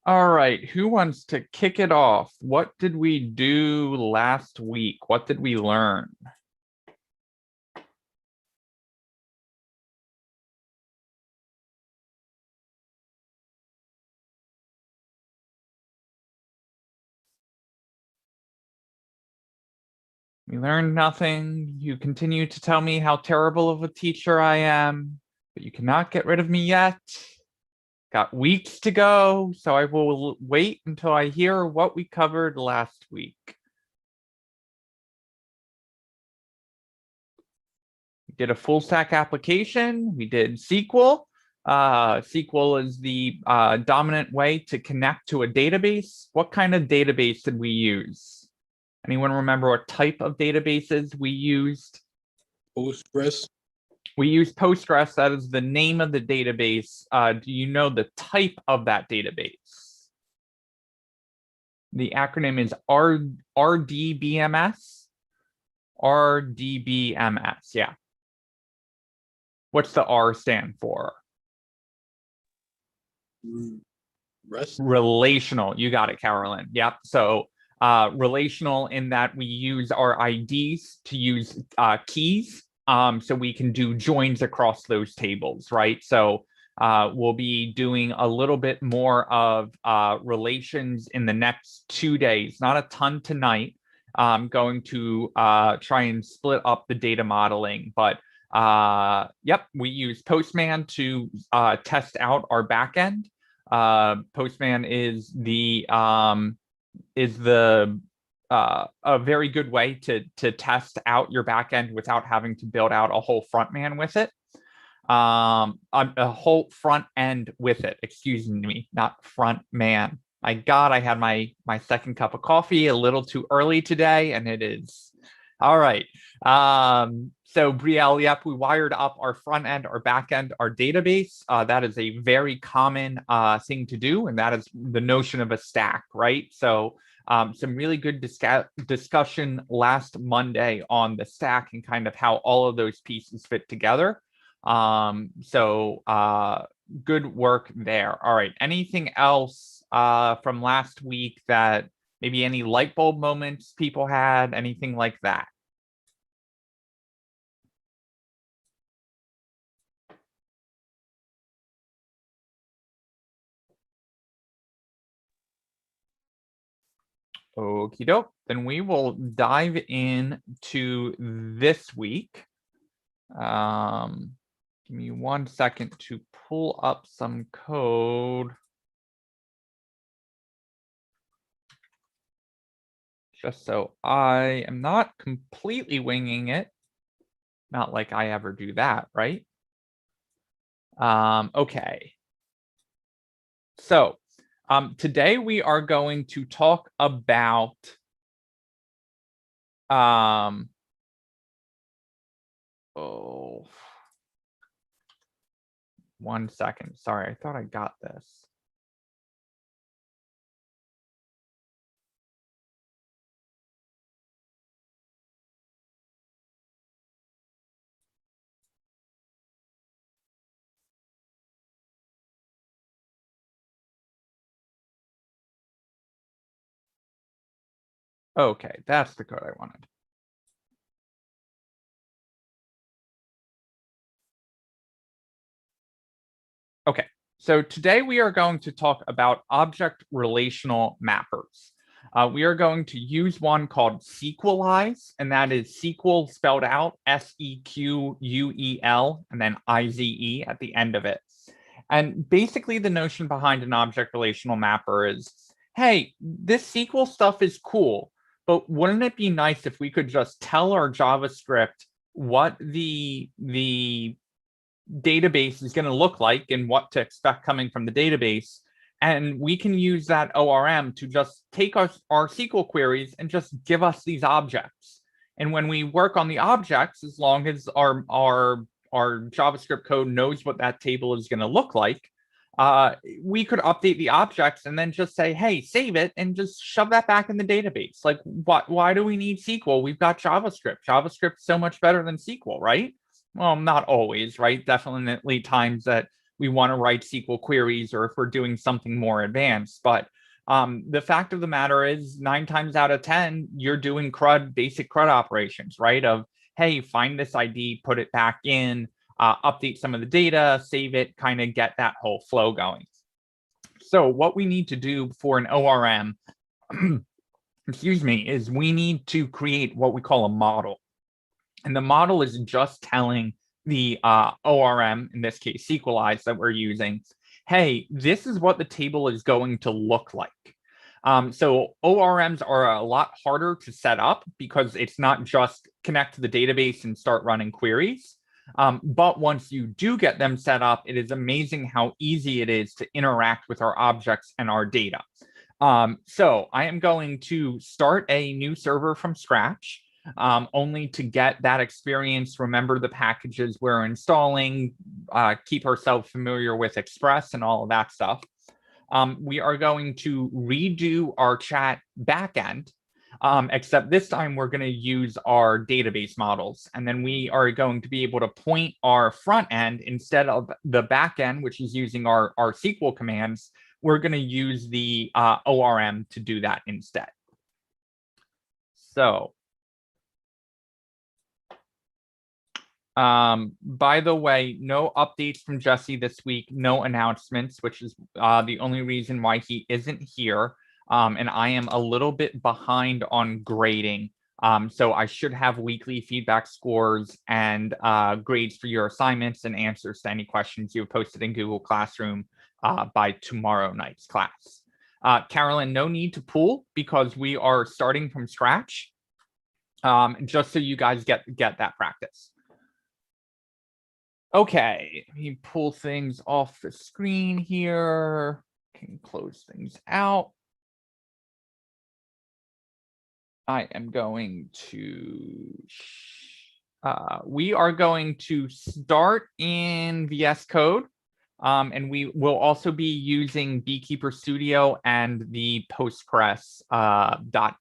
All right, who wants to kick it off? What did we do last week? What did we learn? We learned nothing. You continue to tell me how terrible of a teacher I am, but you cannot get rid of me yet. Got weeks to go, so I will wait until I hear what we covered last week. We did a full stack application. We did SQL. SQL is the dominant way to connect to a database. What kind of database did we use? Anyone remember what type of databases we used? Postgres. We use Postgres. That is the name of the database. Do you know the type of that database? The acronym is RDBMS. RDBMS, yeah. What's the R stand for? REST. Relational. You got it, Carolyn. Yep. So relational in that we use our IDs to use keys. So we can do joins across those tables, right? So we'll be doing a little bit more of relations in the next 2 days, not a ton tonight. I'm going to try and split up the data modeling, but yep, we use Postman to test out our backend. Postman is a very good way to test out your backend without having to build out a whole front man with it. A whole front end with it. Excuse me, not front man. My God, I had my second cup of coffee a little too early today, and it is all right. So Brielle, yep, we wired up our front end, our back end, our database. That is a very common thing to do, and that is the notion of a stack, right? So some really good discussion last Monday on the stack and kind of how all of those pieces fit together. Good work there. All right, anything else from last week that maybe any light bulb moments people had, anything like that? Okie doke. Then we will dive in to this week. Give me 1 second to pull up some code. Just so I am not completely winging it. Not like I ever do that, right? Okay. So today we are going to talk about oh, 1 second. Sorry, I thought I got this. Okay, that's the code I wanted. Okay, so today we are going to talk about object relational mappers. We are going to use one called Sqlize, and that is SQL spelled out SEQUEL, and then IZE at the end of it. And basically the notion behind an object relational mapper is, hey, this SQL stuff is cool, but wouldn't it be nice if we could just tell our JavaScript what the database is going to look like and what to expect coming from the database. And we can use that ORM to just take our SQL queries and just give us these objects. And when we work on the objects, as long as our JavaScript code knows what that table is going to look like, we could update the objects and then just say, hey, save it and just shove that back in the database. Like, why do we need SQL? We've got JavaScript. JavaScript's so much better than SQL, right? Well, not always, right? Definitely times that we want to write SQL queries or if we're doing something more advanced. But the fact of the matter is 9 times out of 10, you're doing basic CRUD operations, right? Of, hey, find this ID, put it back in, update some of the data, save it, kind of get that whole flow going. So what we need to do for an ORM, excuse me, is we need to create what we call a model. And the model is just telling the ORM, in this case, Sqlize that we're using, hey, this is what the table is going to look like. So ORMs are a lot harder to set up because it's not just connect to the database and start running queries. But once you do get them set up, it is amazing how easy it is to interact with our objects and our data. So I am going to start a new server from scratch. Only to get that experience, remember the packages we're installing, keep ourselves familiar with Express and all of that stuff. We are going to redo our chat backend, except this time we're going to use our database models. And then we are going to be able to point our front end instead of the backend, which is using our SQL commands. We're going to use the ORM to do that instead. So by the way, no updates from Jesse this week, no announcements, which is the only reason why he isn't here. And I am a little bit behind on grading. So I should have weekly feedback scores and grades for your assignments and answers to any questions you have posted in Google Classroom by tomorrow night's class. Carolyn, no need to pool because we are starting from scratch, just so you guys get that practice. Okay, let me pull things off the screen here. Can close things out. I am going to, we are going to start in VS Code. And we will also be using Beekeeper Studio and the Postgres .app.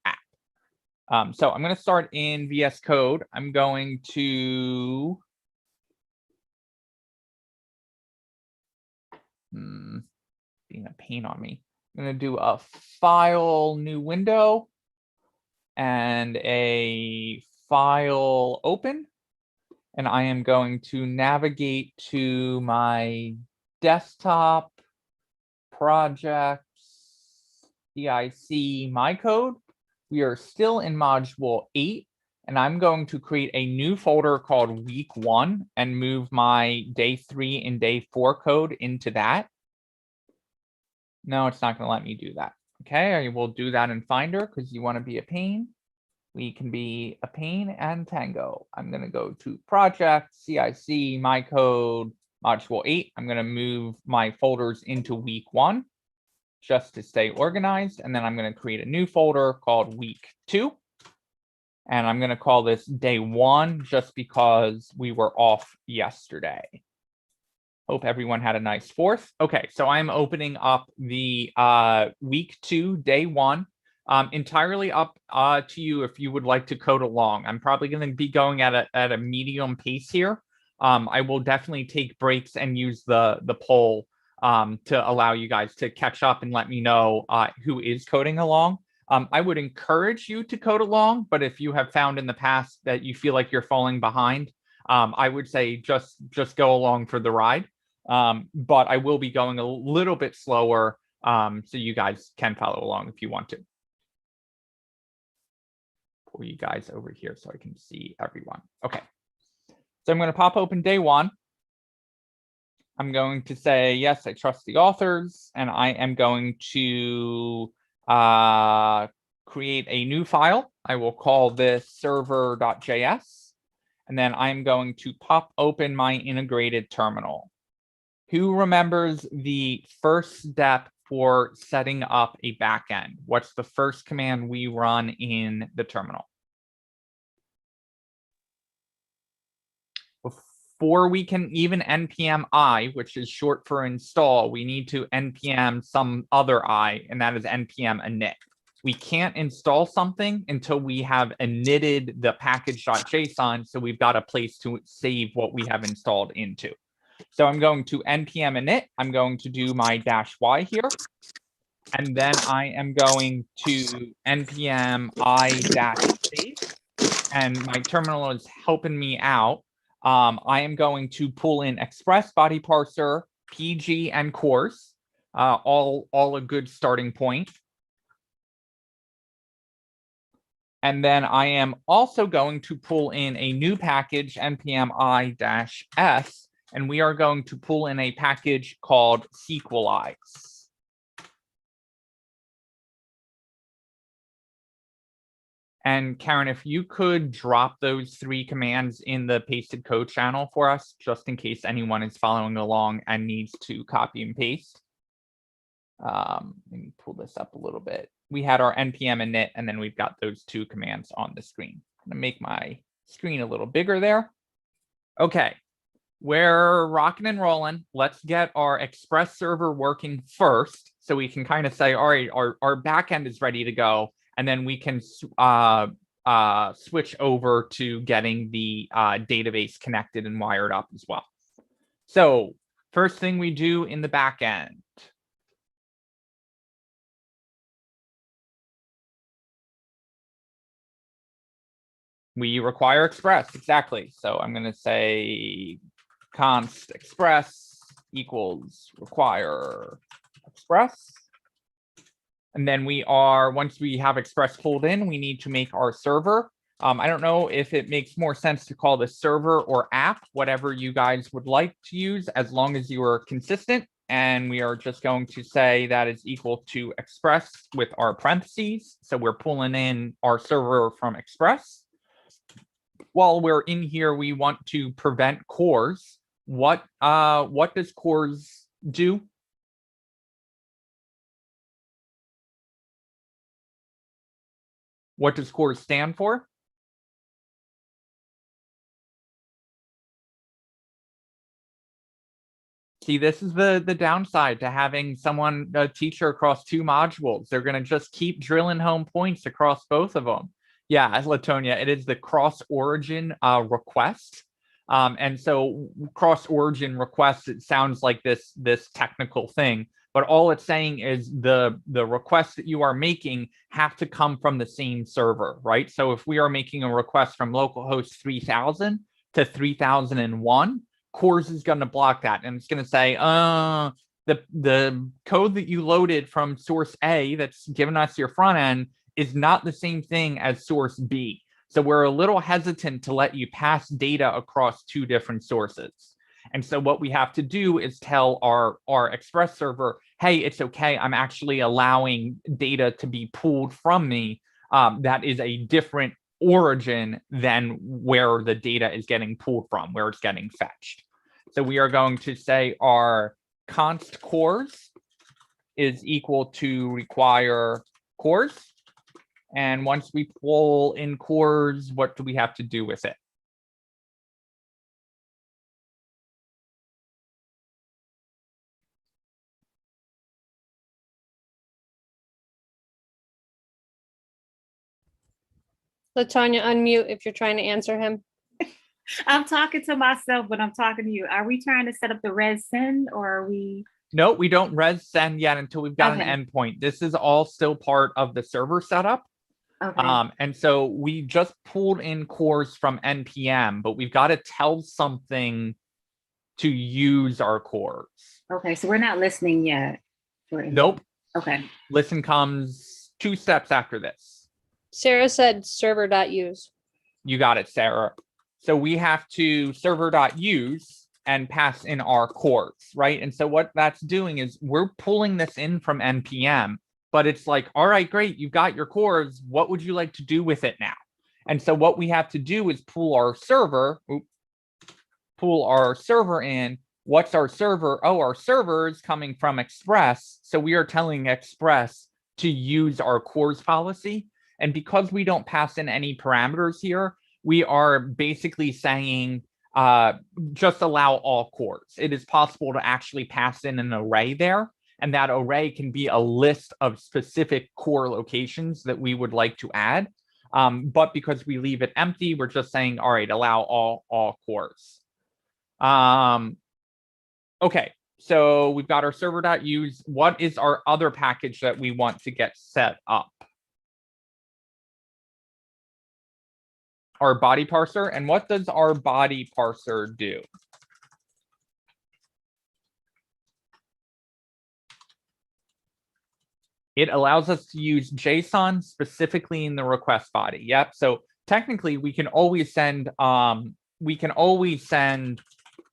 So I'm going to start in VS Code. I'm going to being a pain on me. I'm going to do a file new window and a file open. And I am going to navigate to my desktop projects, CIC, my code. We are still in module 8. And I'm going to create a new folder called week 1 and move my day 3 and day 4 code into that. No, it's not going to let me do that. Okay, I will do that in Finder because you want to be a pain. We can be a pain and Tango. I'm going to go to project, CIC, my code, module 8. I'm going to move my folders into week 1 just to stay organized. And then I'm going to create a new folder called week 2. And I'm going to call this day 1 just because we were off yesterday. Hope everyone had a nice 4th. Okay, so I'm opening up the week 2, day 1. Entirely up to you if you would like to code along. I'm probably going to be going at a medium pace here. I will definitely take breaks and use the poll to allow you guys to catch up and let me know who is coding along. I would encourage you to code along, but if you have found in the past that you feel like you're falling behind, I would say just go along for the ride. But I will be going a little bit slower so you guys can follow along if you want to. Pull you guys over here so I can see everyone. Okay, so I'm going to pop open day 1. I'm going to say, yes, I trust the authors, and I am going to create a new file. I will call this server.js, and then I'm going to pop open my integrated terminal. Who remembers the first step for setting up a backend? What's the first command we run in the terminal? Before we can even npm I, which is short for install, we need to npm some other I, and that is npm init. We can't install something until we have initted the package.json, so we've got a place to save what we have installed into. So I'm going to npm init. I'm going to do my -y here. And then I am going to npm i-space. And my terminal is helping me out. I am going to pull in express, body parser, PG, and course. All a good starting point. And then I am also going to pull in a new package, npm i-s, and we are going to pull in a package called Sqlize. And Karen, if you could drop those 3 commands in the pasted code channel for us, just in case anyone is following along and needs to copy and paste. Let me pull this up a little bit. We had our npm init, and then we've got those 2 commands on the screen. I'm gonna make my screen a little bigger there. Okay, we're rocking and rolling. Let's get our Express server working first, so we can kind of say, all right, our backend is ready to go, and then we can switch over to getting the database connected and wired up as well. So first thing we do in the backend. We require Express, exactly. So I'm going to say const Express equals require Express. And then once we have Express pulled in, we need to make our server. I don't know if it makes more sense to call this server or app, whatever you guys would like to use, as long as you are consistent. And we are just going to say that is equal to Express with our parentheses. So we're pulling in our server from Express. While we're in here, we want to prevent cores. What does cores do? What does cores stand for? See, this is the downside to having a teacher across 2 modules. They're going to just keep drilling home points across both of them. Yeah, Latonia, it is the cross origin request. And so cross origin request, it sounds like this technical thing, but all it's saying is the requests that you are making have to come from the same server, right? So if we are making a request from localhost 3000 to 3001, Cores is going to block that, and it's going to say, the code that you loaded from source A that's given us your front end is not the same thing as source B. So we're a little hesitant to let you pass data across 2 different sources. And so what we have to do is tell our Express server, hey, it's okay. I'm actually allowing data to be pulled from me. That is a different origin than where the data is getting pulled from, where it's getting fetched. So we are going to say our const cores is equal to require cores. And once we pull in cores, what do we have to do with it? Latonya, unmute if you're trying to answer him. I'm talking to myself, but I'm talking to you. Are we trying to set up the res send, or are we? No, we don't res send yet until we've got Okay. an endpoint. This is all still part of the server setup. Okay. And so we just pulled in cores from npm, but we've got to tell something to use our cores. Okay. So we're not listening yet. Nope. Okay. Listen comes 2 steps after this. Sarah said server.use. You got it, Sarah. So we have to server.use and pass in our cores, right? And so what that's doing is we're pulling this in from npm, but it's like, all right, great, you've got your cores. What would you like to do with it now? And so what we have to do is pull our server in. What's our server? Oh, our server is coming from Express. So we are telling Express to use our cores policy. And because we don't pass in any parameters here, we are basically saying just allow all cores. It is possible to actually pass in an array there, and that array can be a list of specific core locations that we would like to add. But because we leave it empty, we're just saying, all right, allow all cores. Okay, so we've got our server.use. What is our other package that we want to get set up? Our body parser. And what does our body parser do? It allows us to use JSON specifically in the request body. Yep. So technically we can always send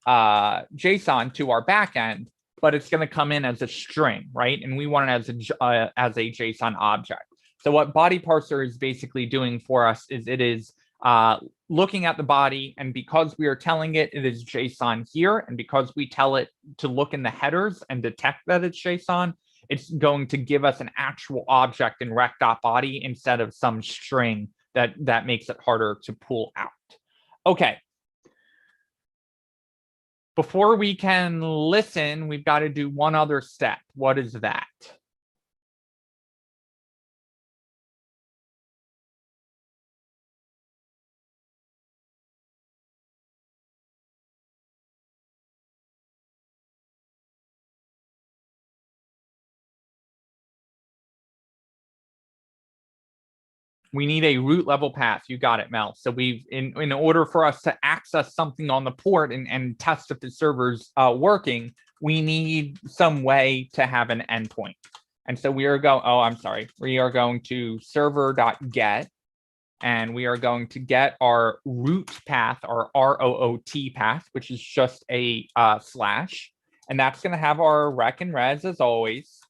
JSON to our backend, but it's going to come in as a string, right? And we want it as a JSON object. So what body parser is basically doing for us is it is looking at the body, and because we are telling it is JSON here, and because we tell it to look in the headers and detect that it's JSON, it's going to give us an actual object in rec.body instead of some string that makes it harder to pull out. Okay. Before we can listen, we've got to do one other step. What is that? We need a root level path. You got it, Mel. So we've in order for us to access something on the port and test if the server's working, we need some way to have an endpoint. And so we are going, we are going to server.get, and we are going to get our root path, our ROOT path, which is just a slash. And that's going to have our rec and res as always.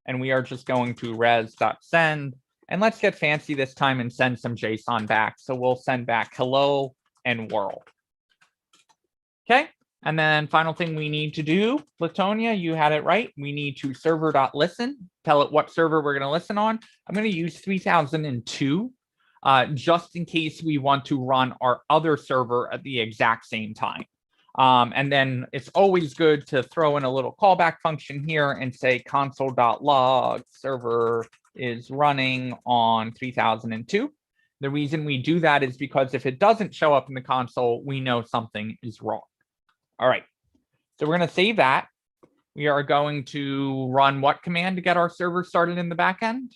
And we are just going to res.send. And let's get fancy this time and send some JSON back. So we'll send back hello and world. Okay. And then final thing we need to do, Latonia, you had it right. We need to server.listen, tell it what server we're going to listen on. I'm going to use 3002 just in case we want to run our other server at the exact same time. And then it's always good to throw in a little callback function here and say console.log server is running on 3002. The reason we do that is because if it doesn't show up in the console, we know something is wrong. All right, so we're going to save that. We are going to run what command to get our server started in the backend?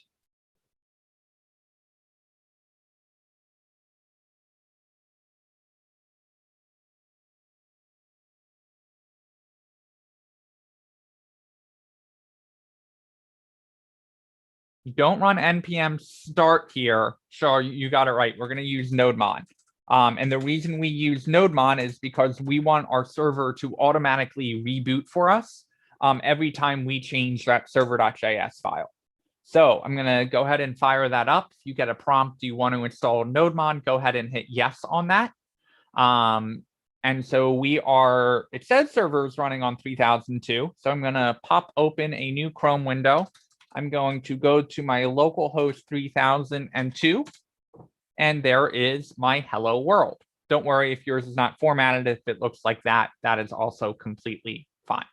You don't run npm start here. Sure, you got it right. We're going to use nodemon. And the reason we use nodemon is because we want our server to automatically reboot for us every time we change that server.js file. So I'm going to go ahead and fire that up. If you get a prompt, do you want to install nodemon? Go ahead and hit yes on that. And so it says server is running on 3002. So I'm going to pop open a new Chrome window. I'm going to go to my local host 3002, and there is my hello world. Don't worry if yours is not formatted. If it looks like that, that is also completely fine.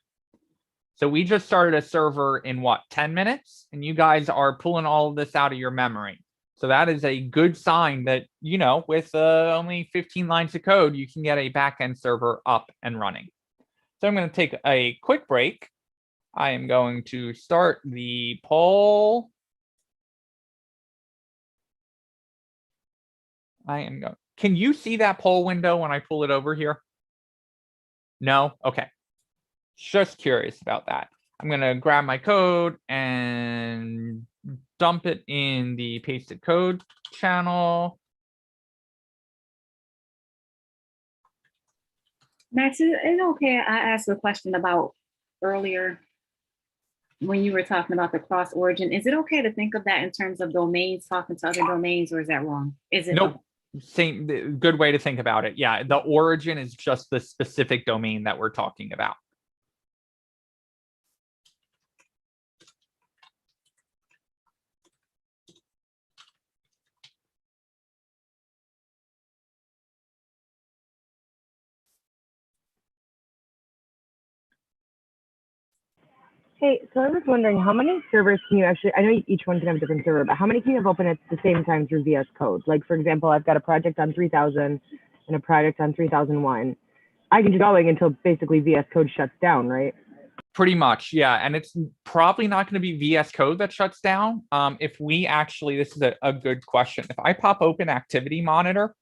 So we just started a server in what, 10 minutes? And you guys are pulling all of this out of your memory. So that is a good sign that, you know, with only 15 lines of code, you can get a backend server up and running. So I'm going to take a quick break. I am going to start the poll. Can you see that poll window when I pull it over here? No? Okay. Just curious about that. I'm going to grab my code and dump it in the pasted code channel. Max, is it okay? I asked a question about earlier when you were talking about the cross origin. Is it okay to think of that in terms of domains talking to other domains, or is that wrong? Is it? Nope. Same good way to think about it. Yeah, the origin is just the specific domain that we're talking about. Hey, so I was wondering, how many servers can you actually, I know each one can have a different server, but how many can you have open at the same time through VS Code? Like, for example, I've got a project on 3000 and a project on 3001. I can keep going until basically VS Code shuts down, right? Pretty much, yeah. And it's probably not going to be VS Code that shuts down. If we actually, this is a good question. If I pop open Activity Monitor,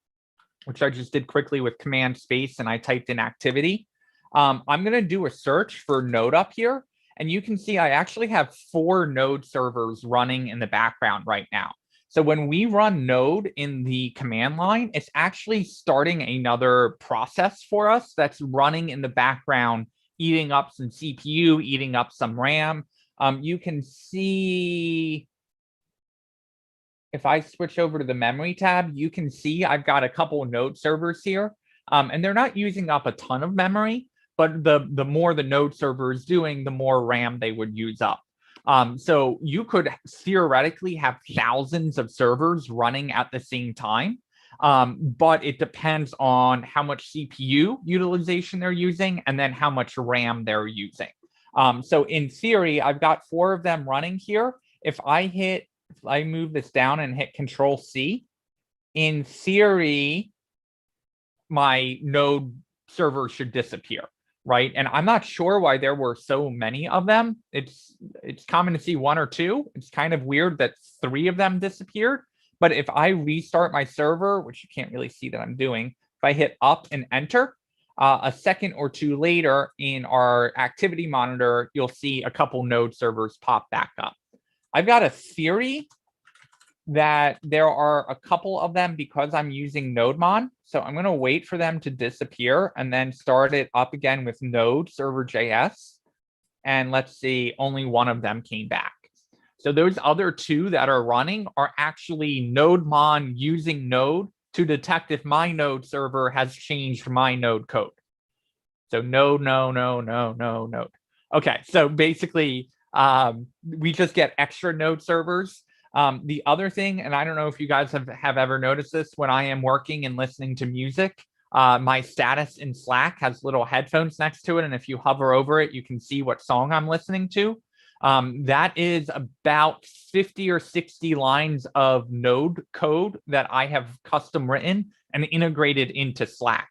which I just did quickly with Command Space, and I typed in activity, I'm going to do a search for Node up here. And you can see I actually have 4 Node servers running in the background right now. So when we run Node in the command line, it's actually starting another process for us that's running in the background, eating up some CPU, eating up some RAM. You can see, if I switch over to the memory tab, you can see I've got a couple of Node servers here, and they're not using up a ton of memory, but the more the Node server is doing, the more RAM they would use up. So you could theoretically have thousands of servers running at the same time. But it depends on how much CPU utilization they're using and then how much RAM they're using. So in theory, I've got 4 of them running here. If I move this down and hit Control C, in theory, my Node server should disappear, right? And I'm not sure why there were so many of them. It's common to see 1 or 2. It's kind of weird that 3 of them disappeared. But if I restart my server, which you can't really see that I'm doing, if I hit up and enter, a second or 2 later in our activity monitor, you'll see a couple Node servers pop back up. I've got a theory that there are a couple of them because I'm using NodeMon. So I'm going to wait for them to disappear and then start it up again with Node server.js. And let's see, only 1 of them came back. So those other 2 that are running are actually NodeMon using Node to detect if my Node server has changed my Node code. So no. Okay, so basically, we just get extra Node servers. The other thing, and I don't know if you guys have ever noticed this, when I am working and listening to music, my status in Slack has little headphones next to it. And if you hover over it, you can see what song I'm listening to. That is about 50 or 60 lines of Node code that I have custom written and integrated into Slack.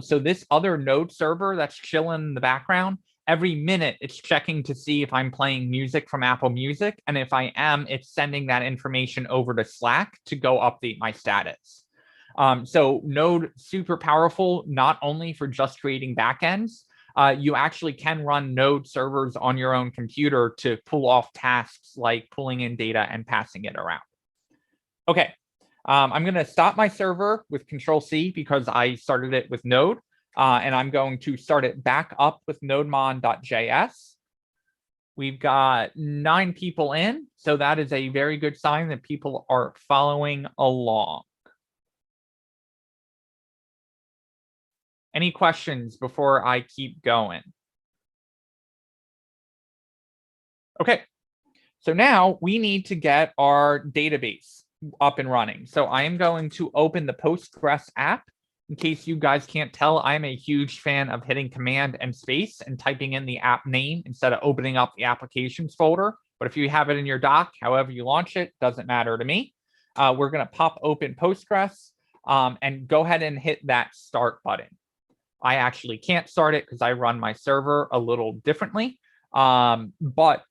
So this other Node server that's chilling in the background, every minute it's checking to see if I'm playing music from Apple Music. And if I am, it's sending that information over to Slack to go update my status. So Node, super powerful, not only for just creating backends, you actually can run Node servers on your own computer to pull off tasks like pulling in data and passing it around. Okay, I'm going to stop my server with Control C because I started it with Node, and I'm going to start it back up with nodemon.js. We've got 9 people in, so that is a very good sign that people are following along. Any questions before I keep going? Okay, so now we need to get our database up and running. So I am going to open the Postgres app. In case you guys can't tell, I'm a huge fan of hitting Command and Space and typing in the app name instead of opening up the applications folder. But if you have it in your dock, however you launch it, doesn't matter to me. We're going to pop open Postgres and go ahead and hit that start button. I actually can't start it because I run my server a little differently. But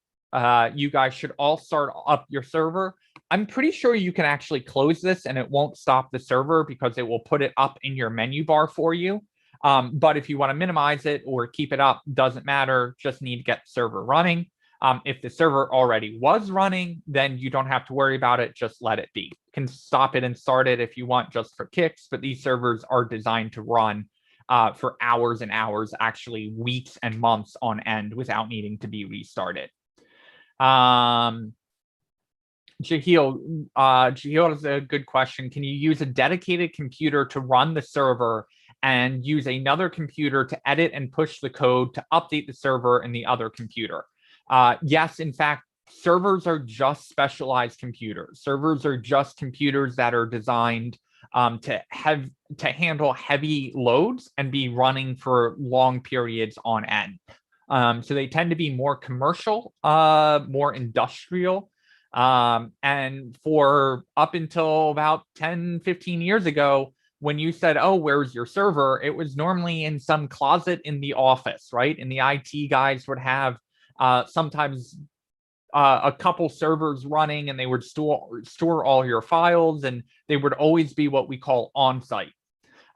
you guys should all start up your server. I'm pretty sure you can actually close this and it won't stop the server because it will put it up in your menu bar for you. But if you want to minimize it or keep it up, doesn't matter, just need to get the server running. If the server already was running, then you don't have to worry about it, just let it be. You can stop it and start it if you want just for kicks, but these servers are designed to run for hours and hours, actually weeks and months on end without needing to be restarted. Jahil has a good question. Can you use a dedicated computer to run the server and use another computer to edit and push the code to update the server in the other computer? Yes, in fact, servers are just specialized computers. Servers are just computers that are designed to handle heavy loads and be running for long periods on end. So they tend to be more commercial, more industrial. And for up until about 10, 15 years ago, when you said, oh, where's your server? It was normally in some closet in the office, right? And the IT guys would have sometimes a couple servers running, and they would store all your files, and they would always be what we call on-site.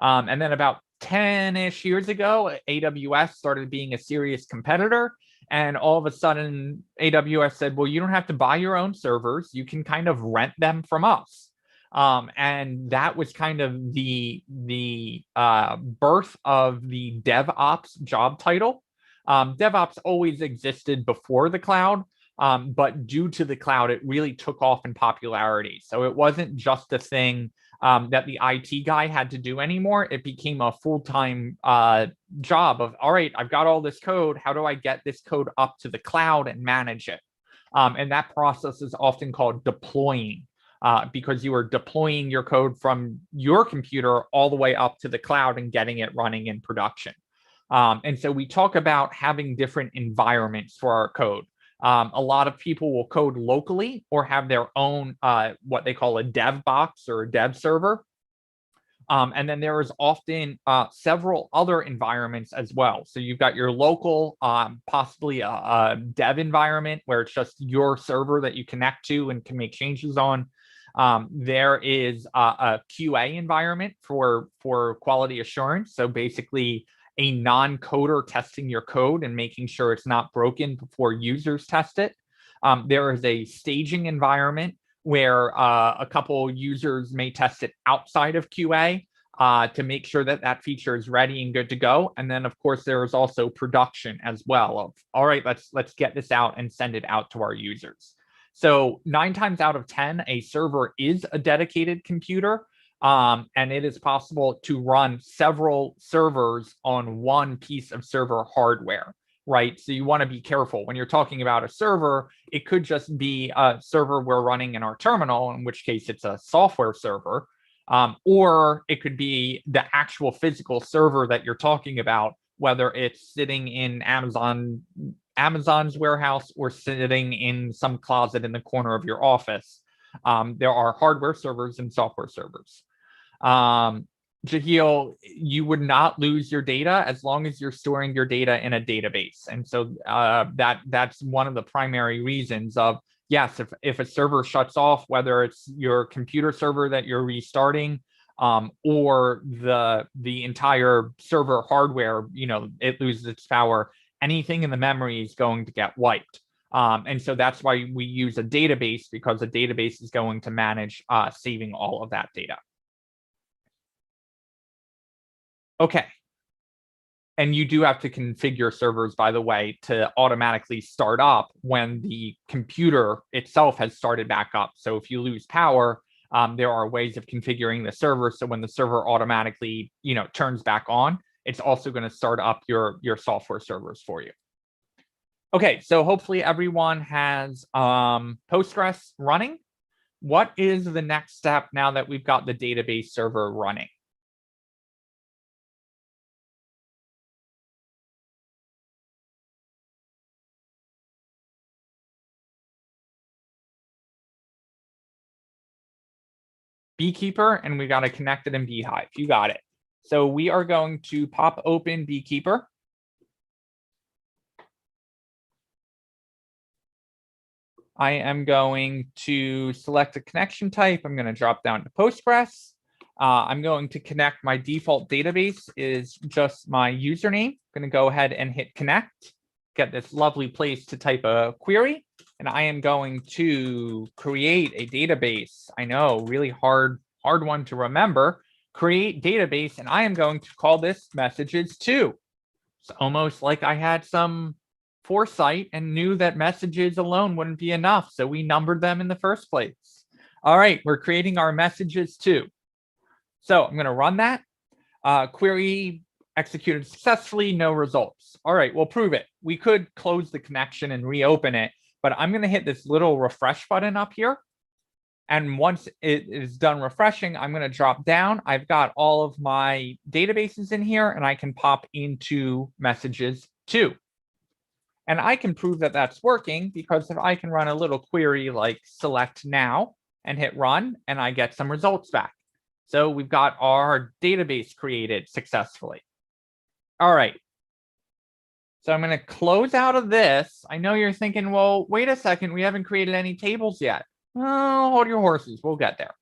And then about 10-ish years ago, AWS started being a serious competitor. And all of a sudden, AWS said, well, you don't have to buy your own servers. You can kind of rent them from us. And that was kind of the birth of the DevOps job title. DevOps always existed before the cloud, but due to the cloud, it really took off in popularity. So it wasn't just a thing that the IT guy had to do anymore. It became a full-time job of, all right, I've got all this code. How do I get this code up to the cloud and manage it? And that process is often called deploying, because you are deploying your code from your computer all the way up to the cloud and getting it running in production. And so we talk about having different environments for our code. A lot of people will code locally or have their own what they call a dev box or a dev server. And then there is often several other environments as well. So you've got your local, possibly a dev environment where it's just your server that you connect to and can make changes on. There is a QA environment for quality assurance. So basically a non-coder testing your code and making sure it's not broken before users test it. There is a staging environment where a couple users may test it outside of QA to make sure that that feature is ready and good to go. And then, of course, there is also production as well of, all right, let's get this out and send it out to our users. So 9 times out of 10, a server is a dedicated computer. And it is possible to run several servers on one piece of server hardware, right? So you want to be careful when you're talking about a server. It could just be a server we're running in our terminal, in which case it's a software server, or it could be the actual physical server that you're talking about, whether it's sitting in Amazon's warehouse or sitting in some closet in the corner of your office. There are hardware servers and software servers. Jahil, you would not lose your data as long as you're storing your data in a database. And so that's one of the primary reasons of, yes, if a server shuts off, whether it's your computer server that you're restarting, or the entire server hardware, it loses its power, anything in the memory is going to get wiped. And so that's why we use a database, because a database is going to manage saving all of that data. Okay. And you do have to configure servers, by the way, to automatically start up when the computer itself has started back up. So if you lose power, there are ways of configuring the server. So when the server automatically, turns back on, it's also going to start up your software servers for you. Okay, so hopefully everyone has Postgres running. What is the next step now that we've got the database server running? Beekeeper, and we got to connect it in Beehive. You got it. So we are going to pop open Beekeeper. I am going to select a connection type. I'm going to drop down to Postgres. I'm going to connect. My default database is just my username. I'm going to go ahead and hit connect. Get this lovely place to type a query. And I am going to create a database. I know, really hard one to remember. Create database, and I am going to call this messages 2. It's almost like I had some foresight and knew that messages alone wouldn't be enough, so we numbered them in the first place. All right, we're creating our messages 2. So I'm going to run that. Query executed successfully, no results. All right, we'll prove it. We could close the connection and reopen it, but I'm going to hit this little refresh button up here. And once it is done refreshing, I'm going to drop down. I've got all of my databases in here, and I can pop into messages 2. And I can prove that that's working, because if I can run a little query like select now and hit run, and I get some results back. So we've got our database created successfully. All right. So I'm going to close out of this. I know you're thinking, well, wait a second, we haven't created any tables yet. Oh, hold your horses. We'll get there.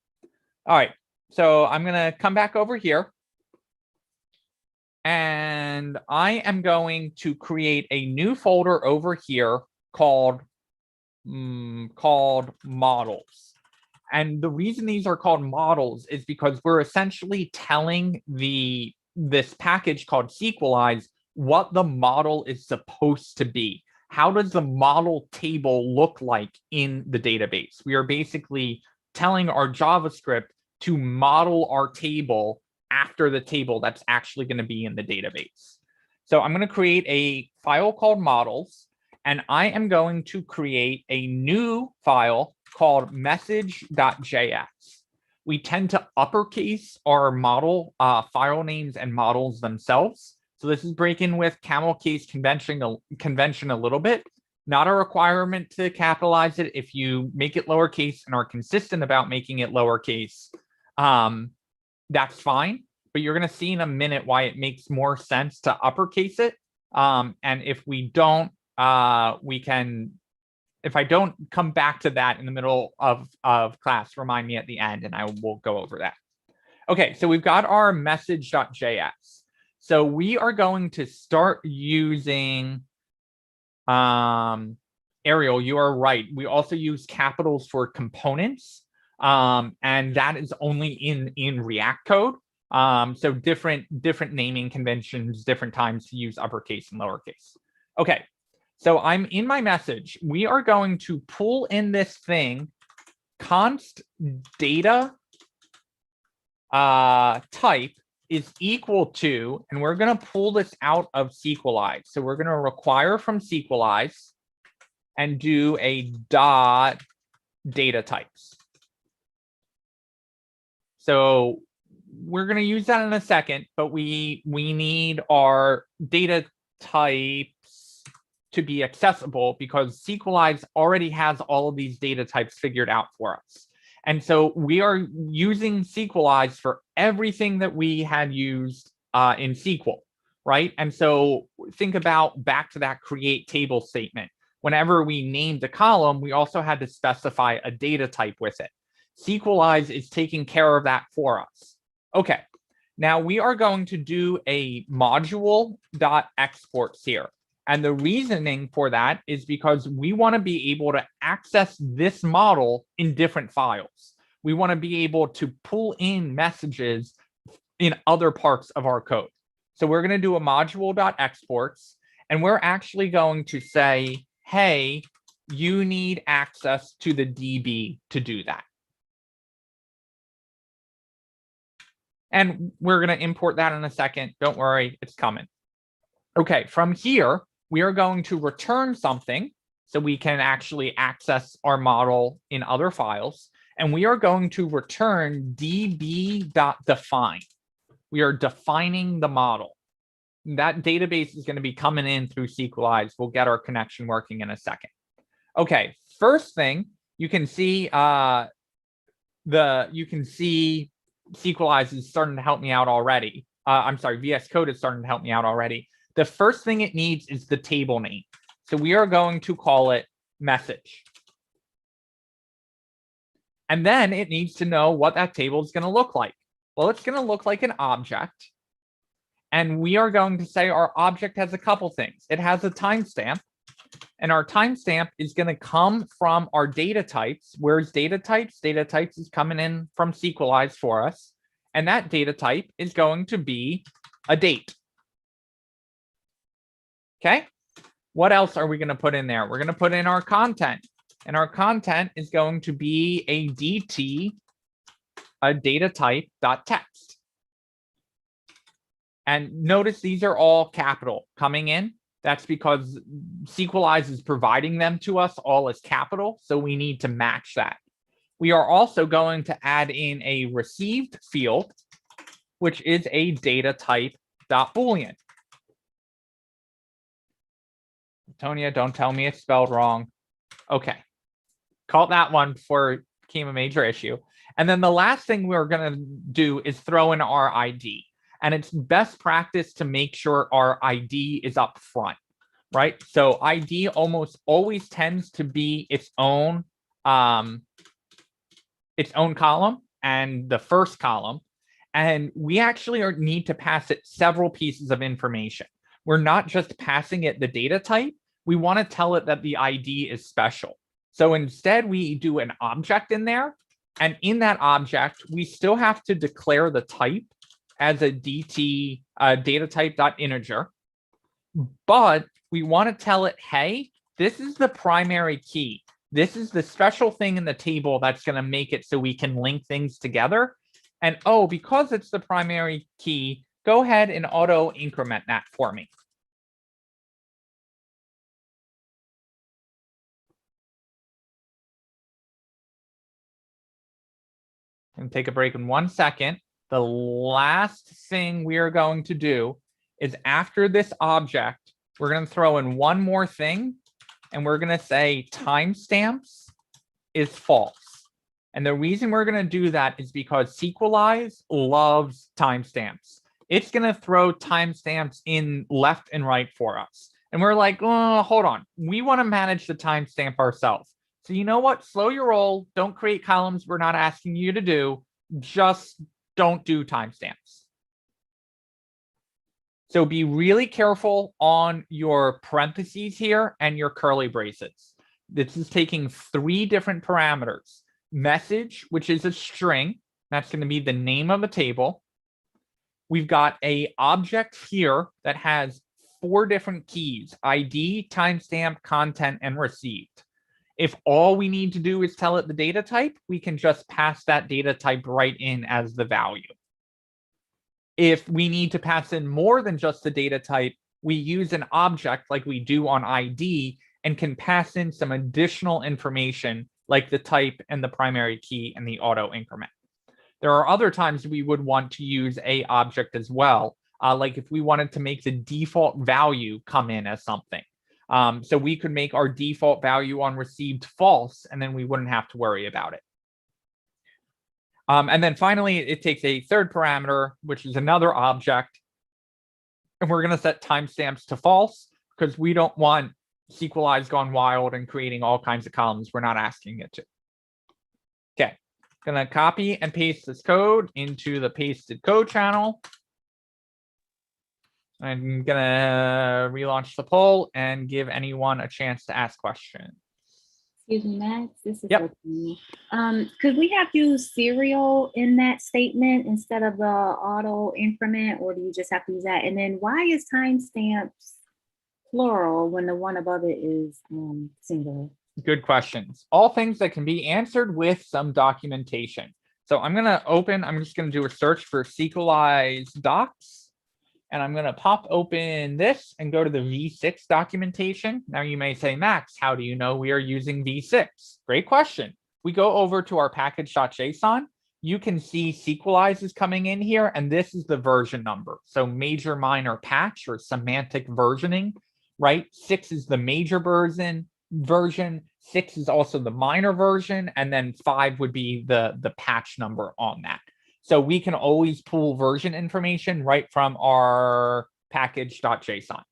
All right. So I'm going to come back over here. And I am going to create a new folder over here called models. And the reason these are called models is because we're essentially telling this package called Sqlize what the model is supposed to be. How does the model table look like in the database? We are basically telling our JavaScript to model our table after the table that's actually going to be in the database. So I'm going to create a file called models, and I am going to create a new file called message.js. We tend to uppercase our model file names and models themselves. So this is breaking with camel case convention a little bit. Not a requirement to capitalize it. If you make it lowercase and are consistent about making it lowercase, that's fine. But you're going to see in a minute why it makes more sense to uppercase it. And if we don't, if I don't come back to that in the middle of class, remind me at the end and I will go over that. Okay, so we've got our message.js. So we are going to start using Ariel, you are right. We also use capitals for components, and that is only in React code. So different naming conventions, different times to use uppercase and lowercase. Okay, so I'm in my message. We are going to pull in this thing, const data type is equal to, and we're going to pull this out of Sqlize. So we're going to require from Sqlize and do a dot data types. So we're going to use that in a second, but we need our data types to be accessible because Sqlize already has all of these data types figured out for us. And so we are using Sqlize for everything that we had used in SQL, right? And so think about back to that create table statement. Whenever we named a column, we also had to specify a data type with it. Sqlize is taking care of that for us. Okay, now we are going to do a module.exports here. And the reasoning for that is because we want to be able to access this model in different files. We want to be able to pull in messages in other parts of our code. So we're going to do a module.exports, and we're actually going to say, hey, you need access to the DB to do that. And we're going to import that in a second. Don't worry, it's coming. Okay, from here, we are going to return something so we can actually access our model in other files. And we are going to return db.define. We are defining the model. That database is going to be coming in through Sqlize. We'll get our connection working in a second. Okay, first thing you can see Sqlize is starting to help me out already. I'm sorry, VS Code is starting to help me out already. The first thing it needs is the table name. So we are going to call it message. And then it needs to know what that table is going to look like. Well, it's going to look like an object. And we are going to say our object has a couple things. It has a timestamp. And our timestamp is going to come from our data types. Where's data types? Data types is coming in from Sqlize for us. And that data type is going to be a date. Okay, what else are we going to put in there? We're going to put in our content, and our content is going to be a DT, a data type .text. And notice these are all capital coming in. That's because Sqlize is providing them to us all as capital, so we need to match that. We are also going to add in a received field, which is a data type .boolean. Tonya, don't tell me it's spelled wrong. Okay. Caught that one before it became a major issue. And then the last thing we're going to do is throw in our ID. And it's best practice to make sure our ID is up front, right? So ID almost always tends to be its own column and the first column. And we actually need to pass it several pieces of information. We're not just passing it the data type. We want to tell it that the ID is special. So instead, we do an object in there. And in that object, we still have to declare the type as a DT data type.integer. But we want to tell it, hey, this is the primary key. This is the special thing in the table that's going to make it so we can link things together. And oh, because it's the primary key, go ahead and auto increment that for me. And take a break in 1 second. The last thing we are going to do is after this object, we're going to throw in one more thing, and we're going to say timestamps is false. And the reason we're going to do that is because Sqlize loves timestamps. It's going to throw timestamps in left and right for us. And we're like, oh, hold on. We want to manage the timestamp ourselves. So you know what? Slow your roll. Don't create columns we're not asking you to do. Just don't do timestamps. So be really careful on your parentheses here and your curly braces. This is taking 3 different parameters. Message, which is a string. That's going to be the name of a table. We've got an object here that has 4 different keys: ID, timestamp, content, and received. If all we need to do is tell it the data type, we can just pass that data type right in as the value. If we need to pass in more than just the data type, we use an object like we do on ID and can pass in some additional information like the type and the primary key and the auto increment. There are other times we would want to use a object as well, like if we wanted to make the default value come in as something. So we could make our default value on received false, and then we wouldn't have to worry about it. And then finally, it takes a third parameter, which is another object. And we're going to set timestamps to false because we don't want Sqlize gone wild and creating all kinds of columns we're not asking it to. Okay, going to copy and paste this code into the pasted code channel. I'm going to relaunch the poll and give anyone a chance to ask questions. Excuse me, Max, this is Yep. me. Could we have used serial in that statement instead of the auto increment, or do you just have to use that? And then why is timestamps plural when the one above it is singular? Good questions. All things that can be answered with some documentation. So I'm going to open, I'm just going to do a search for Sqlize docs. And I'm going to pop open this and go to the V6 documentation. Now you may say, Max, how do you know we are using V6? Great question. We go over to our package.json. You can see Sqlize is coming in here, and this is the version number. So major, minor, patch, or semantic versioning, right? 6 is the major version. 6 is also the minor version, and then 5 would be the patch number on that. So we can always pull version information right from our package.json.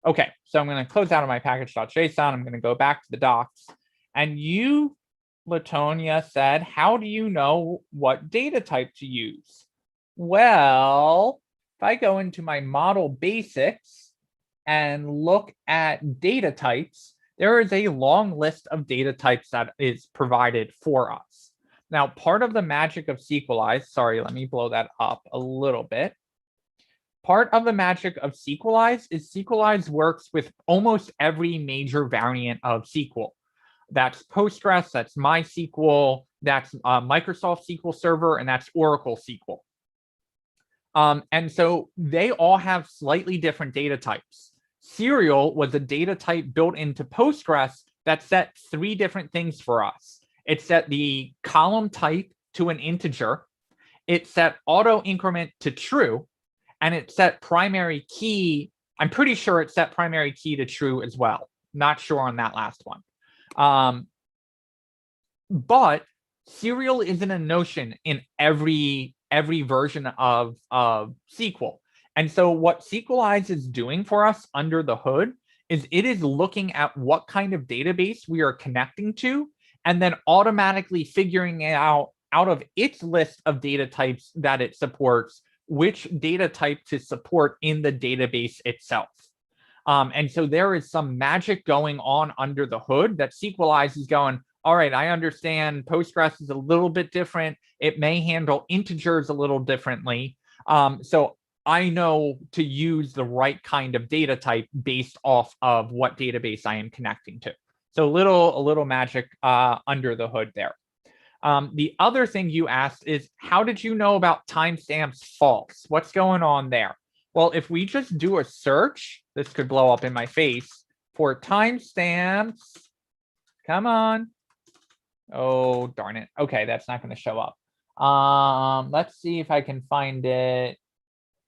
Okay, so I'm going to close out of my package.json. I'm going to go back to the docs. And you, Latonia, said, how do you know what data type to use? Well, if I go into my model basics and look at data types, there is a long list of data types that is provided for us. Now, part of the magic of Sqlize, sorry, let me blow that up a little bit. Part of the magic of Sqlize is Sqlize works with almost every major variant of SQL. That's Postgres, that's MySQL, that's Microsoft SQL Server, and that's Oracle SQL. And so they all have slightly different data types. Serial was a data type built into Postgres that set 3 different things for us. It set the column type to an integer. It set auto increment to true. And it set primary key. I'm pretty sure it set primary key to true as well. Not sure on that last one. But serial isn't a notion in every version of SQL. And so what Sqlize is doing for us under the hood is it is looking at what kind of database we are connecting to, and then automatically figuring it out of its list of data types that it supports, which data type to support in the database itself. And so there is some magic going on under the hood that Sqlize is going, all right, I understand Postgres is a little bit different. It may handle integers a little differently. So I know to use the right kind of data type based off of what database I am connecting to. So a little magic under the hood there. The other thing you asked is, how did you know about timestamps false? What's going on there? Well, if we just do a search, this could blow up in my face, for timestamps. Come on. Oh, darn it. Okay, that's not going to show up. Let's see if I can find it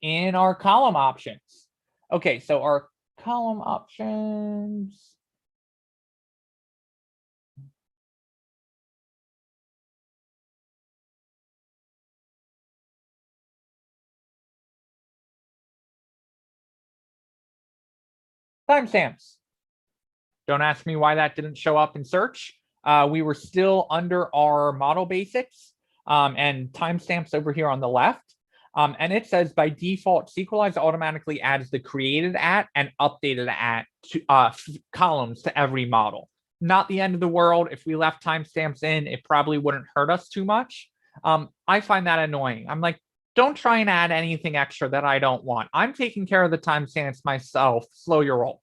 in our column options. Okay, so our column options. Timestamps. Don't ask me why that didn't show up in search. We were still under our model basics and timestamps over here on the left. And it says by default, Sqlize automatically adds the created at and updated at columns to every model. Not the end of the world. If we left timestamps in, it probably wouldn't hurt us too much. I find that annoying. I'm like, don't try and add anything extra that I don't want. I'm taking care of the timestamps myself. Slow your roll.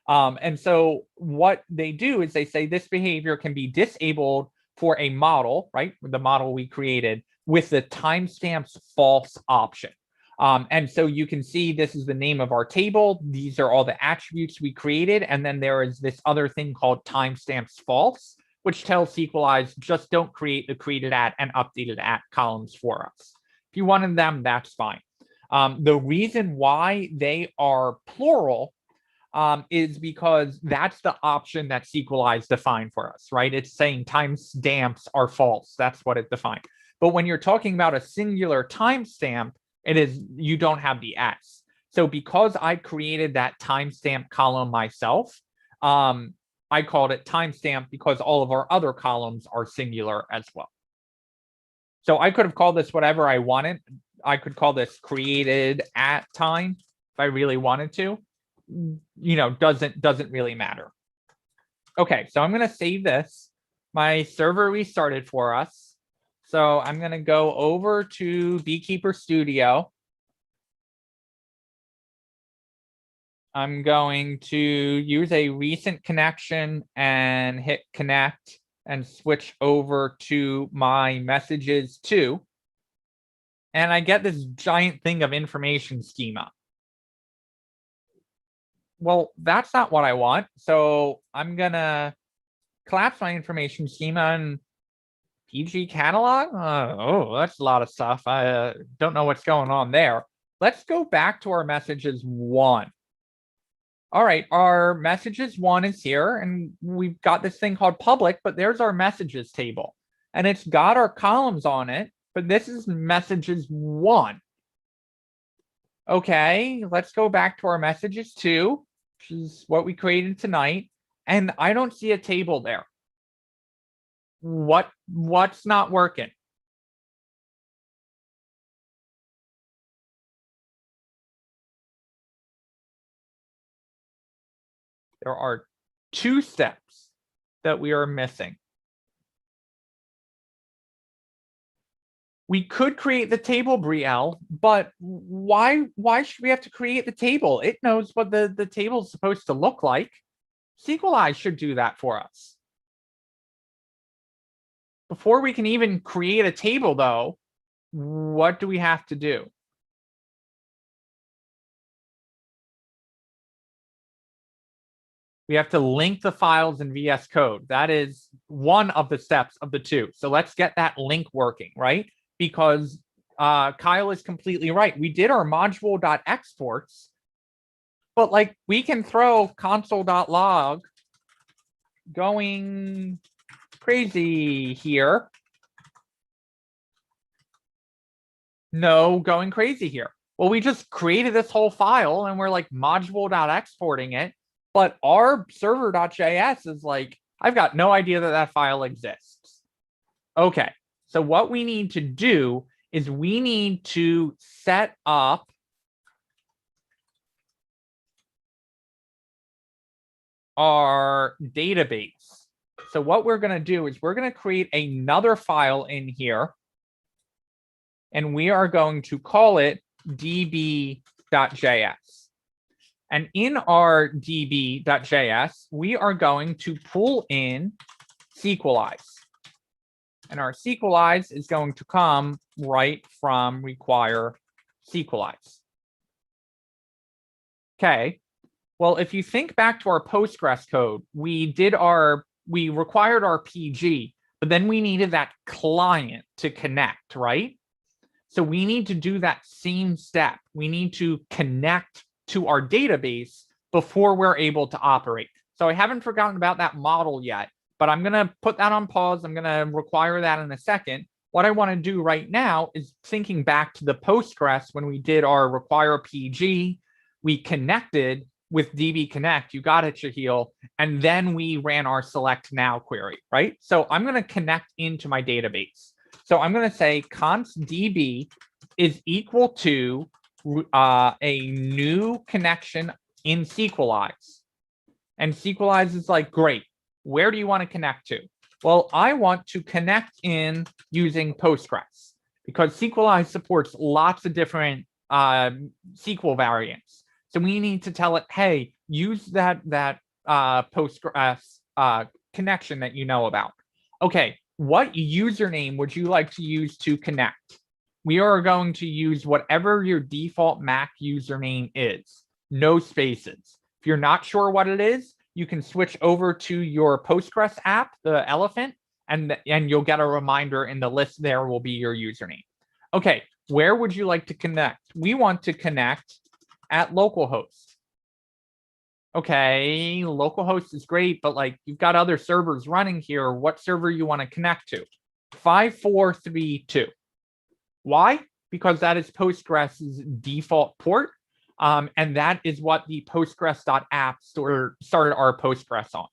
And so what they do is they say this behavior can be disabled for a model, right? The model we created with the timestamps false option. And so you can see this is the name of our table. These are all the attributes we created. And then there is this other thing called timestamps false, which tells Sqlize just don't create the created at and updated at columns for us. If you wanted them, that's fine. The reason why they are plural is because that's the option that Sqlize defined for us, right? It's saying timestamps are false. That's what it defined. But when you're talking about a singular timestamp, it is, you don't have the S. So because I created that timestamp column myself, I called it timestamp because all of our other columns are singular as well. So I could have called this whatever I wanted. I could call this created at time if I really wanted to. You know, doesn't really matter. Okay, so I'm going to save this. My server restarted for us. So I'm going to go over to Beekeeper Studio. I'm going to use a recent connection and hit connect and switch over to my messages too. And I get this giant thing of information schema. Well, that's not what I want. So I'm going to collapse my information schema and PG catalog. Oh, that's a lot of stuff. I don't know what's going on there. Let's go back to our messages one. All right, our messages one is here, and we've got this thing called public, but there's our messages table, and it's got our columns on it, but this is messages one. Okay, let's go back to our messages two, which is what we created tonight, and I don't see a table there. What's not working? There are two steps that we are missing. We could create the table, Brielle, but why should we have to create the table? It knows what the table is supposed to look like. Sqlize should do that for us. Before we can even create a table, though, what do we have to do? We have to link the files in VS Code. That is one of the steps of the two. So let's get that link working, right? Because Kyle is completely right. We did our module.exports, but like we can throw console.log going crazy here No going crazy here. Well, we just created this whole file and we're like module.exporting it, but our server.js is like, I've got no idea that that file exists. Okay, so what we need to do is we need to set up our database. So what we're going to do is we're going to create another file in here, and we are going to call it db.js. And in our db.js, we are going to pull in Sqlize. And our Sqlize is going to come right from require Sqlize. Okay. Well, if you think back to our Postgres code, we required our PG, but then we needed that client to connect, right? So we need to do that same step. We need to connect to our database before we're able to operate. So I haven't forgotten about that model yet, but I'm going to put that on pause. I'm going to require that in a second. What I want to do right now is thinking back to the Postgres when we did our require PG, we connected with DB Connect, you got it, Shahil, and then we ran our select now query, right? So I'm going to connect into my database. So I'm going to say const DB is equal to a new connection in Sqlize. And Sqlize is like, great, where do you want to connect to? Well, I want to connect in using Postgres because Sqlize supports lots of different SQL variants. So we need to tell it, hey, use that Postgres connection that you know about. Okay, what username would you like to use to connect? We are going to use whatever your default Mac username is, no spaces. If you're not sure what it is, you can switch over to your Postgres app, the Elephant, and you'll get a reminder in the list there will be your username. Okay, where would you like to connect? We want to connect at localhost. Okay, localhost is great, but like you've got other servers running here. What server you want to connect to? 5432. Why? Because that is Postgres's default port. And that is what the Postgres.app started our Postgres on.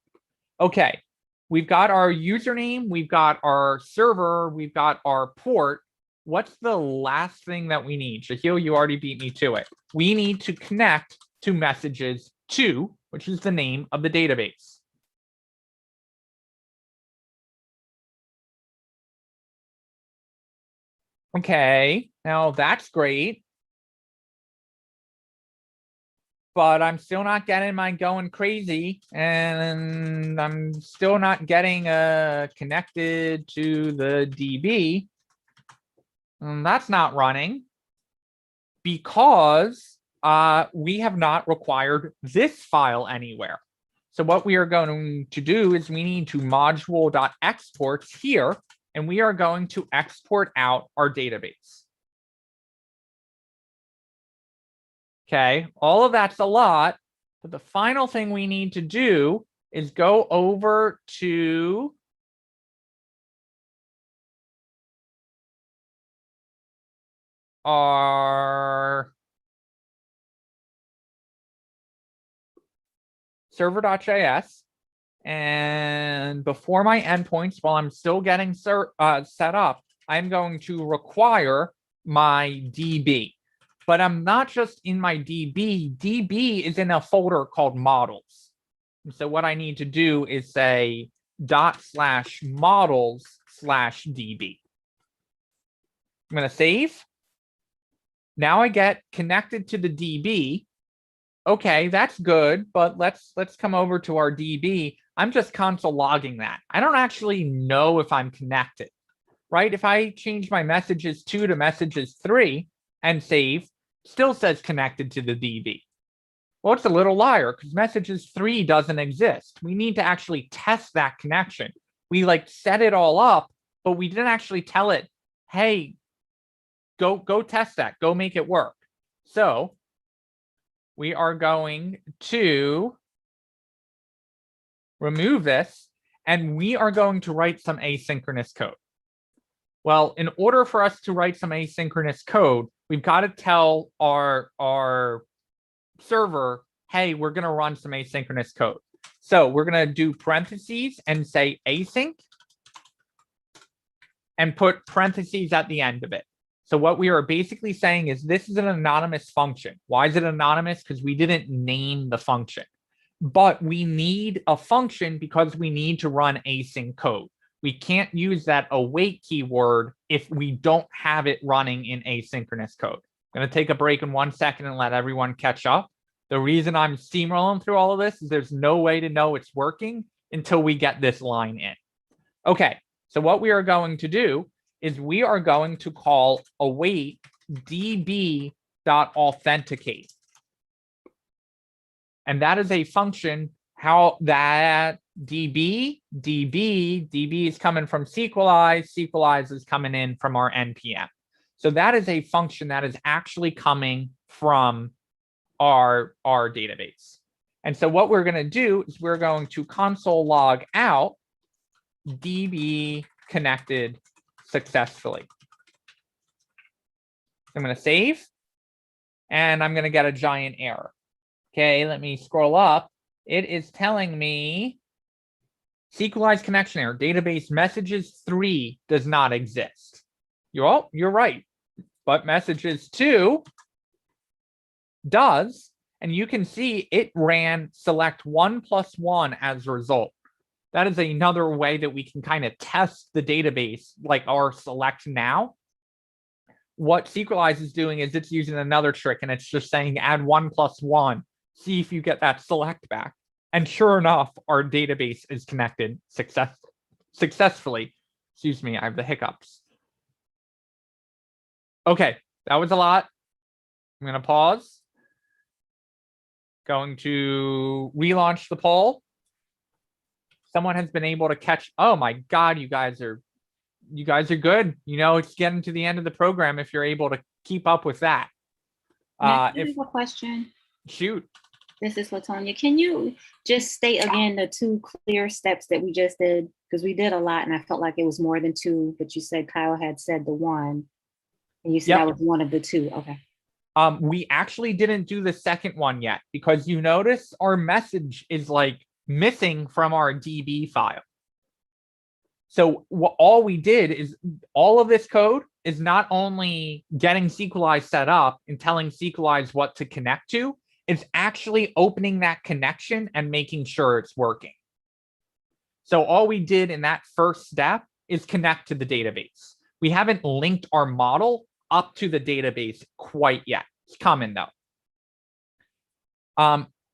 Okay, we've got our username, we've got our server, we've got our port. What's the last thing that we need? Shahil, you already beat me to it. We need to connect to messages 2, which is the name of the database. Okay, now that's great. But I'm still not getting my going crazy, and I'm still not getting connected to the DB. And that's not running because we have not required this file anywhere. So what we are going to do is we need to module.export here, and we are going to export out our database. Okay, all of that's a lot, but the final thing we need to do is go over to our server.js, and before my endpoints, while I'm still getting set up, I'm going to require my DB. But I'm not just in my DB. DB is in a folder called models. So what I need to do is say /models/DB. I'm going to save. Now I get connected to the DB. Okay, that's good, but let's come over to our DB. I'm just console logging that. I don't actually know if I'm connected, right? If I change my messages 2 to messages 3 and save, still says connected to the DB. Well, it's a little liar because messages 3 doesn't exist. We need to actually test that connection. We like set it all up, but we didn't actually tell it, hey, go test that, go make it work. So we are going to remove this, and we are going to write some asynchronous code. Well, in order for us to write some asynchronous code, we've got to tell our server, hey, we're going to run some asynchronous code. So we're going to do parentheses and say async and put parentheses at the end of it. So what we are basically saying is this is an anonymous function. Why is it anonymous? Because we didn't name the function. But we need a function because we need to run async code. We can't use that await keyword if we don't have it running in asynchronous code. I'm going to take a break in 1 second and let everyone catch up. The reason I'm steamrolling through all of this is there's no way to know it's working until we get this line in. Okay, so what we are going to do is we are going to call await db.authenticate. And that is a function how that DB is coming from Sqlize, Sqlize is coming in from our NPM. So that is a function that is actually coming from our database. And so what we're going to do is we're going to console log out DB connected successfully. I'm going to save and I'm going to get a giant error. Okay, let me scroll up. It is telling me Sqlize connection error, database messages 3 does not exist. You're right, but messages 2 does, and you can see it ran select 1 + 1 as a result. That is another way that we can kind of test the database, like our select now. What Sqlize is doing is it's using another trick, and it's just saying add 1 + 1. See if you get that select back. And sure enough, our database is connected successfully. Excuse me, I have the hiccups. Okay, that was a lot. I'm going to pause. Going to relaunch the poll. Someone has been able to catch. Oh my God, you guys are good. You know, it's getting to the end of the program if you're able to keep up with that. Next, if a question. Shoot. This is Latonia. Can you just state again the 2 clear steps that we just did? Because we did a lot and I felt like it was more than 2, but you said Kyle had said the 1 and you said that was one of the 2. Okay. We actually didn't do the second one yet because you notice our message is like missing from our DB file. So all we did is all of this code is not only getting Sqlize set up and telling Sqlize what to connect to, it's actually opening that connection and making sure it's working. So all we did in that first step is connect to the database. We haven't linked our model up to the database quite yet. It's coming though.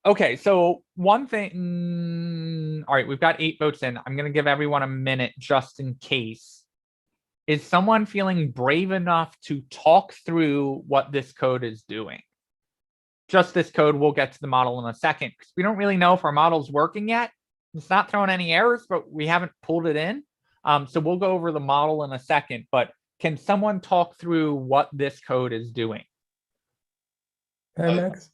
Okay, so one thing, all right, we've got 8 votes in. I'm going to give everyone a minute just in case. Is someone feeling brave enough to talk through what this code is doing? Just this code, we'll get to the model in a second because we don't really know if our model's working yet. It's not throwing any errors, but we haven't pulled it in. So we'll go over the model in a second, but can someone talk through what this code is doing? Max?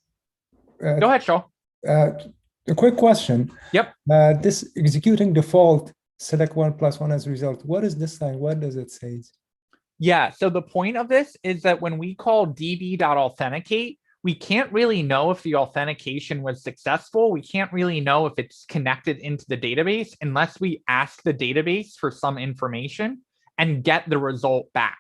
Go ahead, Shaw. A quick question. Yep. This executing default select 1 + 1 as a result. What is this line? What does it say? Yeah, so the point of this is that when we call db.authenticate, we can't really know if the authentication was successful. We can't really know if it's connected into the database unless we ask the database for some information and get the result back.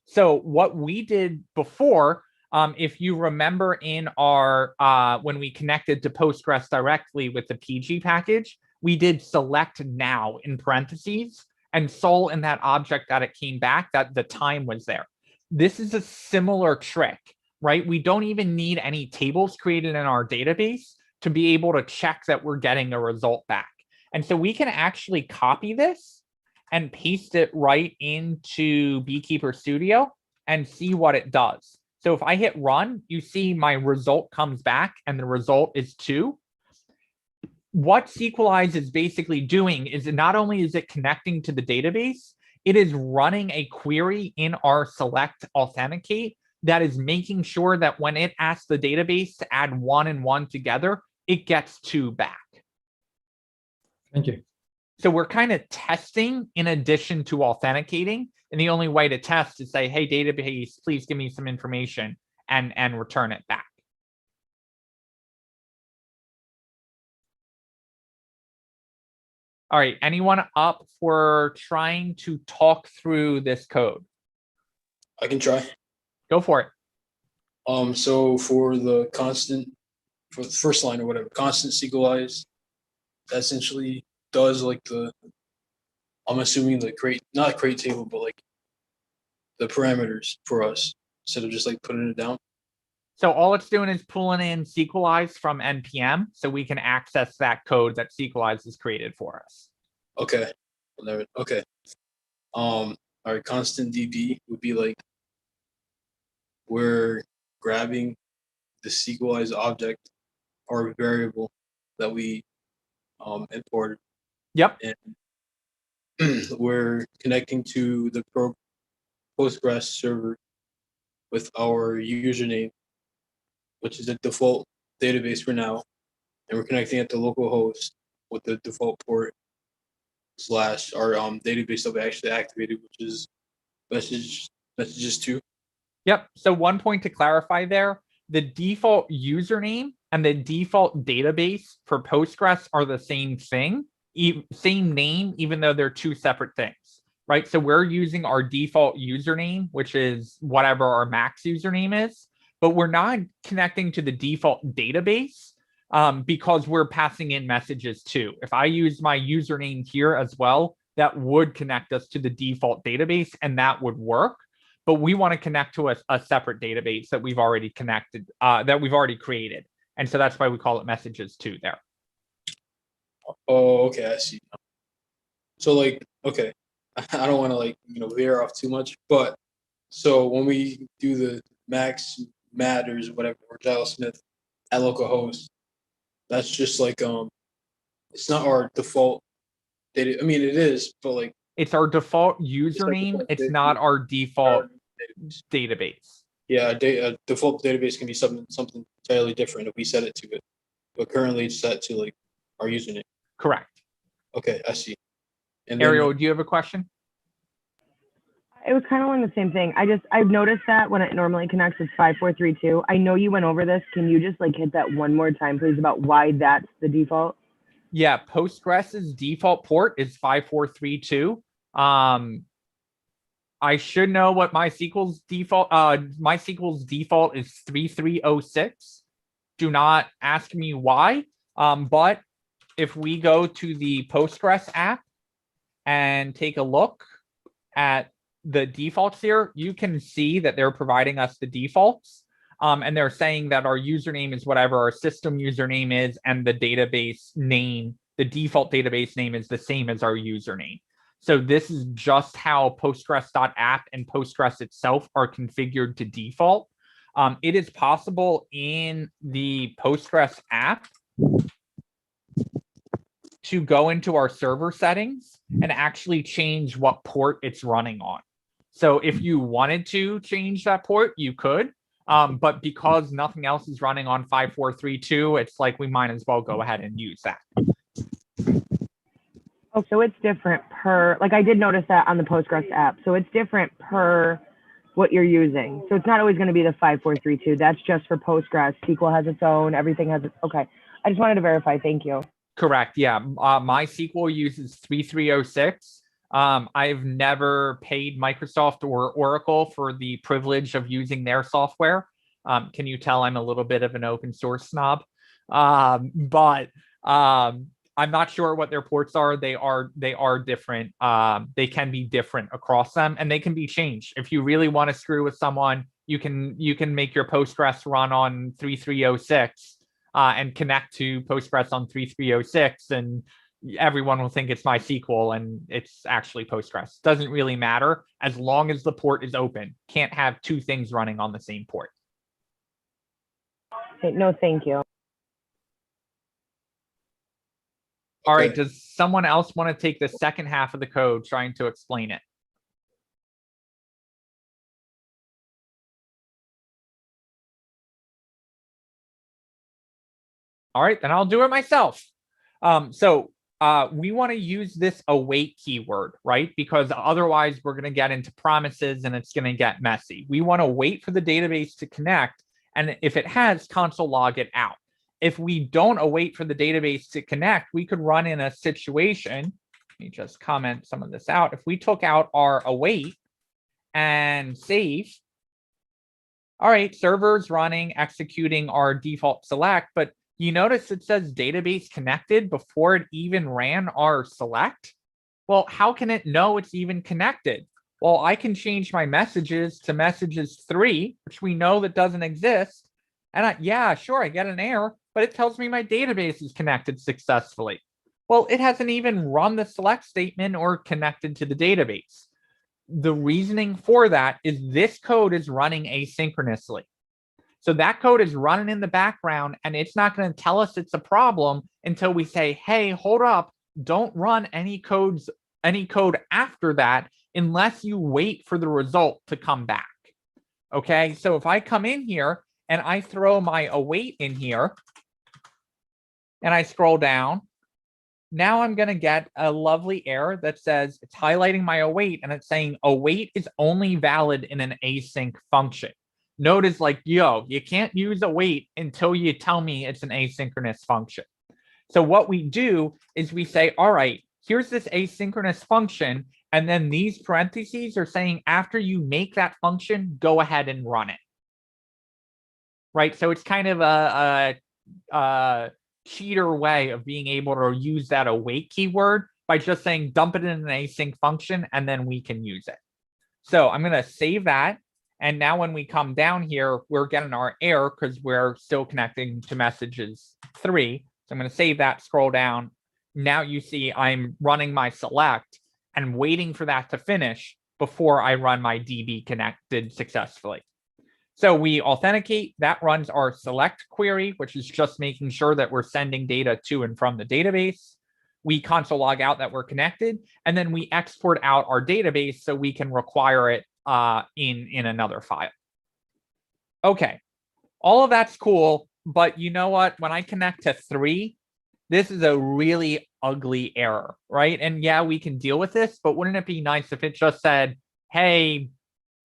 So what we did before, if you remember in our, when we connected to Postgres directly with the PG package, we did select now in parentheses and saw in that object that it came back that the time was there. This is a similar trick, right? We don't even need any tables created in our database to be able to check that we're getting a result back. And so we can actually copy this and paste it right into Beekeeper Studio and see what it does. So if I hit run, you see my result comes back and the result is 2. What Sqlize is basically doing is not only is it connecting to the database, it is running a query in our select authenticate that is making sure that when it asks the database to add 1 and 1 together, it gets 2 back. Thank you. So we're kind of testing in addition to authenticating. And the only way to test is say, hey, database, please give me some information and return it back. All right, anyone up for trying to talk through this code? I can try. Go for it. So for the constant, for the first line or whatever, constant Sqlize, that essentially does like I'm assuming the not crate table, but like the parameters for us instead of just like putting it down. So all it's doing is pulling in Sqlize from NPM so we can access that code that Sqlize has created for us. Okay. Okay. All right. Constant DB would be like we're grabbing the Sqlize object or variable that we imported. Yep. And we're connecting to the Postgres server with our username, which is a default database for now, and we're connecting it to localhost with the default port / our database that we actually activated, which is messages 2. Yep. So one point to clarify there, the default username and the default database for Postgres are the same thing, same name, even though they're two separate things, right? So we're using our default username, which is whatever our max username is, but we're not connecting to the default database because we're passing in messages too. If I use my username here as well, that would connect us to the default database and that would work. But we want to connect to a separate database that we've already connected, that we've already created. And so that's why we call it messages too there. Oh, okay, I see. So like, okay, I don't want to like, veer off too much, but so when we do the max matters, whatever, or Giles Smith at localhost, that's just like, it's not our default data. I mean, it is, but like, it's our default username. It's not our default database. Yeah, a default database can be something entirely different if we set it to it, but currently it's set to like our username. Correct. Okay, I see. And Ariel, do you have a question? It was kind of along the same thing. I've noticed that when it normally connects, it's 5432. I know you went over this. Can you just like hit that one more time, please, about why that's the default? Yeah, Postgres's default port is 5432. I should know what MySQL's default. MySQL's default is 3306. Do not ask me why. But if we go to the Postgres app and take a look at the defaults here, you can see that they're providing us the defaults. And they're saying that our username is whatever our system username is, and the database name, the default database name is the same as our username. So this is just how Postgres.app and Postgres itself are configured to default. It is possible in the Postgres app to go into our server settings and actually change what port it's running on. So if you wanted to change that port, you could. But because nothing else is running on 5432, it's like we might as well go ahead and use that. Oh, so it's different per, like I did notice that on the Postgres app. So it's different per what you're using. So it's not always going to be the 5432. That's just for Postgres. SQL has its own, everything has its, okay. I just wanted to verify. Thank you. Correct. Yeah. MySQL uses 3306. I've never paid Microsoft or Oracle for the privilege of using their software. Can you tell I'm a little bit of an open source snob? But I'm not sure what their ports are. They are different. They can be different across them, and they can be changed. If you really want to screw with someone, you can make your Postgres run on 3306 and connect to Postgres on 3306, and everyone will think it's MySQL, and it's actually Postgres. Doesn't really matter as long as the port is open. Can't have two things running on the same port. Okay, no, thank you. All right, does someone else want to take the second half of the code trying to explain it? All right, then I'll do it myself. So we want to use this await keyword, right? Because otherwise we're going to get into promises and it's going to get messy. We want to wait for the database to connect. And if it has, console log it out. If we don't await for the database to connect, we could run in a situation. Let me just comment some of this out. If we took out our await and save, all right, server's running, executing our default select, but you notice it says database connected before it even ran our select. Well, how can it know it's even connected? Well, I can change my messages to messages 3, which we know that doesn't exist. And yeah, sure, I get an error, but it tells me my database is connected successfully. Well, it hasn't even run the select statement or connected to the database. The reasoning for that is this code is running asynchronously. So that code is running in the background and it's not going to tell us it's a problem until we say, hey, hold up, don't run any code after that unless you wait for the result to come back. Okay, so if I come in here and I throw my await in here and I scroll down, now I'm going to get a lovely error that says it's highlighting my await and it's saying await is only valid in an async function. Notice like, yo, you can't use await until you tell me it's an asynchronous function. So what we do is we say, all right, here's this asynchronous function. And then these parentheses are saying after you make that function, go ahead and run it. Right. So it's kind of a cheater way of being able to use that await keyword by just saying dump it in an async function and then we can use it. So I'm going to save that. And now when we come down here, we're getting our error because we're still connecting to messages 3. So I'm going to save that, scroll down. Now you see I'm running my select and waiting for that to finish before I run my DB connected successfully. So we authenticate, that runs our select query, which is just making sure that we're sending data to and from the database. We console log out that we're connected, and then we export out our database so we can require it in another file. Okay, all of that's cool, but you know what? When I connect to 3, this is a really ugly error, right? And yeah, we can deal with this, but wouldn't it be nice if it just said, hey,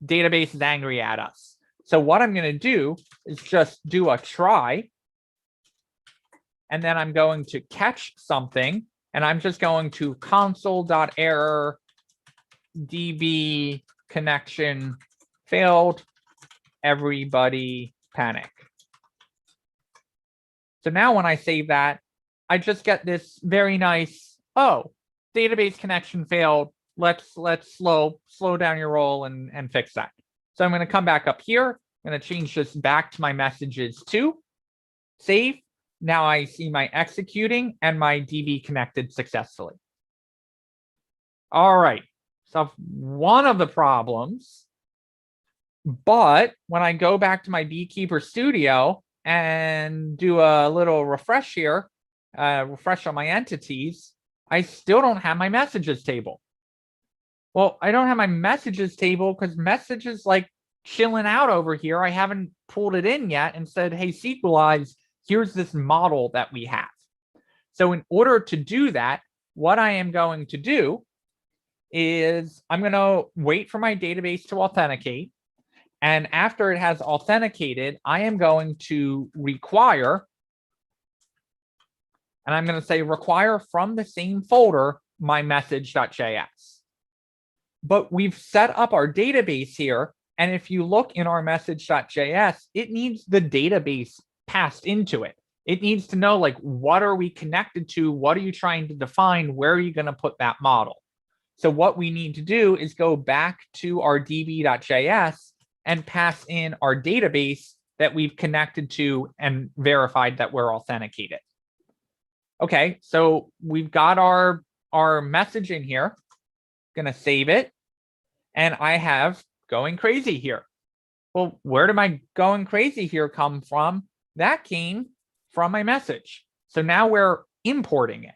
database is angry at us? So what I'm going to do is just do a try. And then I'm going to catch something. And I'm just going to console.error DB connection failed. Everybody panic. So now when I save that, I just get this very nice, oh, database connection failed. Let's slow down your roll and fix that. So I'm going to come back up here. I'm going to change this back to my messages 2. Save. Now I see my executing and my DB connected successfully. All right. So one of the problems, but when I go back to my Beekeeper Studio and do a little refresh here, refresh on my entities, I still don't have my messages table. Well, I don't have my messages table because messages like chilling out over here. I haven't pulled it in yet and said, hey, Sqlize, here's this model that we have. So in order to do that, what I am going to do is I'm going to wait for my database to authenticate. And after it has authenticated, I am going to require, and I'm going to say require from the same folder, my message.js. But we've set up our database here. And if you look in our message.js, it needs the database passed into it. It needs to know, like, what are we connected to? What are you trying to define? Where are you going to put that model? So what we need to do is go back to our db.js and pass in our database that we've connected to and verified that we're authenticated. Okay, so we've got our message in here. Going to save it. And I have going crazy here. Well, where did my going crazy here come from? That came from my message. So now we're importing it.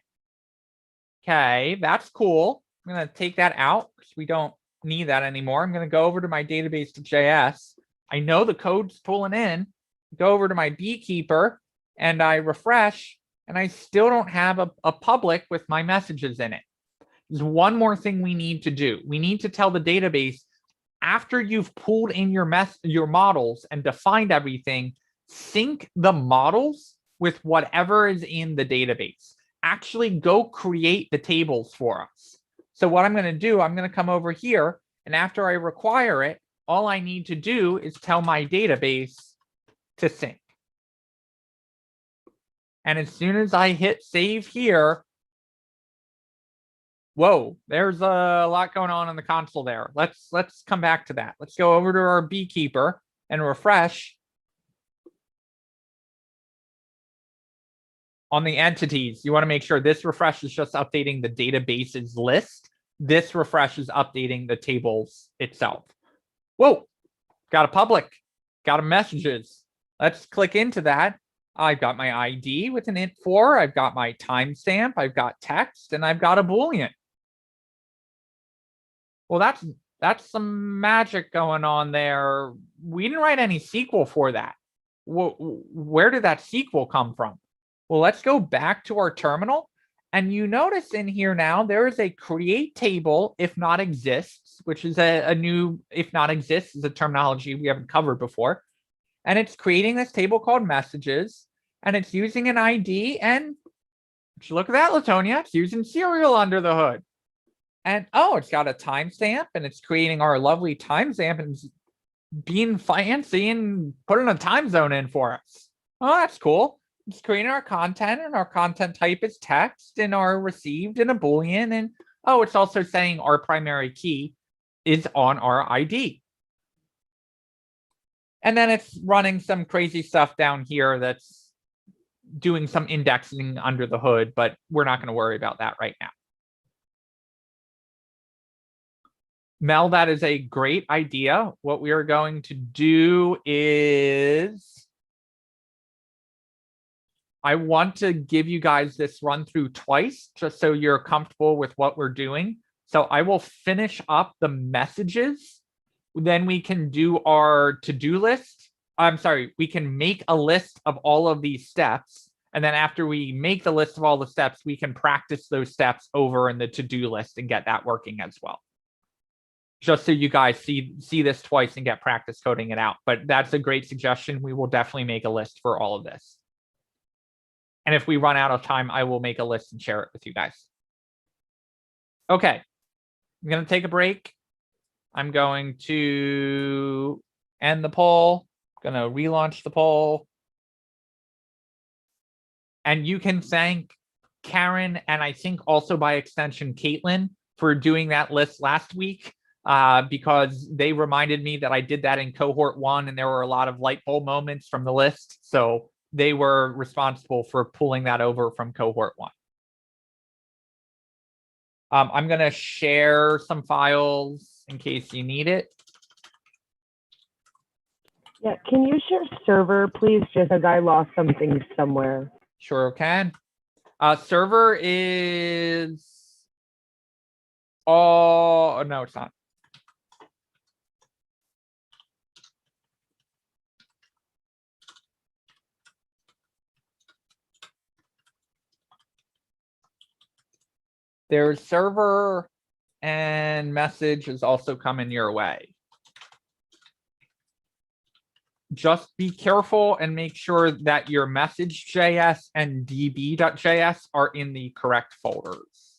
Okay, that's cool. I'm going to take that out because we don't need that anymore. I'm going to go over to my database.js. I know the code's pulling in. Go over to my Beekeeper and I refresh. and I still don't have a public with my messages in it. There's one more thing we need to do. We need to tell the database, after you've pulled in your models and defined everything, sync the models with whatever is in the database. Actually go create the tables for us. So what I'm going to do, I'm going to come over here, and after I require it, all I need to do is tell my database to sync. And as soon as I hit save here, whoa, there's a lot going on in the console there. Let's come back to that. Let's go over to our beekeeper and refresh. On the entities, you want to make sure this refresh is just updating the database's list. This refresh is updating the tables itself. Whoa, got a public, got a messages. Let's click into that. I've got my ID with an int4. I've got my timestamp. I've got text, and I've got a Boolean. Well, that's some magic going on there. We didn't write any SQL for that. Where did that SQL come from? Well, let's go back to our terminal, and you notice in here now there is a create table if not exists, which is a new if not exists is a terminology we haven't covered before, and it's creating this table called messages, and it's using an ID, and look at that, Latonia, it's using serial under the hood, and oh, it's got a timestamp, and it's creating our lovely timestamp and being fancy and putting a time zone in for us. Oh, that's cool. It's creating our content, and our content type is text, and our received in a Boolean, and oh, it's also saying our primary key is on our ID. And then it's running some crazy stuff down here that's doing some indexing under the hood, but we're not going to worry about that right now. Mel, that is a great idea. What we are going to do is I want to give you guys this run through twice, just so you're comfortable with what we're doing. So I will finish up the messages. Then we can do our to-do list. I'm sorry, we can make a list of all of these steps. And then after we make the list of all the steps, we can practice those steps over in the to-do list and get that working as well. Just so you guys see this twice and get practice coding it out. But that's a great suggestion. We will definitely make a list for all of this. And if we run out of time, I will make a list and share it with you guys. Okay, I'm going to take a break. I'm going to end the poll. I'm going to relaunch the poll. And you can thank Karen, and I think also by extension, Caitlin, for doing that list last week, because they reminded me that I did that in cohort 1, and there were a lot of light bulb moments from the list. So they were responsible for pulling that over from cohort 1. I'm going to share some files in case you need it. Yeah, can you share server, please? Just a guy lost something somewhere. Sure can. Server is... Oh, no, it's not. There's server and message is also coming your way. Just be careful and make sure that your message.js and db.js are in the correct folders.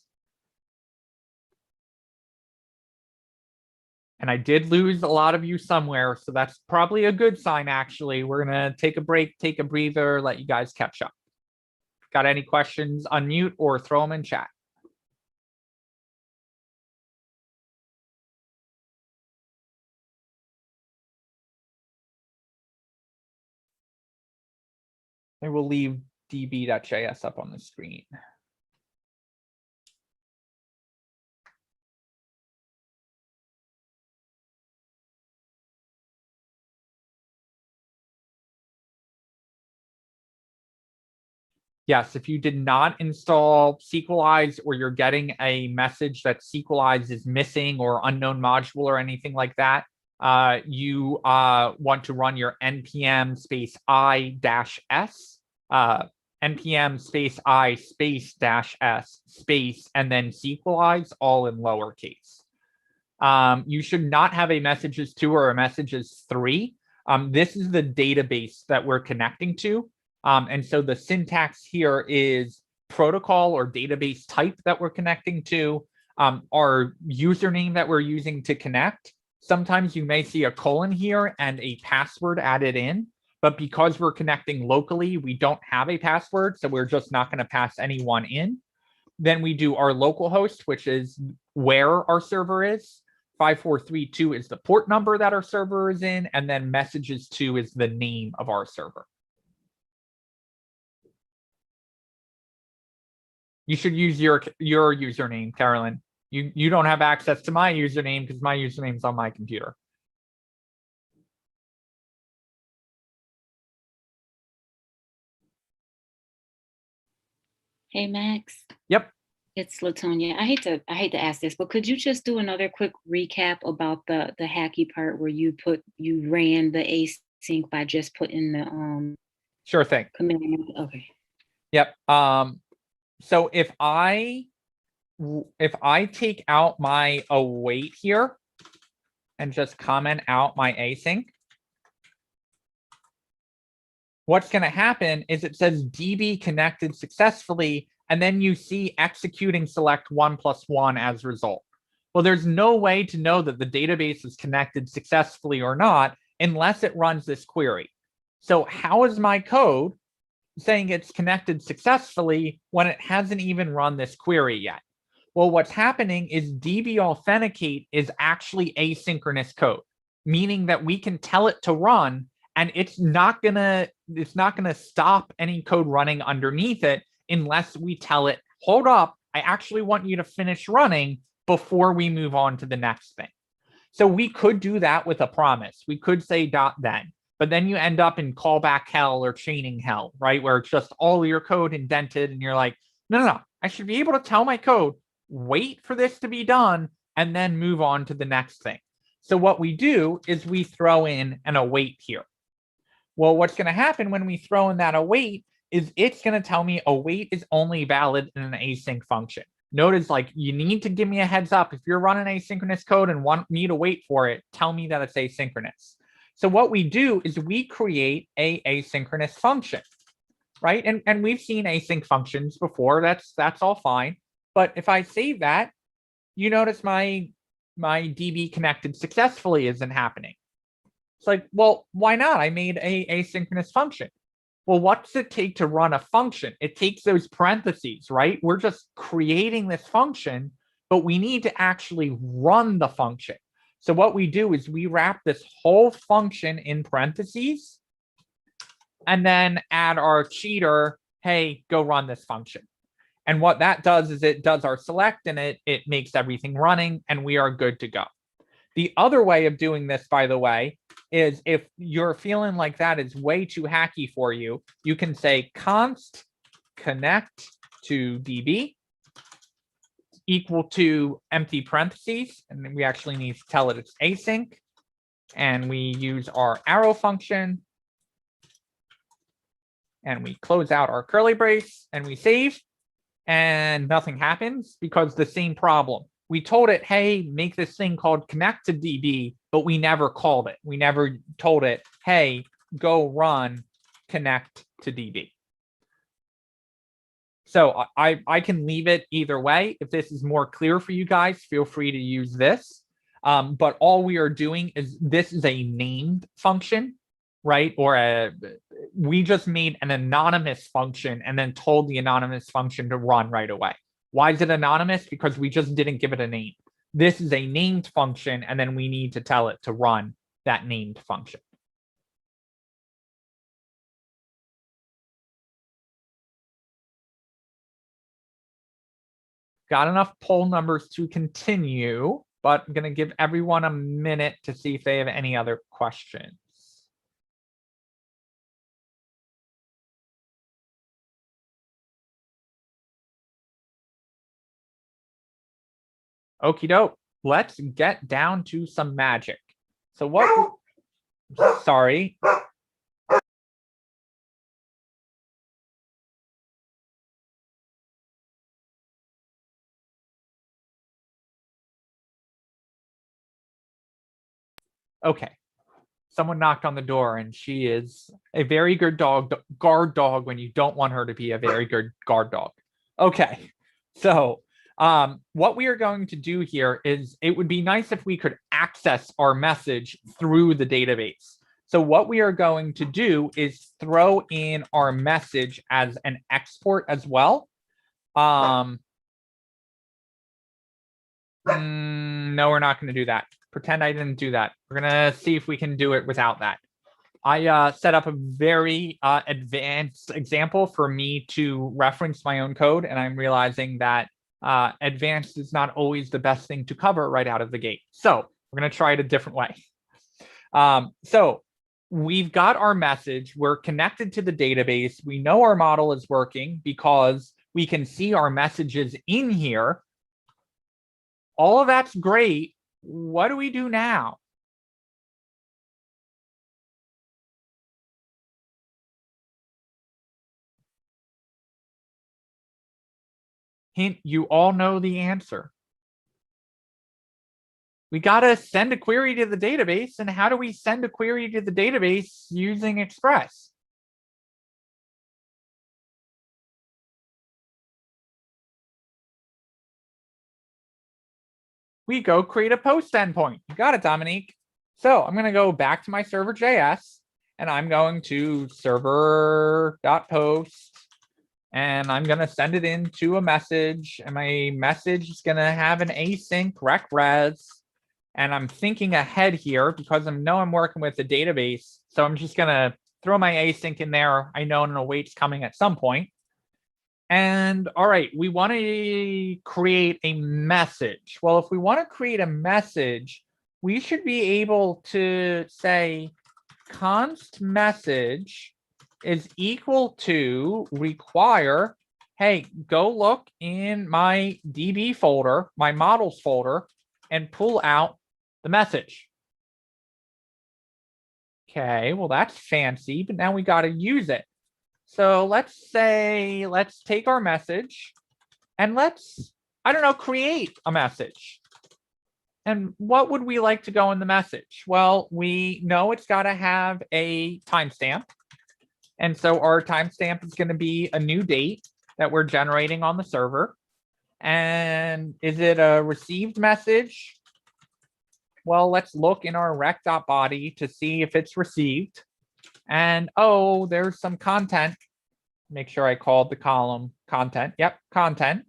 And I did lose a lot of you somewhere, so that's probably a good sign, actually. We're going to take a break, take a breather, let you guys catch up. Got any questions, unmute or throw them in chat. I will leave db.js up on the screen. Yes, if you did not install Sqlize, or you're getting a message that Sqlize is missing or unknown module or anything like that, you want to run your npm -i-s npm space I space dash s space and then Sqlize all in lowercase. You should not have a messages to or a messages 3. This is the database that we're connecting to. And so the syntax here is protocol or database type that we're connecting to, our username that we're using to connect. Sometimes you may see a colon here and a password added in, but because we're connecting locally, we don't have a password, so we're just not going to pass anyone in. Then we do our local host, which is where our server is. 5432 is the port number that our server is in, and then messages 2 is the name of our server. You should use your username, Carolyn. You don't have access to my username because my username is on my computer. Hey, Max. Yep. It's Latonia. I hate to ask this, but could you just do another quick recap about the hacky part where you ran the async by just putting the Sure thing. command? Okay. Yep. So if I take out my await here and just comment out my async, what's going to happen is it says DB connected successfully, and then you see executing select 1+1 as result. Well, there's no way to know that the database is connected successfully or not unless it runs this query. So how is my code saying it's connected successfully when it hasn't even run this query yet? Well, what's happening is DB authenticate is actually asynchronous code, meaning that we can tell it to run and it's not gonna stop any code running underneath it unless we tell it, hold up, I actually want you to finish running before we move on to the next thing. So we could do that with a promise. We could say .then, but then you end up in callback hell or chaining hell, right? Where it's just all your code indented and you're like, no, I should be able to tell my code, wait for this to be done and then move on to the next thing. So what we do is we throw in an await here. Well, what's going to happen when we throw in that await is it's going to tell me await is only valid in an async function. Notice, like, you need to give me a heads up. If you're running asynchronous code and want me to wait for it, tell me that it's asynchronous. So what we do is we create a asynchronous function, right? And we've seen async functions before. That's all fine. But if I save that, you notice my DB connected successfully isn't happening. It's like, well, why not? I made a asynchronous function. Well, what's it take to run a function? It takes those parentheses, right? We're just creating this function, but we need to actually run the function. So what we do is we wrap this whole function in parentheses and then add our cheater, hey, go run this function. And what that does is it does our select and it makes everything running and we are good to go. The other way of doing this, by the way, is if you're feeling like that is way too hacky for you, you can say const connect to DB equal to empty parentheses. And then we actually need to tell it it's async. And we use our arrow function. And we close out our curly brace and we save. And nothing happens because the same problem. We told it, hey, make this thing called connect to DB, but we never called it. We never told it, hey, go run connect to DB. So I can leave it either way. If this is more clear for you guys, feel free to use this. But all we are doing is this is a named function, right? Or we just made an anonymous function and then told the anonymous function to run right away. Why is it anonymous? Because we just didn't give it a name. This is a named function, and then we need to tell it to run that named function. Got enough poll numbers to continue, but I'm going to give everyone a minute to see if they have any other questions. Okie doke. Let's get down to some magic. So what? Sorry. Okay. Someone knocked on the door and she is a very good guard dog when you don't want her to be a very good guard dog. Okay. So what we are going to do here is it would be nice if we could access our message through the database. So what we are going to do is throw in our message as an export as well. No, we're not going to do that. Pretend I didn't do that. We're going to see if we can do it without that. I set up a very advanced example for me to reference my own code, and I'm realizing that advanced is not always the best thing to cover right out of the gate. So we're going to try it a different way. So we've got our message. We're connected to the database. We know our model is working because we can see our messages in here. All of that's great. What do we do now? Hint, you all know the answer. We got to send a query to the database. And how do we send a query to the database using Express? We go create a post endpoint. You got it, Dominique. So I'm going to go back to my server.js and I'm going to server.post. And I'm going to send it into a message, and my message is going to have an async rec res. And I'm thinking ahead here because I know I'm working with the database. So I'm just going to throw my async in there. I know an await's coming at some point. And all right, we want to create a message. Well, if we want to create a message, we should be able to say const message is equal to require, hey, go look in my DB folder, my models folder, and pull out the message. Okay, well, that's fancy, but now we got to use it. So let's say, let's take our message and let's, I don't know, create a message. And what would we like to go in the message? Well, we know it's got to have a timestamp. And so our timestamp is going to be a new date that we're generating on the server. And is it a received message? Well, let's look in our rec.body to see if it's received. And oh, there's some content. Make sure I called the column content. Yep, content.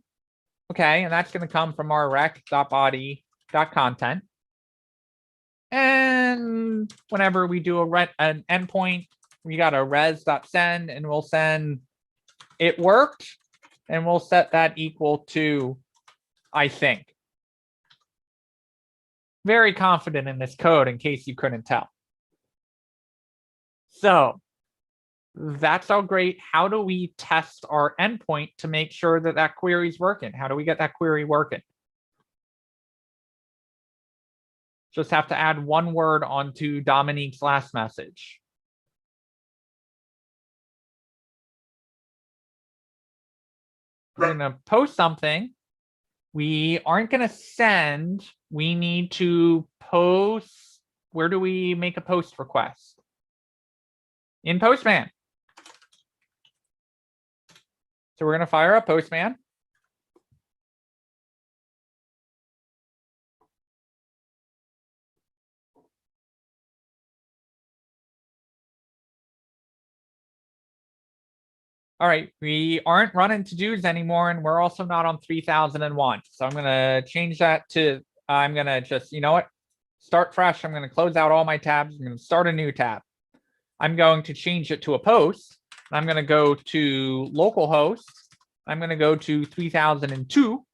Okay, and that's going to come from our rec.body.content. And whenever we do an endpoint, we got a res.send, and we'll send it worked, and we'll set that equal to, I think. Very confident in this code in case you couldn't tell. So that's all great. How do we test our endpoint to make sure that that query is working? How do we get that query working? Just have to add one word onto Dominique's last message. We're going to post something. We aren't going to send. We need to post. Where do we make a post request? In Postman. So we're going to fire up Postman. All right, we aren't running to-dos anymore, and we're also not on 3001. So I'm going to change that to, I'm going to just, you know what, start fresh. I'm going to close out all my tabs. I'm going to start a new tab. I'm going to change it to a post. I'm going to go to localhost. I'm going to go to 3002,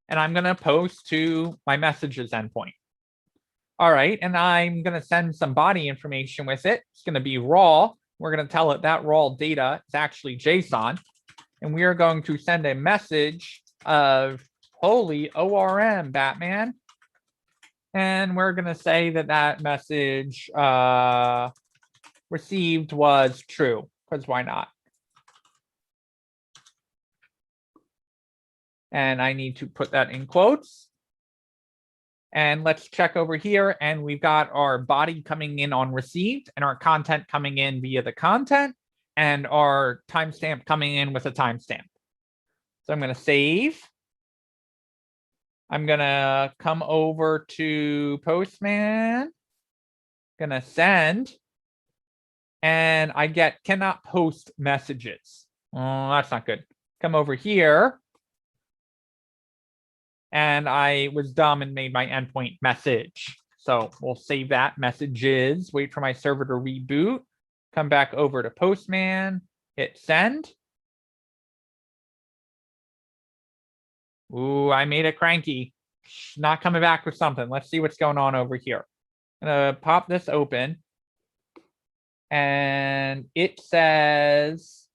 and I'm going to post to my messages endpoint. All right, and I'm going to send some body information with it. It's going to be raw. We're going to tell it that raw data is actually JSON. And we are going to send a message of holy ORM, Batman. And we're going to say that that message received was true, because why not? And I need to put that in quotes. And let's check over here. And we've got our body coming in on received and our content coming in via the content and our timestamp coming in with a timestamp. So I'm going to save. I'm going to come over to Postman. Going to send. And I get cannot post messages. Oh, that's not good. Come over here. And I was dumb and made my endpoint message. So we'll save that messages, wait for my server to reboot, come back over to Postman, hit send. Ooh, I made it cranky. Not coming back with something. Let's see what's going on over here. I'm gonna pop this open. And it says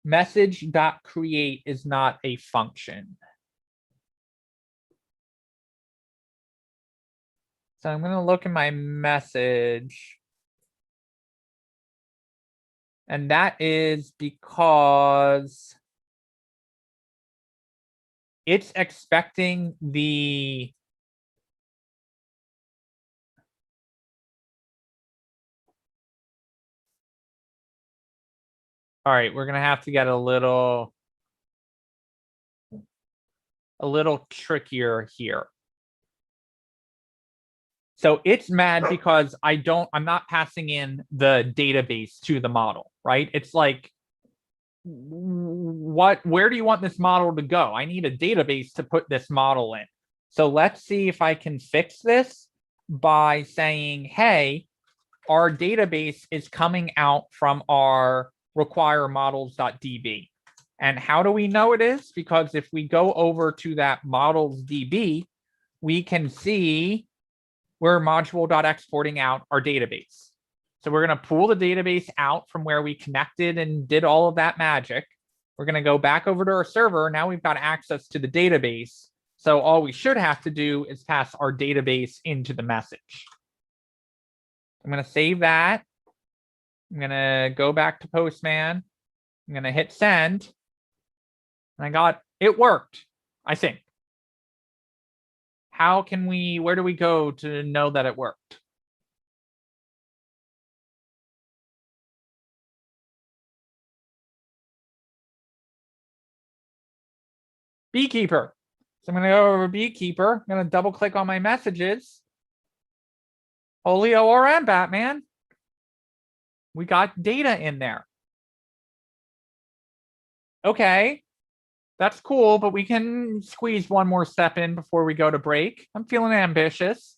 message.create is not a function. So I'm going to look in my message. And that is because it's expecting the all right, we're going to have to get a little trickier here. So it's mad because I'm not passing in the database to the model, right? It's like, where do you want this model to go? I need a database to put this model in. So let's see if I can fix this by saying, hey, our database is coming out from our require models.db. And how do we know it is? Because if we go over to that models DB, we can see we're module.exporting out our database. So we're going to pull the database out from where we connected and did all of that magic. We're going to go back over to our server. Now we've got access to the database. So all we should have to do is pass our database into the message. I'm going to save that. I'm going to go back to Postman. I'm going to hit send. And it worked, I think. Where do we go to know that it worked? Beekeeper. So I'm going to go over Beekeeper. I'm going to double click on my messages. Holy ORM, Batman. We got data in there. Okay. That's cool, but we can squeeze one more step in before we go to break. I'm feeling ambitious.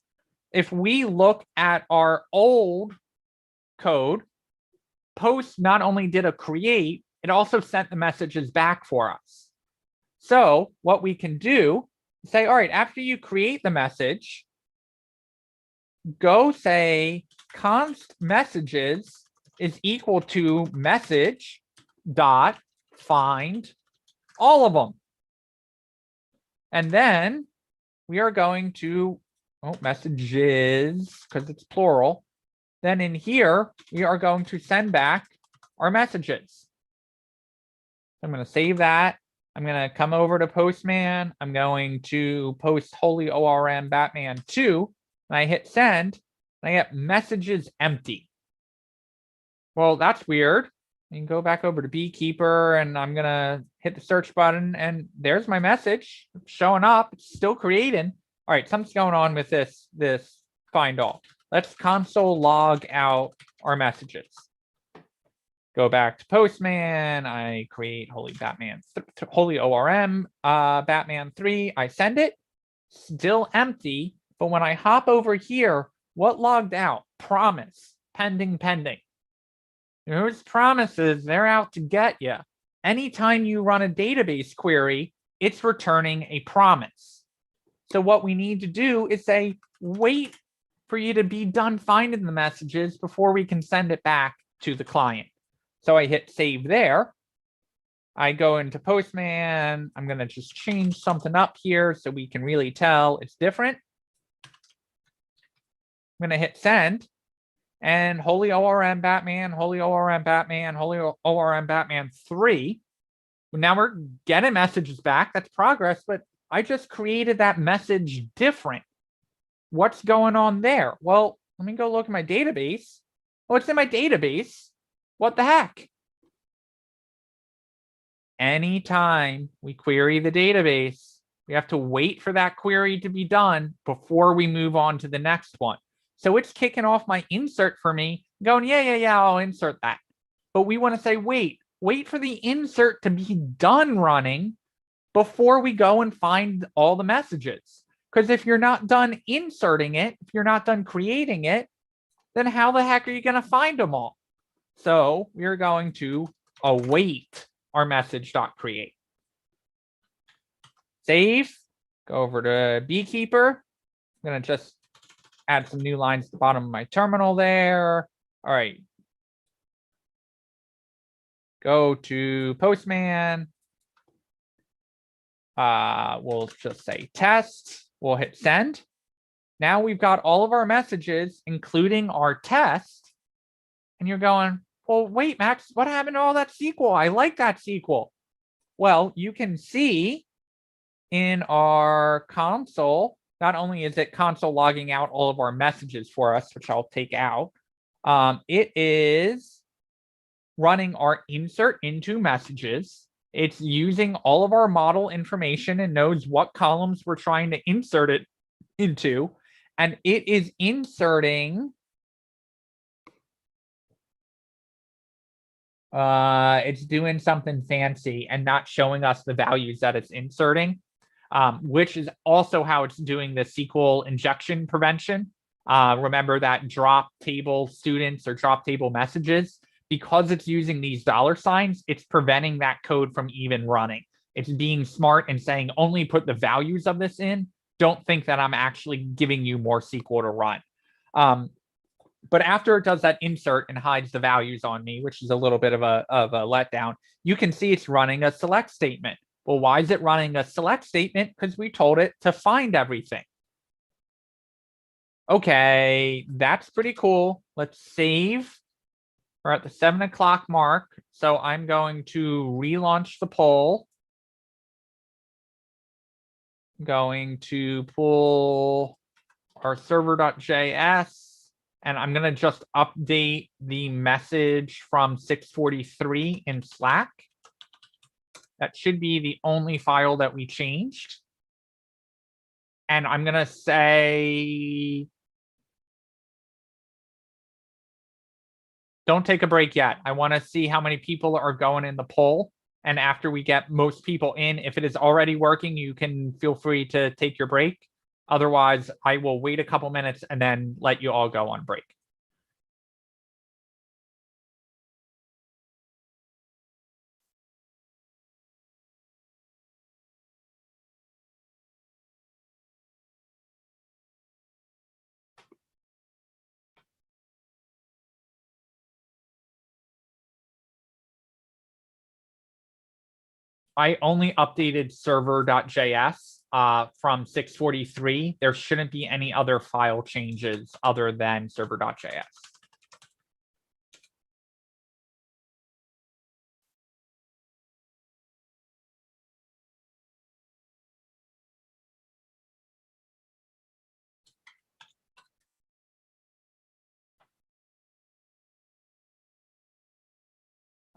If we look at our old code, Post not only did a create, it also sent the messages back for us. So what we can do is say, all right, after you create the message, go say const messages is equal to message dot find all of them. And then we are going to, messages, because it's plural. Then in here, we are going to send back our messages. I'm going to save that. I'm going to come over to Postman. I'm going to post Holy ORM Batman 2. And I hit send. And I get messages empty. Well, that's weird. You can go back over to Beekeeper and I'm going to hit the search button and there's my message showing up. It's still creating. All right, something's going on with this find all. Let's console log out our messages. Go back to Postman. I create Holy ORM Batman 3. I send it. Still empty. But when I hop over here, what logged out? Promise. Pending. Those promises, they're out to get you. Anytime you run a database query, it's returning a promise. So what we need to do is say, wait for you to be done finding the messages before we can send it back to the client. So I hit save there. I go into Postman. I'm going to just change something up here so we can really tell it's different. I'm going to hit send. And Holy ORM Batman, Holy ORM Batman, Holy ORM Batman 3. Now we're getting messages back. That's progress, but I just created that message different. what's going on there? Well, let me go look at my database. What's in my database? What the heck? Anytime we query the database, we have to wait for that query to be done before we move on to the next one. So it's kicking off my insert for me, going, yeah, I'll insert that. But we want to say, wait for the insert to be done running before we go and find all the messages. Because if you're not done inserting it, if you're not done creating it, then how the heck are you going to find them all? So we're going to await our message.create. Save, go over to Beekeeper. I'm going to just add some new lines at the bottom of my terminal there. All right. Go to Postman. We'll just say test. We'll hit send. Now we've got all of our messages, including our test. And you're going, well, wait, Max, what happened to all that SQL? I like that SQL. Well, you can see in our console, not only is it console logging out all of our messages for us, which I'll take out, it is running our insert into messages. It's using all of our model information and knows what columns we're trying to insert it into. And it is inserting, it's doing something fancy and not showing us the values that it's inserting, which is also how it's doing the SQL injection prevention. Remember that drop table students or drop table messages, because it's using these $signs, it's preventing that code from even running. It's being smart and saying, only put the values of this in. Don't think that I'm actually giving you more SQL to run. But after it does that insert and hides the values on me, which is a little bit of a letdown, you can see it's running a select statement. Well, why is it running a select statement? Because we told it to find everything. Okay, that's pretty cool. Let's save. We're at the 7 o'clock mark. So I'm going to relaunch the poll. I'm going to pull our server.js. And I'm going to just update the message from 643 in Slack. That should be the only file that we changed. And I'm going to say, don't take a break yet. I want to see how many people are going in the poll. And after we get most people in, if it is already working, you can feel free to take your break. Otherwise, I will wait a couple minutes and then let you all go on break. I only updated server.js from 643. There shouldn't be any other file changes other than server.js.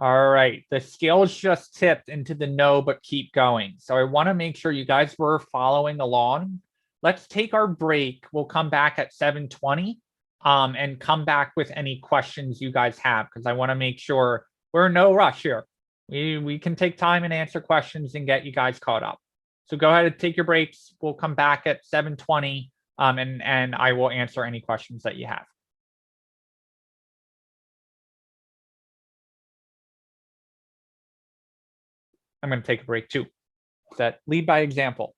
All right, the scales just tipped into the no, but keep going. So I want to make sure you guys were following along. Let's take our break. We'll come back at 7:20 and come back with any questions you guys have, because I want to make sure we're in no rush here. We can take time and answer questions and get you guys caught up. So go ahead and take your breaks. We'll come back at 7:20 and I will answer any questions that you have. I'm going to take a break too. That lead by example.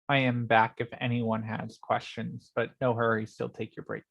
I am back if anyone has questions, but no hurry, still take your break.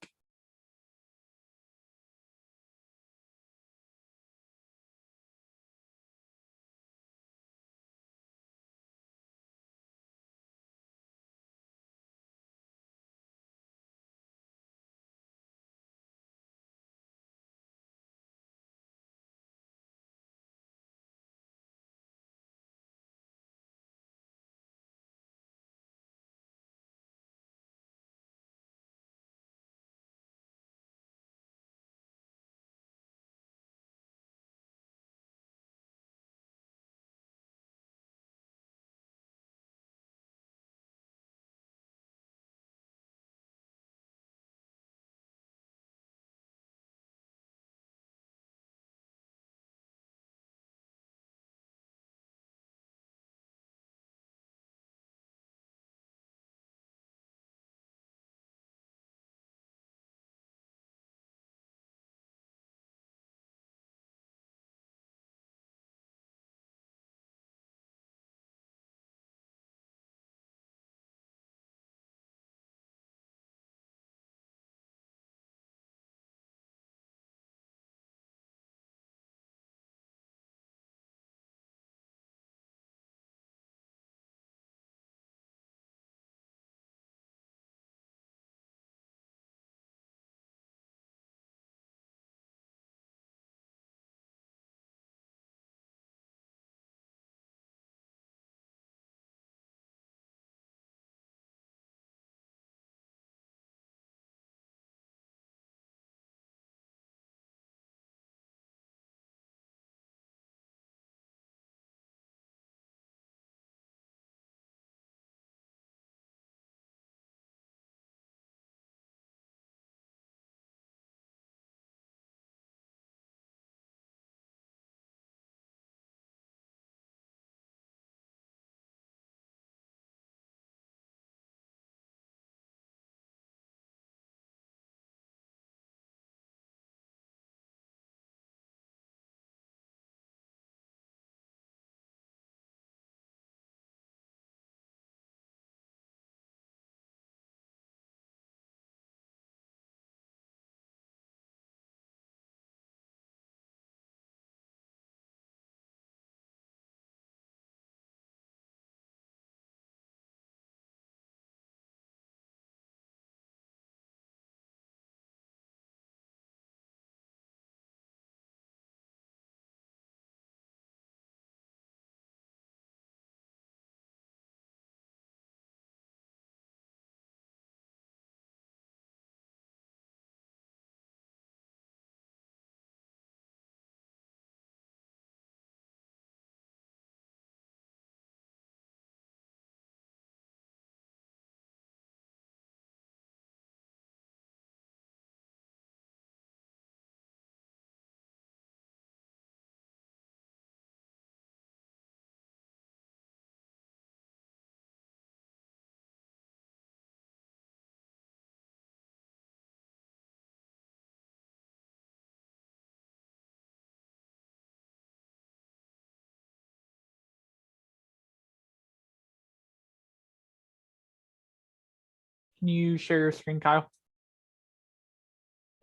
Can you share your screen, Kyle?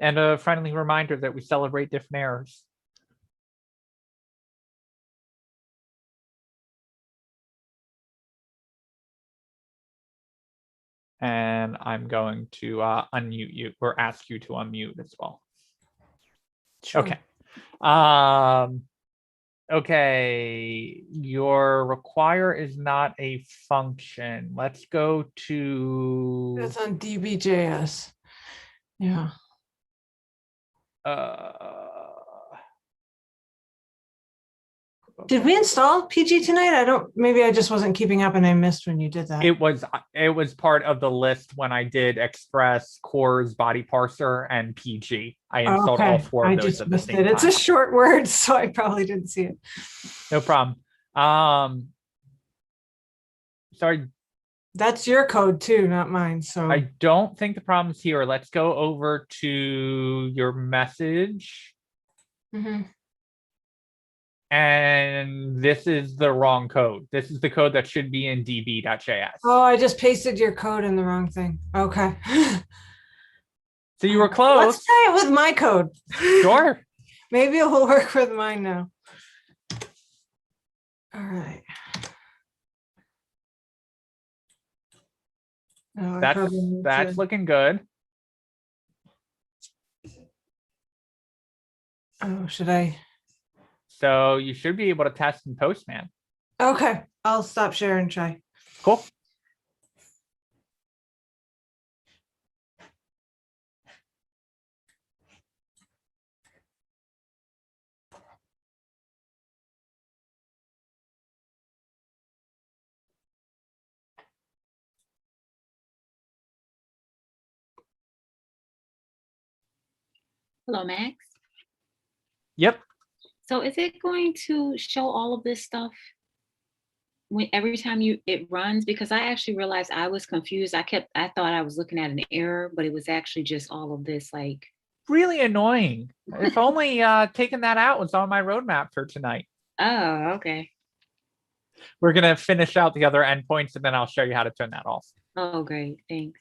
And a friendly reminder that we celebrate different errors. And I'm going to unmute you or ask you to unmute as well. Sure. Okay. Okay, your require is not a function. Let's go to That's on DBJS. Yeah. Did we install PG tonight? I don't, maybe I just wasn't keeping up and I missed when you did that. it was part of the list when I did Express, Cores, Body Parser, and PG. I installed all four of I those just at the missed same it. It's time. a short word, so I probably didn't see it. No problem. Sorry, That's your code too, not mine. So I don't think the problem's here. Let's go over to your message. Mhm. and this is the wrong code. This is the code that should be in db.js. Oh, I just pasted your code in the wrong thing. Okay. So you were close. Let's try it with my code. Sure. Maybe it will work with mine now. All right. Oh, I probably need That's to- looking good. Oh, should I? So you should be able to test in Postman. Okay, I'll stop sharing and try. Cool. Hello, Max. Yep. So is it going to show all of this stuff when every time it runs? Because I actually realized I was confused. I thought I was looking at an error, but it was actually just all of this like. Really annoying. If only taking that out was on my roadmap for tonight. Oh, okay. We're going to finish out the other endpoints and then I'll show you how to turn that off. Oh, great. Thanks.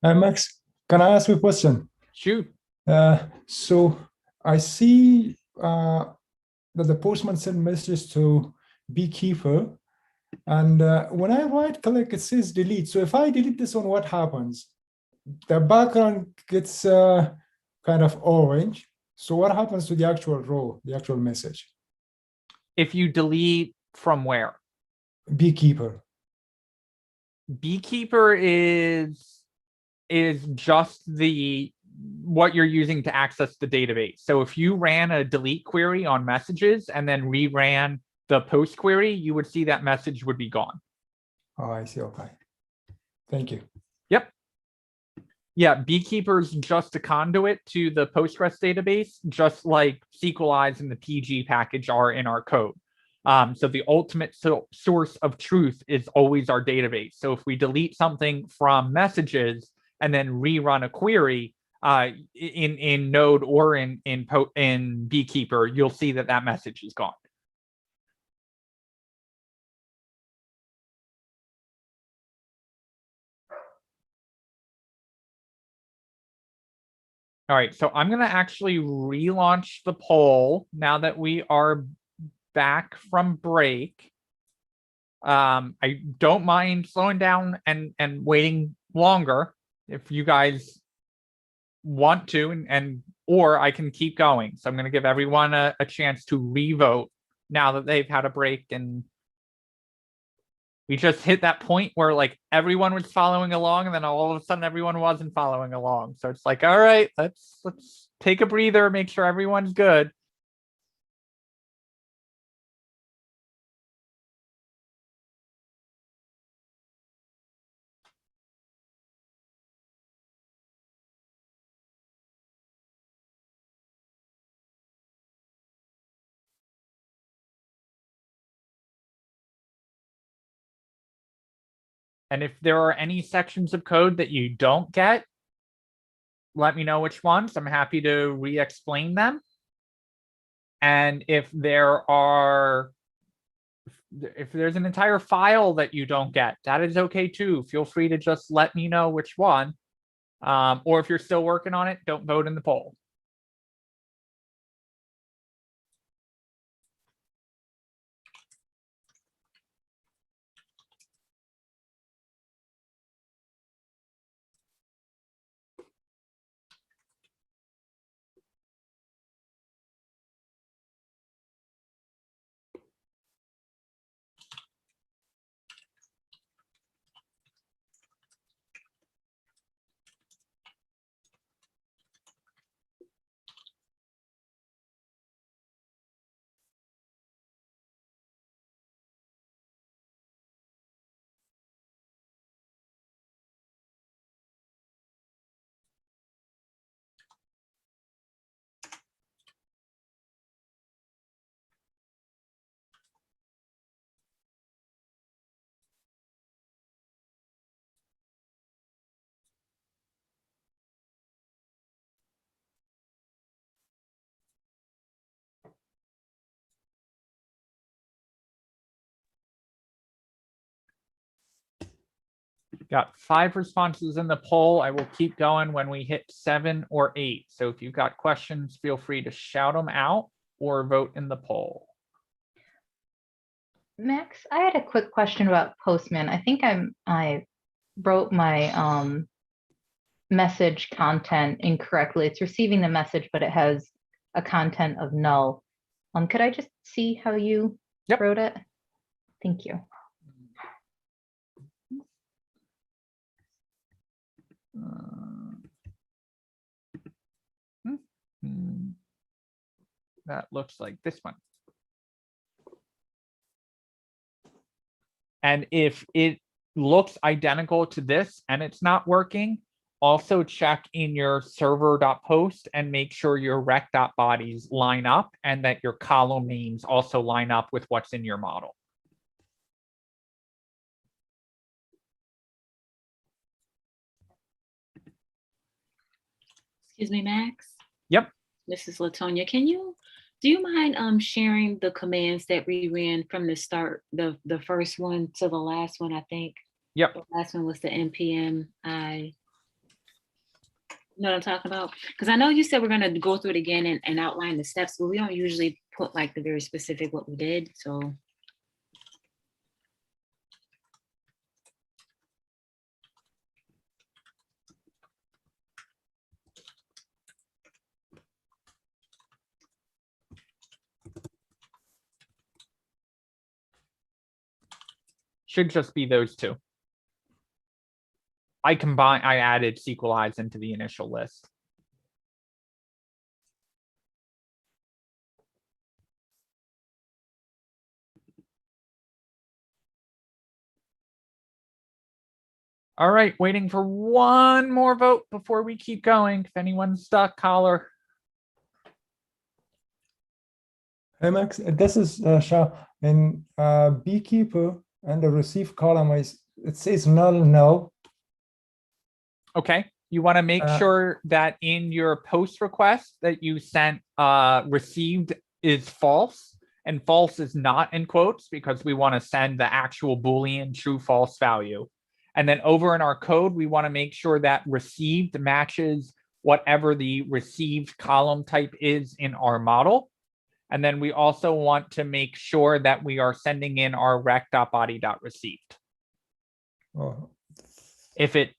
Max, can I ask you a question? Shoot. So I see that the postman sent messages to beekeeper, and when I right click, it says delete. So if I delete this one, what happens? The background gets kind of orange. So what happens to the actual row, the actual message? If you delete from where? Beekeeper. Beekeeper is just what you're using to access the database. So if you ran a delete query on messages and then reran the post query, you would see that message would be gone. Oh, I see. Okay. Thank you. Yep. Yeah, Beekeeper's just a conduit to the Postgres database, just like Sqlize and the PG package are in our code. So the ultimate source of truth is always our database. So if we delete something from messages and then rerun a query in Node or in Beekeeper, you'll see that message is gone. All right, so I'm going to actually relaunch the poll now that we are back from break. I don't mind slowing down and waiting longer if you guys want to, or I can keep going. So I'm going to give everyone a chance to revote now that they've had a break, and we just hit that point where like everyone was following along and then all of a sudden everyone wasn't following along. So it's like, all right, let's take a breather, make sure everyone's good. And if there are any sections of code that you don't get, let me know which ones. I'm happy to re-explain them. And if there's an entire file that you don't get, that is okay too. Feel free to just let me know which one. Or if you're still working on it, don't vote in the poll. Got 5 responses in the poll. I will keep going when we hit 7 or 8. So if you've got questions, feel free to shout them out or vote in the poll. Max, I had a quick question about Postman. I think I wrote my message content incorrectly. It's receiving the message, but it has a content of null. Could I just see how you wrote it? Thank you. That looks like this one. And if it looks identical to this and it's not working, also check in your server.post and make sure your rec.bodies line up and that your column names also line up with what's in your model. Excuse me, Max. Yep. This is Latonia. Do you mind sharing the commands that we ran from the start, the first one to the last one, I think? Yep. The last one was the npm I. You know what I'm talking about? Because I know you said we're going to go through it again and outline the steps, but we don't usually put like the very specific what we did. So. Should just be those 2. I added Sqlize into the initial list. All right, waiting for one more vote before we keep going. If anyone's stuck, holler. Hey Max, this is Shah. In beekeeper and the receive column, it says null. Okay, you want to make sure that in your post request that you sent received is false, and false is not in quotes because we want to send the actual Boolean true false value. And then over in our code, we want to make sure that received matches whatever the received column type is in our model. And then we also want to make sure that we are sending in our rec.body.received. Oh. If it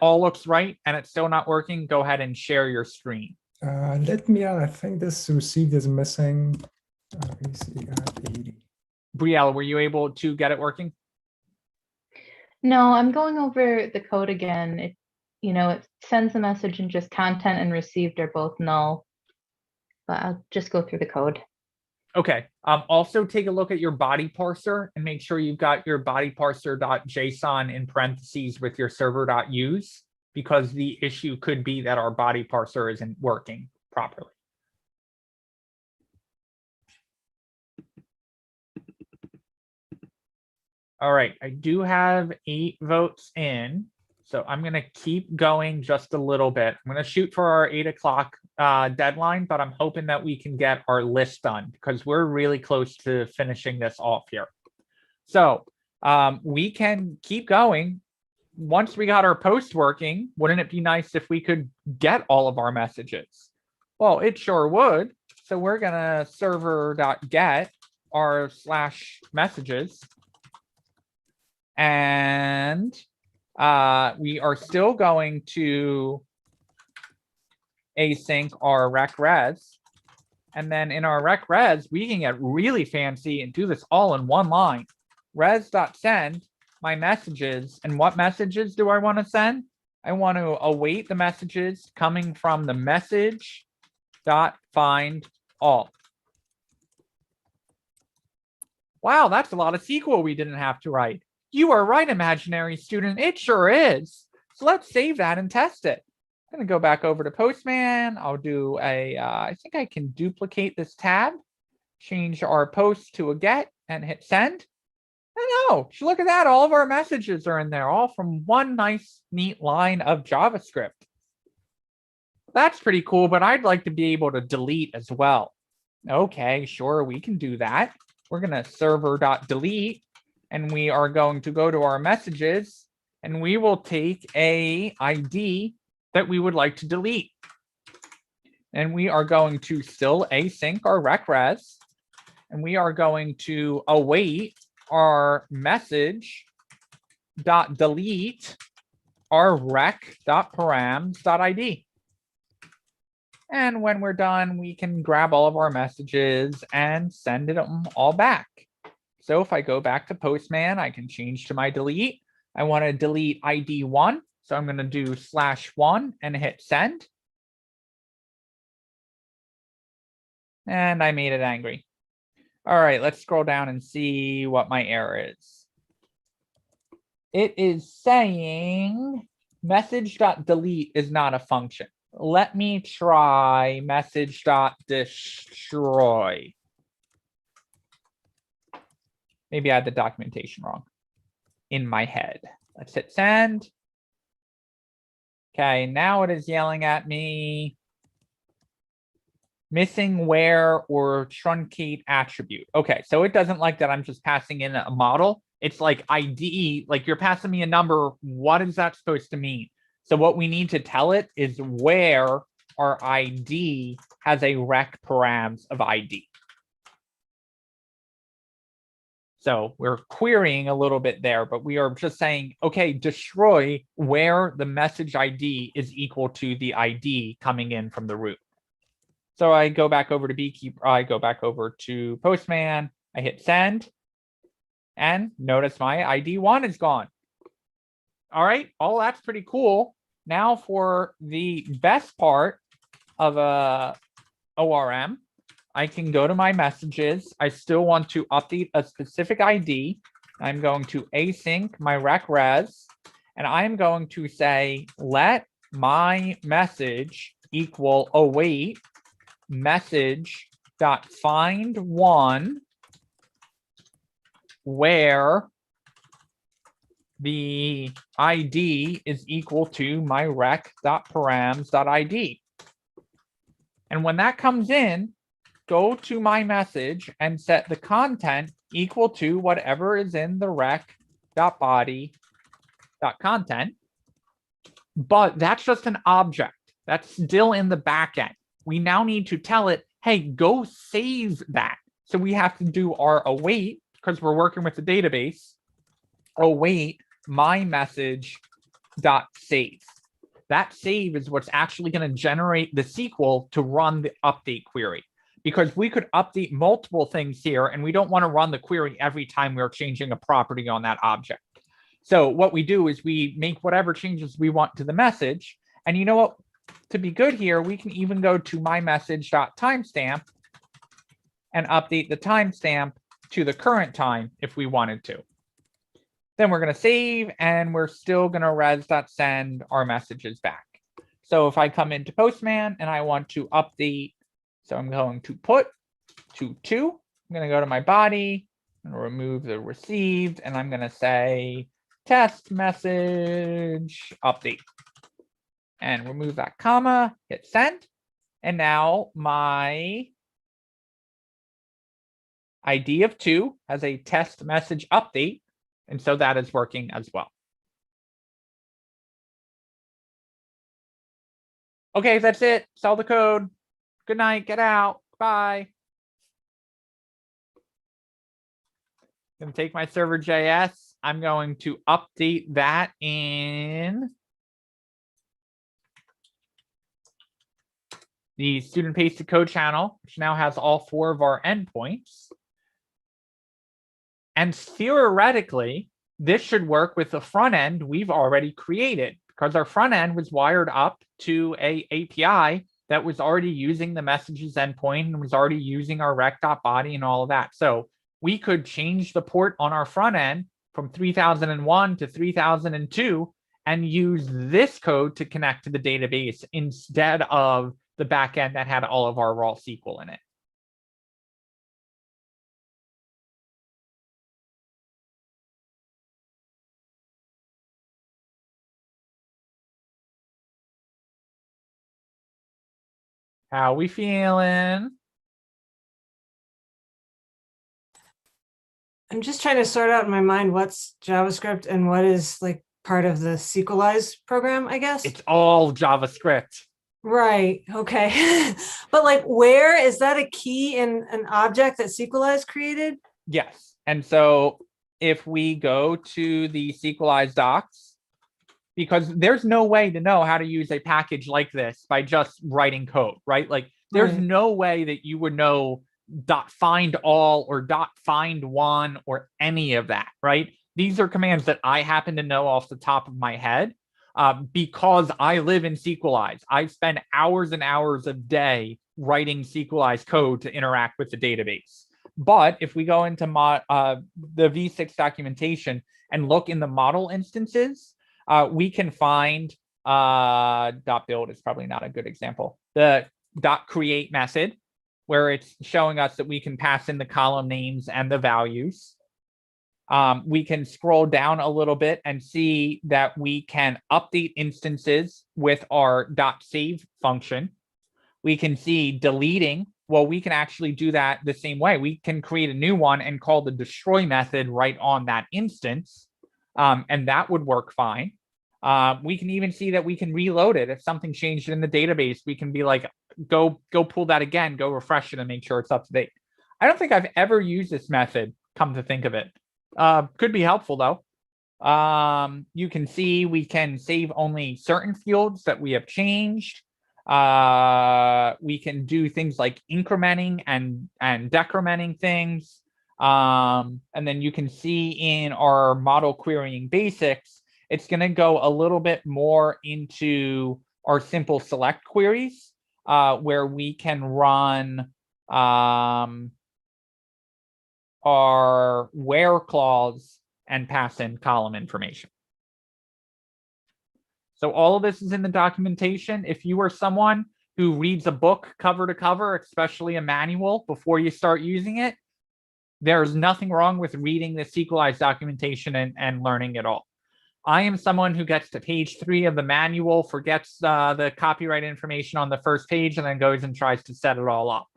all looks right and it's still not working, go ahead and share your screen. I think this received is missing. Brielle, were you able to get it working? No, I'm going over the code again. It sends a message and just content and received are both null. But I'll just go through the code. Okay. Also take a look at your body parser and make sure you've got your body parser.json in parentheses with your server.use, because the issue could be that our body parser isn't working properly. All right, I do have 8 votes in, so I'm going to keep going just a little bit. I'm going to shoot for our 8 o'clock deadline, but I'm hoping that we can get our list done because we're really close to finishing this off here. So we can keep going. Once we got our post working, wouldn't it be nice if we could get all of our messages? Well, it sure would. So we're going to server.get our /messages. And we are still going to async our rec.res. And then in our rec.res, we can get really fancy and do this all in one line. Res.send my messages. And what messages do I want to send? I want to await the messages coming from the message.find all. Wow, that's a lot of SQL we didn't have to write. You are right, imaginary student. It sure is. So let's save that and test it. I'm going to go back over to Postman. I'll do I think I can duplicate this tab, change our post to a get, and hit send. I know. Look at that. All of our messages are in there, all from one nice, neat line of JavaScript. That's pretty cool, but I'd like to be able to delete as well. Okay, sure, we can do that. We're going to server.delete. And we are going to go to our messages and we will take a ID that we would like to delete. And we are going to still async our rec res, and we are going to await our message dot delete our rec dot params dot ID. And when we're done, we can grab all of our messages and send them all back. So if I go back to Postman, I can change to my delete. I want to delete ID 1. So I'm going to do /1 and hit send. And I made it angry. All right, let's scroll down and see what my error is. It is saying message.delete is not a function. Let me try message.destroy. Maybe I had the documentation wrong in my head. Let's hit send. Okay, now it is yelling at me. Missing where or truncate attribute. Okay, so it doesn't like that I'm just passing in a model. It's like ID, like you're passing me a number. What is that supposed to mean? So what we need to tell it is where our ID has a rec params of ID. So we're querying a little bit there, but we are just saying, okay, destroy where the message ID is equal to the ID coming in from the root. So I go back over to Beekeeper, I go back over to Postman, I hit send, and notice my ID 1 is gone. All right, all that's pretty cool. Now for the best part of a ORM, I can go to my messages. I still want to update a specific ID. I'm going to async my rec res, and I'm going to say, let my message equal await message dot find one where the ID is equal to my rec dot params dot ID. And when that comes in, go to my message and set the content equal to whatever is in the rec dot body dot content. But that's just an object. That's still in the backend. We now need to tell it, hey, go save that. So we have to do our await, because we're working with the database, await my message dot save. That save is what's actually going to generate the SQL to run the update query. Because we could update multiple things here, and we don't want to run the query every time we're changing a property on that object. So what we do is we make whatever changes we want to the message. And you know what? To be good here, we can even go to my message.timestamp and update the timestamp to the current time if we wanted to. Then we're going to save, and we're still going to res.send our messages back. So if I come into Postman and I want to update, so I'm going to put to 2. I'm going to go to my body and remove the received, and I'm going to say test message update. And remove that comma, hit send. And now my ID of 2 has a test message update. And so that is working as well. Okay, that's it. Sell the code. Good night. Get out. Bye. I'm going to take my server.js. I'm going to update that in the student pasted code channel, which now has all 4 of our endpoints. And theoretically, this should work with the front end we've already created, because our front end was wired up to a API that was already using the messages endpoint and was already using our rec.body and all of that. So we could change the port on our front end from 3001 to 3002 and use this code to connect to the database instead of the backend that had all of our raw SQL in it. How we feeling? I'm just trying to sort out in my mind what's JavaScript and what is like part of the Sqlize program, I guess. It's all JavaScript. Right. Okay. But like, where is that a key in an object that Sqlize created? Yes. And so if we go to the Sqlize docs, because there's no way to know how to use a package like this by just writing code, right? Like there's Right. no way that you would know .find all or .find one or any of that, right? These are commands that I happen to know off the top of my head because I live in Sqlize. I spend hours and hours a day writing Sqlize code to interact with the database. But if we go into the V6 documentation and look in the model instances, we can find .build is probably not a good example. The .create method, where it's showing us that we can pass in the column names and the values. We can scroll down a little bit and see that we can update instances with our .save function. We can see deleting. Well, we can actually do that the same way. We can create a new one and call the destroy method right on that instance. And that would work fine. We can even see that we can reload it. If something changed in the database, we can be like, go pull that again, go refresh it and make sure it's up to date. I don't think I've ever used this method, come to think of it. Could be helpful though. You can see we can save only certain fields that we have changed. We can do things like incrementing and decrementing things. And then you can see in our model querying basics, it's going to go a little bit more into our simple select queries, where we can run our where clause and pass in column information. So all of this is in the documentation. If you are someone who reads a book cover to cover, especially a manual, before you start using it, there's nothing wrong with reading the Sqlize documentation and learning it all. I am someone who gets to page 3 of the manual, forgets the copyright information on the first page, and then goes and tries to set it all up.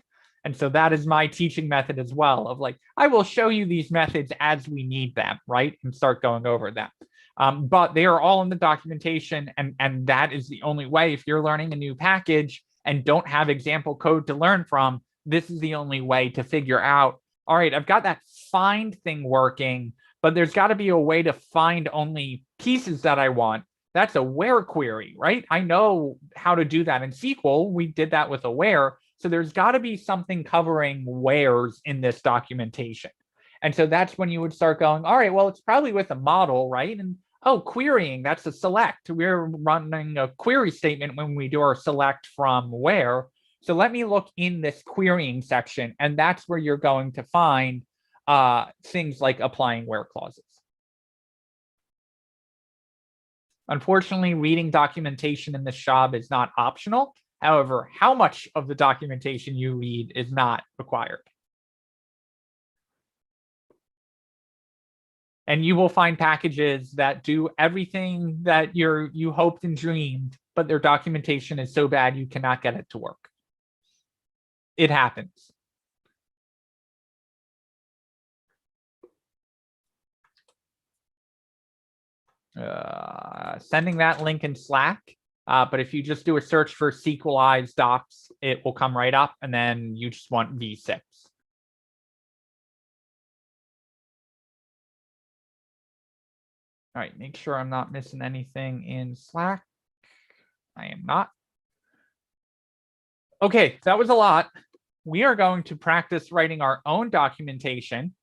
And so that is my teaching method as well, of like, I will show you these methods as we need them, right? And start going over them. But they are all in the documentation, and that is the only way. If you're learning a new package and don't have example code to learn from, this is the only way to figure out, all right, I've got that find thing working, but there's got to be a way to find only pieces that I want. That's a where query, right? I know how to do that in SQL. We did that with a where. So there's got to be something covering wheres in this documentation. And so that's when you would start going, all right, well, it's probably with a model, right? And oh, querying, that's a select. We're running a query statement when we do our select from where. So let me look in this querying section, and that's where you're going to find things like applying where clauses. Unfortunately, reading documentation in this job is not optional. However, how much of the documentation you read is not required. And you will find packages that do everything that you hoped and dreamed, but their documentation is so bad you cannot get it to work. It happens. Sending that link in Slack. But if you just do a search for Sqlize docs, it will come right up, and then you just want V6. All right, make sure I'm not missing anything in Slack. I am not. Okay, that was a lot. We are going to practice writing our own documentation,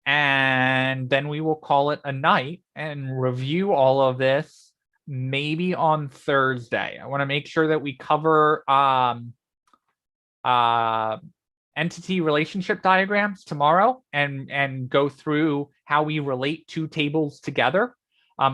and then we will call it a night and review all of this maybe on Thursday. I want to make sure that we cover entity relationship diagrams tomorrow and go through how we relate two tables together.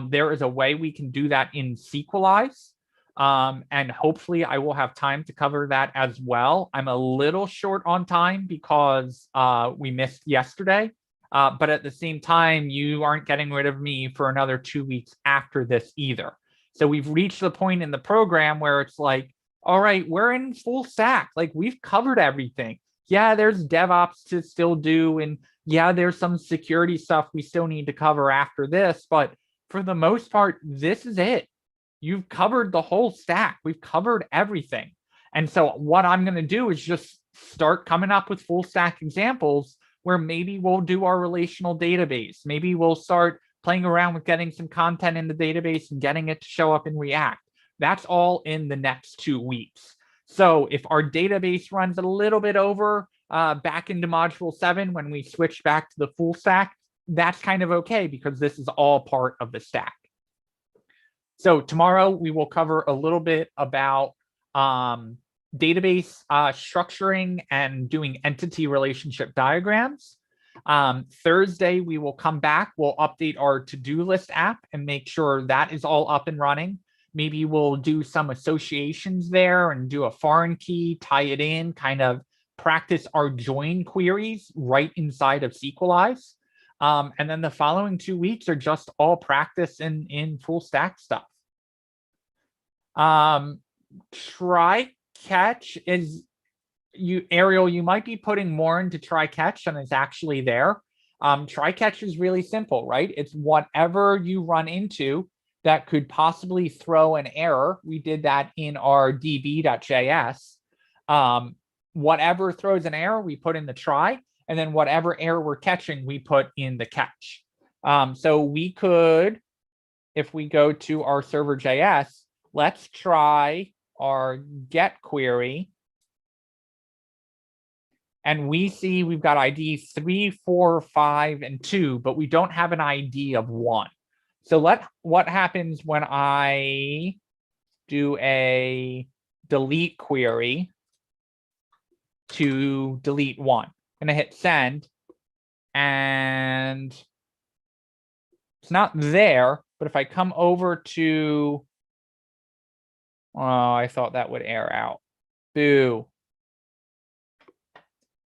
There is a way we can do that in Sqlize. And hopefully I will have time to cover that as well. I'm a little short on time because we missed yesterday. But at the same time, you aren't getting rid of me for another 2 weeks after this either. So we've reached the point in the program where it's like, all right, we're in full stack. Like we've covered everything. Yeah, there's DevOps to still do. And yeah, there's some security stuff we still need to cover after this. But for the most part, this is it. You've covered the whole stack. We've covered everything. And so what I'm going to do is just start coming up with full stack examples where maybe we'll do our relational database. Maybe we'll start playing around with getting some content in the database and getting it to show up in React. That's all in the next 2 weeks. So if our database runs a little bit over back into module 7 when we switch back to the full stack, that's kind of okay because this is all part of the stack. So tomorrow we will cover a little bit about database structuring and doing entity relationship diagrams. Thursday, we will come back. We'll update our to-do list app and make sure that is all up and running. Maybe we'll do some associations there and do a foreign key, tie it in, kind of practice our join queries right inside of Sqlize. And then the following 2 weeks are just all practice in full stack stuff. Try catch is Ariel, you might be putting more into try catch than is actually there. Try catch is really simple, right? It's whatever you run into that could possibly throw an error. We did that in our db.js. Whatever throws an error, we put in the try, and then whatever error we're catching, we put in the catch. So we could, if we go to our server.js, let's try our get query. And we see we've got ID 3, 4, 5, and 2, but we don't have an ID of 1. So what happens when I do a delete query to delete 1? I'm gonna hit send, and it's not there, but if I come over to, oh, I thought that would error out. Boo.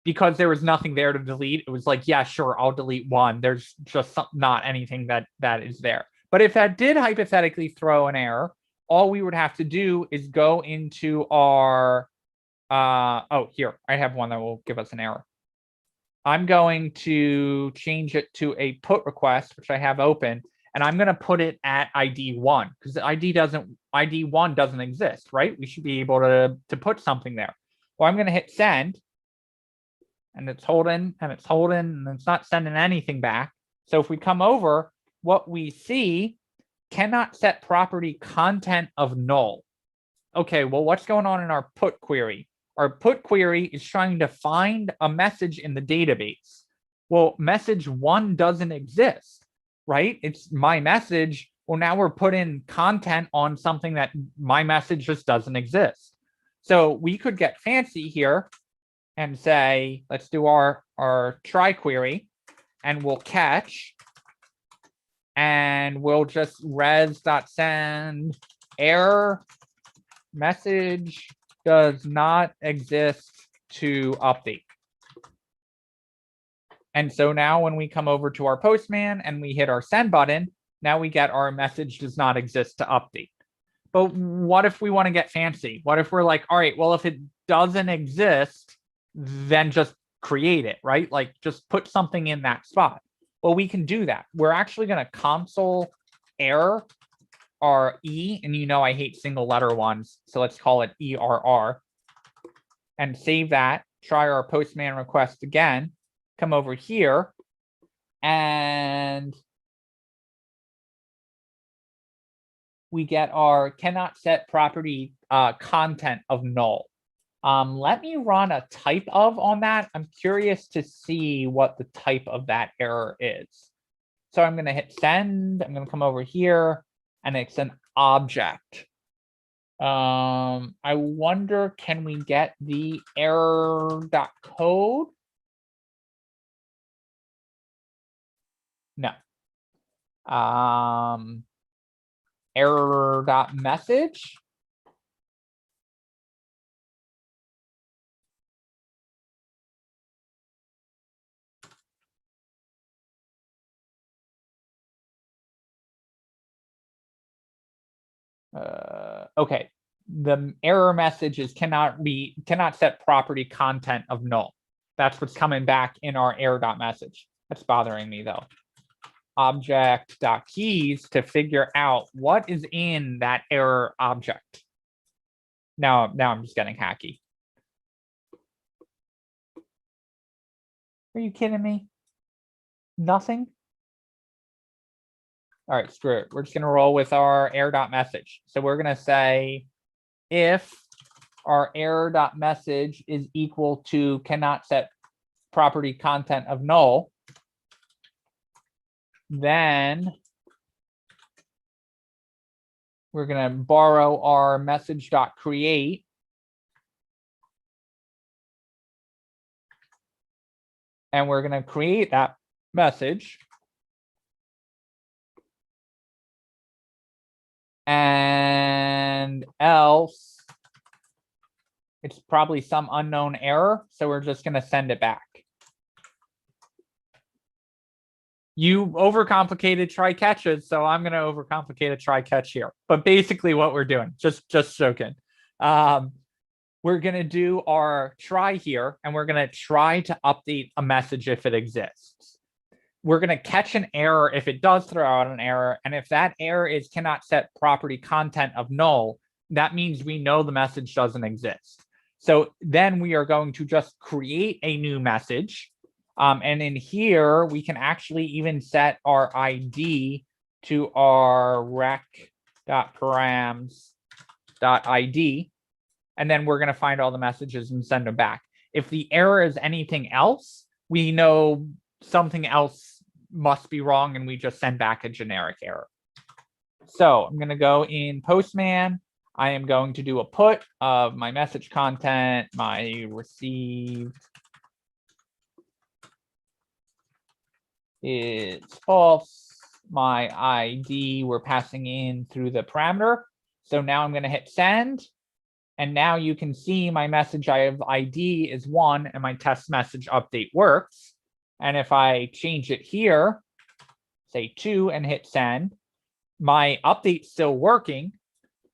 Because there was nothing there to delete, it was like, yeah, sure, I'll delete 1. There's just not anything that is there. But if that did hypothetically throw an error, all we would have to do is go into our, oh, here, I have one that will give us an error. I'm going to change it to a put request, which I have open, and I'm going to put it at ID 1 because ID 1 doesn't exist, right? We should be able to put something there. Well, I'm going to hit send. And it's holding, and it's holding, and it's not sending anything back. So if we come over, what we see, cannot set property content of null. Okay, well, what's going on in our put query? Our put query is trying to find a message in the database. Well, message 1 doesn't exist, right? It's my message. Well, now we're putting content on something that my message just doesn't exist. So we could get fancy here and say, let's do our try query, and we'll catch, and we'll just res.send error message does not exist to update. And so now when we come over to our Postman and we hit our send button, now we get our message does not exist to update. But what if we want to get fancy? What if we're like, all right, well, if it doesn't exist, then just create it, right? Like just put something in that spot. Well, we can do that. We're actually going to console error our E, and you know I hate single letter ones, so let's call it ERR, and save that. Try our Postman request again. Come over here, and we get our cannot set property content of null. Let me run a type of on that. I'm curious to see what the type of that error is. So I'm going to hit send. I'm going to come over here, and it's an object. I wonder, can we get the error.code? No. Error.message. Okay, the error message is cannot set property content of null. That's what's coming back in our error.message. That's bothering me though. object.keys to figure out what is in that error object. Now I'm just getting hacky. Are you kidding me? Nothing? All right, screw it. We're just going to roll with our error.message. So we're going to say if our error.message is equal to cannot set property content of null, then we're going to borrow our message.create and we're going to create that message. And else it's probably some unknown error. So we're just going to send it back. You overcomplicated try catches, so I'm going to overcomplicate a try catch here. But basically what we're doing, just joking. We're going to do our try here, and we're going to try to update a message if it exists. We're going to catch an error if it does throw out an error. And if that error is cannot set property content of null, that means we know the message doesn't exist. So then we are going to just create a new message. And in here, we can actually even set our ID to our rec.params.id. And then we're going to find all the messages and send them back. If the error is anything else, we know something else must be wrong, and we just send back a generic error. So I'm going to go in Postman. I am going to do a put of my message content, my received is false. My ID we're passing in through the parameter. So now I'm going to hit send. And now you can see my message I have ID is 1 and my test message update works. And if I change it here, say 2 and hit send, my update's still working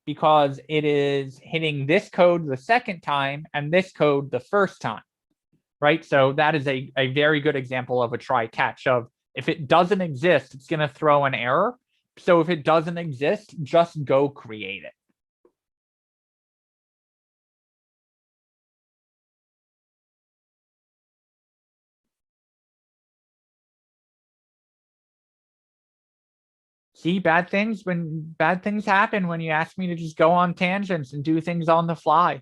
because it is hitting this code the second time and this code the first time, right? So that is a very good example of a try catch of if it doesn't exist, it's going to throw an error. So if it doesn't exist, just go create it. See, bad things happen when you ask me to just go on tangents and do things on the fly.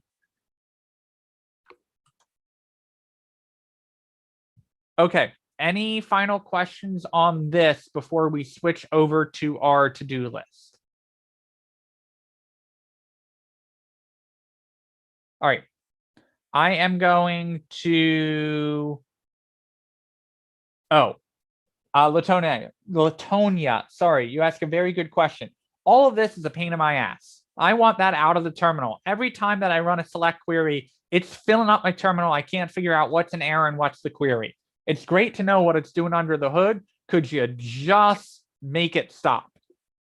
Okay, any final questions on this before we switch over to our to-do list? All right, I am going to, Latonia, sorry, you asked a very good question. All of this is a pain in my ass. I want that out of the terminal. Every time that I run a select query, it's filling up my terminal. I can't figure out what's an error and what's the query. It's great to know what it's doing under the hood. Could you just make it stop?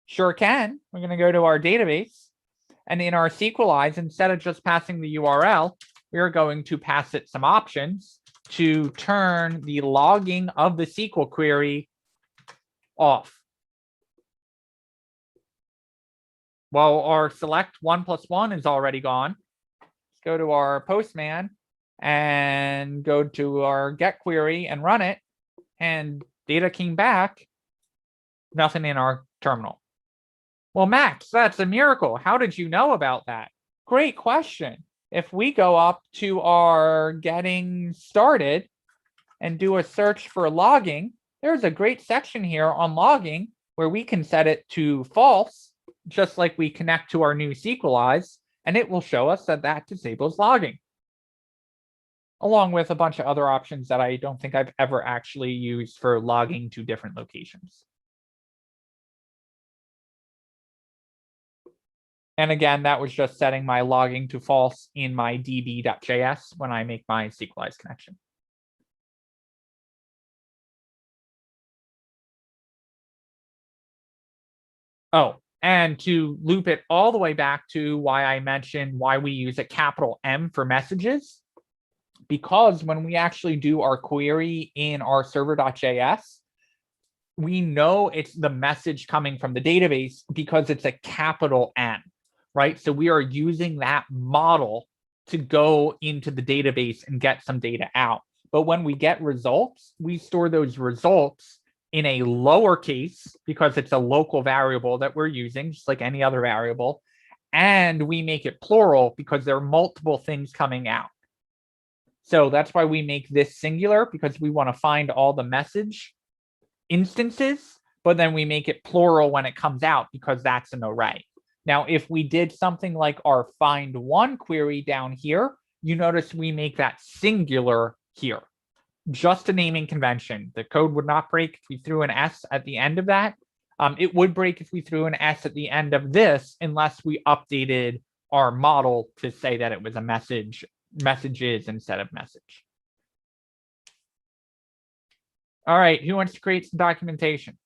Sure can. We're going to go to our database. And in our Sqlize, instead of just passing the URL, we are going to pass it some options to turn the logging of the SQL query off. Well, our select 1 + 1 is already gone. Let's go to our Postman and go to our get query and run it. And data came back, nothing in our terminal. Well, Max, that's a miracle. How did you know about that? Great question. If we go up to our getting started and do a search for logging, there's a great section here on logging where we can set it to false, just like we connect to our new Sqlize, and it will show us that that disables logging, along with a bunch of other options that I don't think I've ever actually used for logging to different locations. And again, that was just setting my logging to false in my db.js when I make my Sqlize connection. Oh, and to loop it all the way back to why I mentioned why we use a capital M for messages, because when we actually do our query in our server.js, we know it's the message coming from the database because it's a capital N, right? So we are using that model to go into the database and get some data out. But when we get results, we store those results in a lowercase because it's a local variable that we're using, just like any other variable. And we make it plural because there are multiple things coming out. So that's why we make this singular, because we want to find all the message instances, but then we make it plural when it comes out because that's an array. Now, if we did something like our find one query down here, you notice we make that singular here. Just a naming convention. The code would not break if we threw an S at the end of that. It would break if we threw an S at the end of this, unless we updated our model to say that it was a messages instead of message. All right, who wants to create some documentation?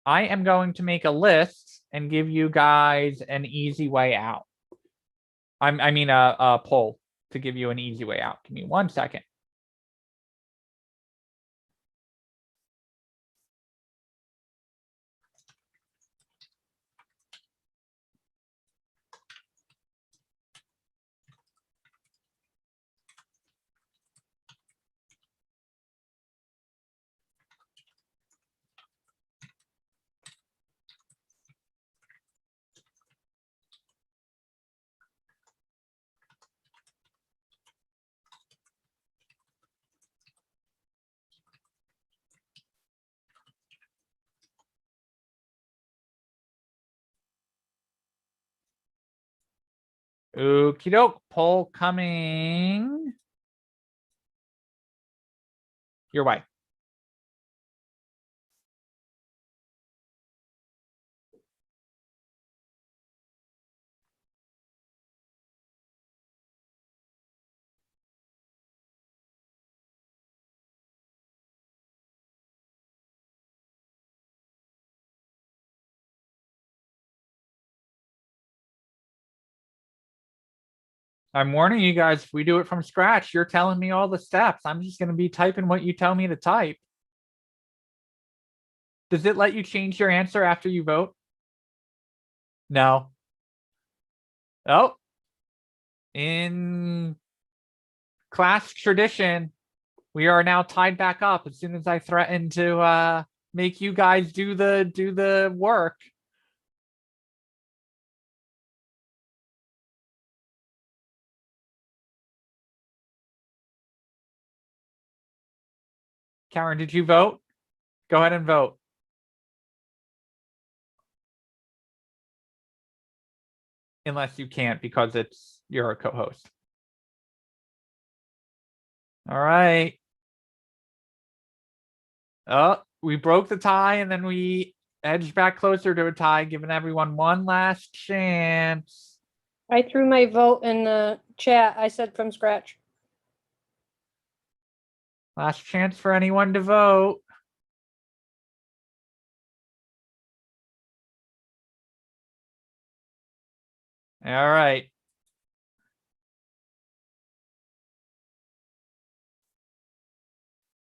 I am going to make a list and give you guys an easy way out. I mean a poll to give you an easy way out. Give me 1 second. Okie doke, poll coming your way. I'm warning you guys, if we do it from scratch, you're telling me all the steps. I'm just going to be typing what you tell me to type. Does it let you change your answer after you vote? No. Oh. In class tradition, we are now tied back up as soon as I threaten to make you guys do the work. Karen, did you vote? Go ahead and vote. Unless you can't because you're a co-host. All right. Oh, we broke the tie and then we edged back closer to a tie, giving everyone one last chance. I threw my vote in the chat. I said from scratch. Last chance for anyone to vote. All right.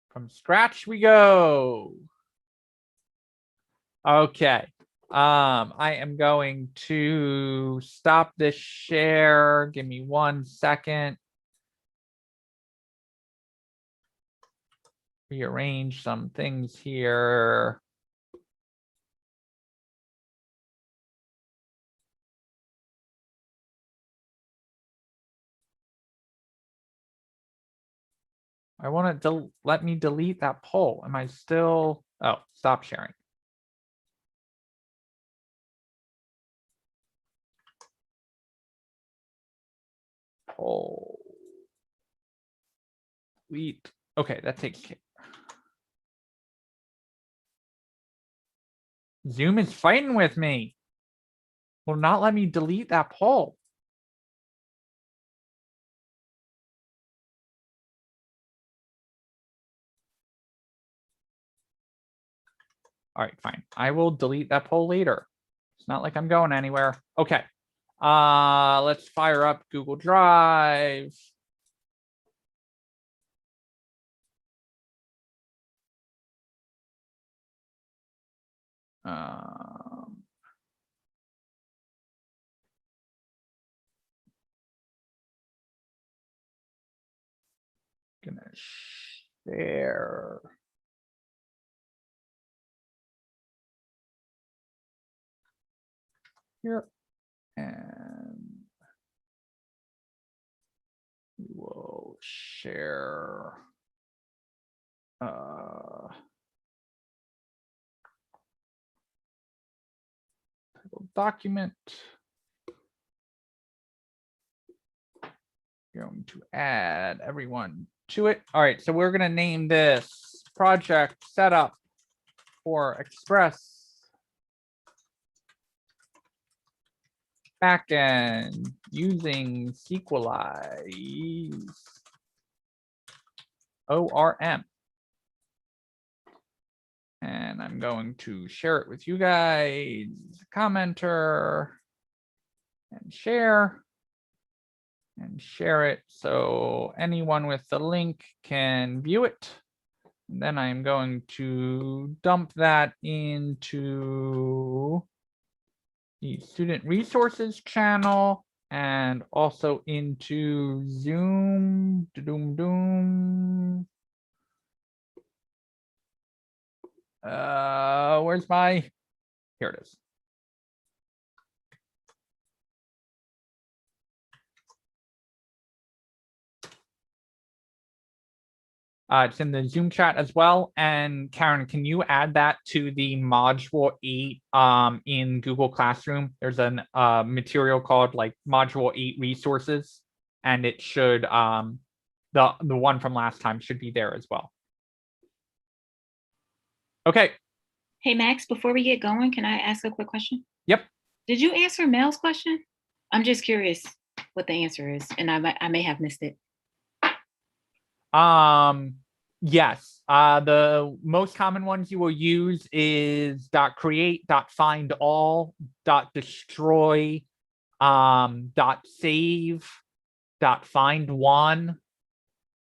From scratch we go. Okay. I am going to stop this share. Give me 1 second. Rearrange some things here. I want to let me delete that poll. Am I still? Oh, stop sharing. Poll. Delete. Okay, that takes care. Zoom is fighting with me. Will not let me delete that poll. All right, fine. I will delete that poll later. It's not like I'm going anywhere. Okay. Let's fire up Google Drive. Gonna share. Here, and we will share document. Going to add everyone to it. All right, so we're going to name this project setup for Express backend using Sqlize ORM. And I'm going to share it with you guys, commenter, and share it so anyone with the link can view it. And then I'm going to dump that into the student resources channel and also into Zoom. Where's my, here it is. It's in the Zoom chat as well. And Karen, can you add that to the module 8 in Google Classroom? There's a material called like module 8 resources, and it should the one from last time should be there as well. Okay. Hey, Max, before we get going, can I ask a quick question? Yep. Did you answer Mel's question? I'm just curious what the answer is, and I may have missed it. Yes. The most common ones you will use is .create, .find all, .destroy, .save, .find one.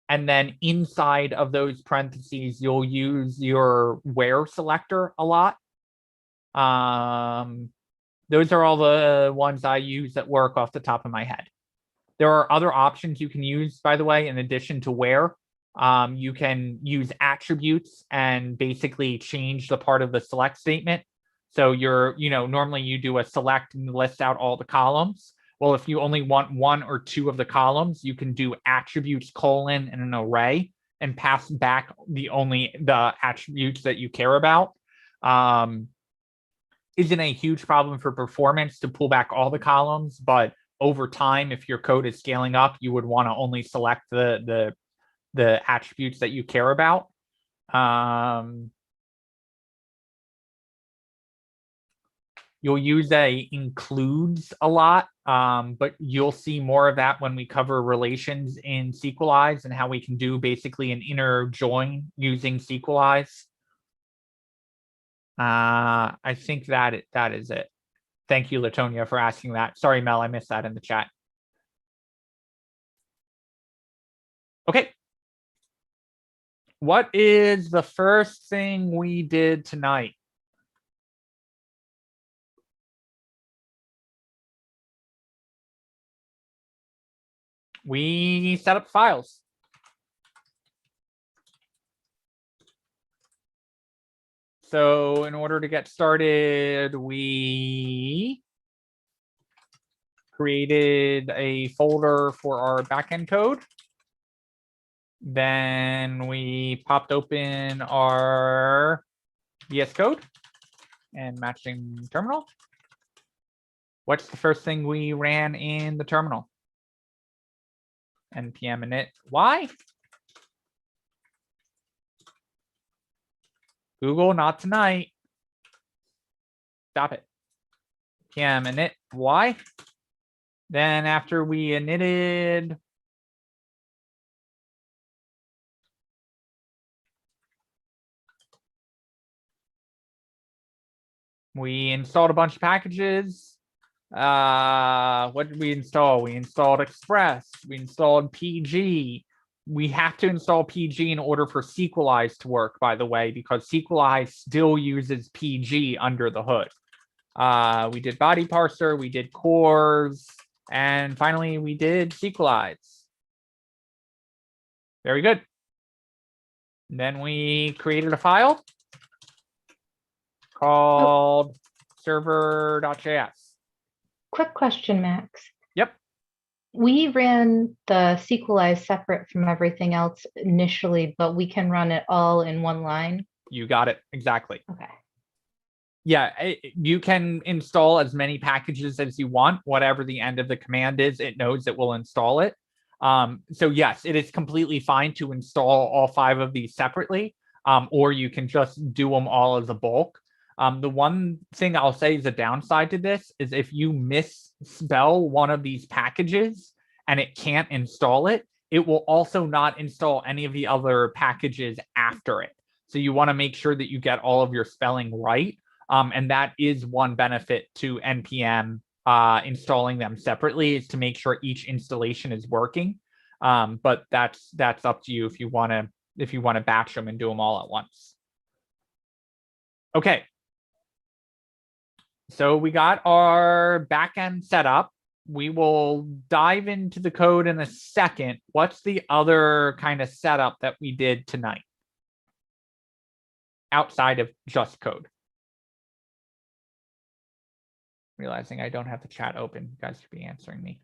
And then inside of those parentheses, you'll use your where selector a lot. Those are all the ones I use that work off the top of my head. There are other options you can use, by the way, in addition to where. You can use attributes and basically change the part of the select statement. So normally you do a select and list out all the columns. Well, if you only want one or two of the columns, you can do attributes : and an array and pass back the attributes that you care about. Isn't a huge problem for performance to pull back all the columns, but over time, if your code is scaling up, you would want to only select the attributes that you care about. You'll use includes a lot, but you'll see more of that when we cover relations in Sqlize and how we can do basically an inner join using Sqlize. I think that is it. Thank you, Latonia, for asking that. Sorry, Mel, I missed that in the chat. Okay. What is the first thing we did tonight? We set up files. So in order to get started, we created a folder for our backend code. Then we popped open our VS Code and matching terminal. What's the first thing we ran in the terminal? npm init y. Google, not tonight. Stop it. npm init y. Then after we initted, we installed a bunch of packages. What did we install? We installed Express. We installed PG. We have to install PG in order for Sqlize to work, by the way, because Sqlize still uses PG under the hood. We did body parser, we did cores, and finally we did Sqlize. Very good. And then we created a file called server.js. Quick question, Max. Yep. We ran the Sqlize separate from everything else initially, but we can run it all in one line. You got it. Exactly. Okay. Yeah, you can install as many packages as you want. Whatever the end of the command is, it knows it will install it. So yes, it is completely fine to install all 5 of these separately, or you can just do them all as a bulk. The one thing I'll say is a downside to this is if you misspell one of these packages and it can't install it, it will also not install any of the other packages after it. So you want to make sure that you get all of your spelling right. And that is one benefit to NPM installing them separately, is to make sure each installation is working. But that's up to you if you want to batch them and do them all at once. Okay. So we got our backend set up. We will dive into the code in a second. What's the other kind of setup that we did tonight outside of just code? Realizing I don't have the chat open, you guys should be answering me.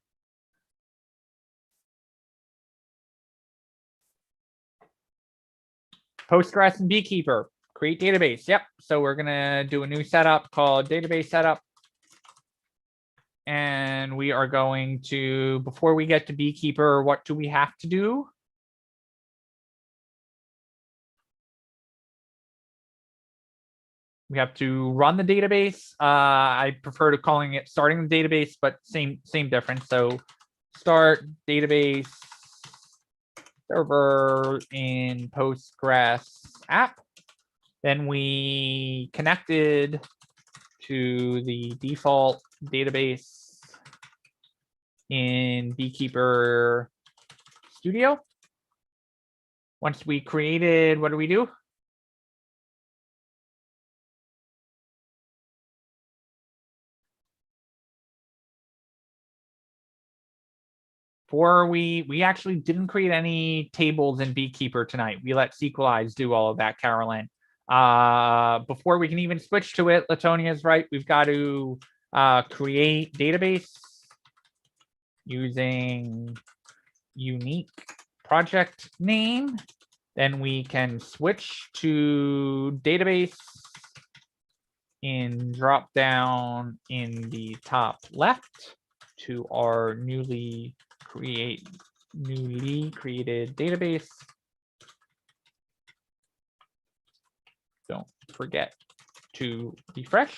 Postgres and Beekeeper, create database. Yep. So we're going to do a new setup called database setup. And we are going to, before we get to Beekeeper, what do we have to do? We have to run the database. I prefer to calling it starting the database, but same difference. So start database server in Postgres app. Then we connected to the default database in Beekeeper Studio. Once we created, what do we do? We actually didn't create any tables in Beekeeper tonight. We let Sqlize do all of that, Carolyn. Before we can even switch to it, Latonia is right. We've got to create database using unique project name. Then we can switch to database in drop down in the top left to our newly created database. Don't forget to refresh.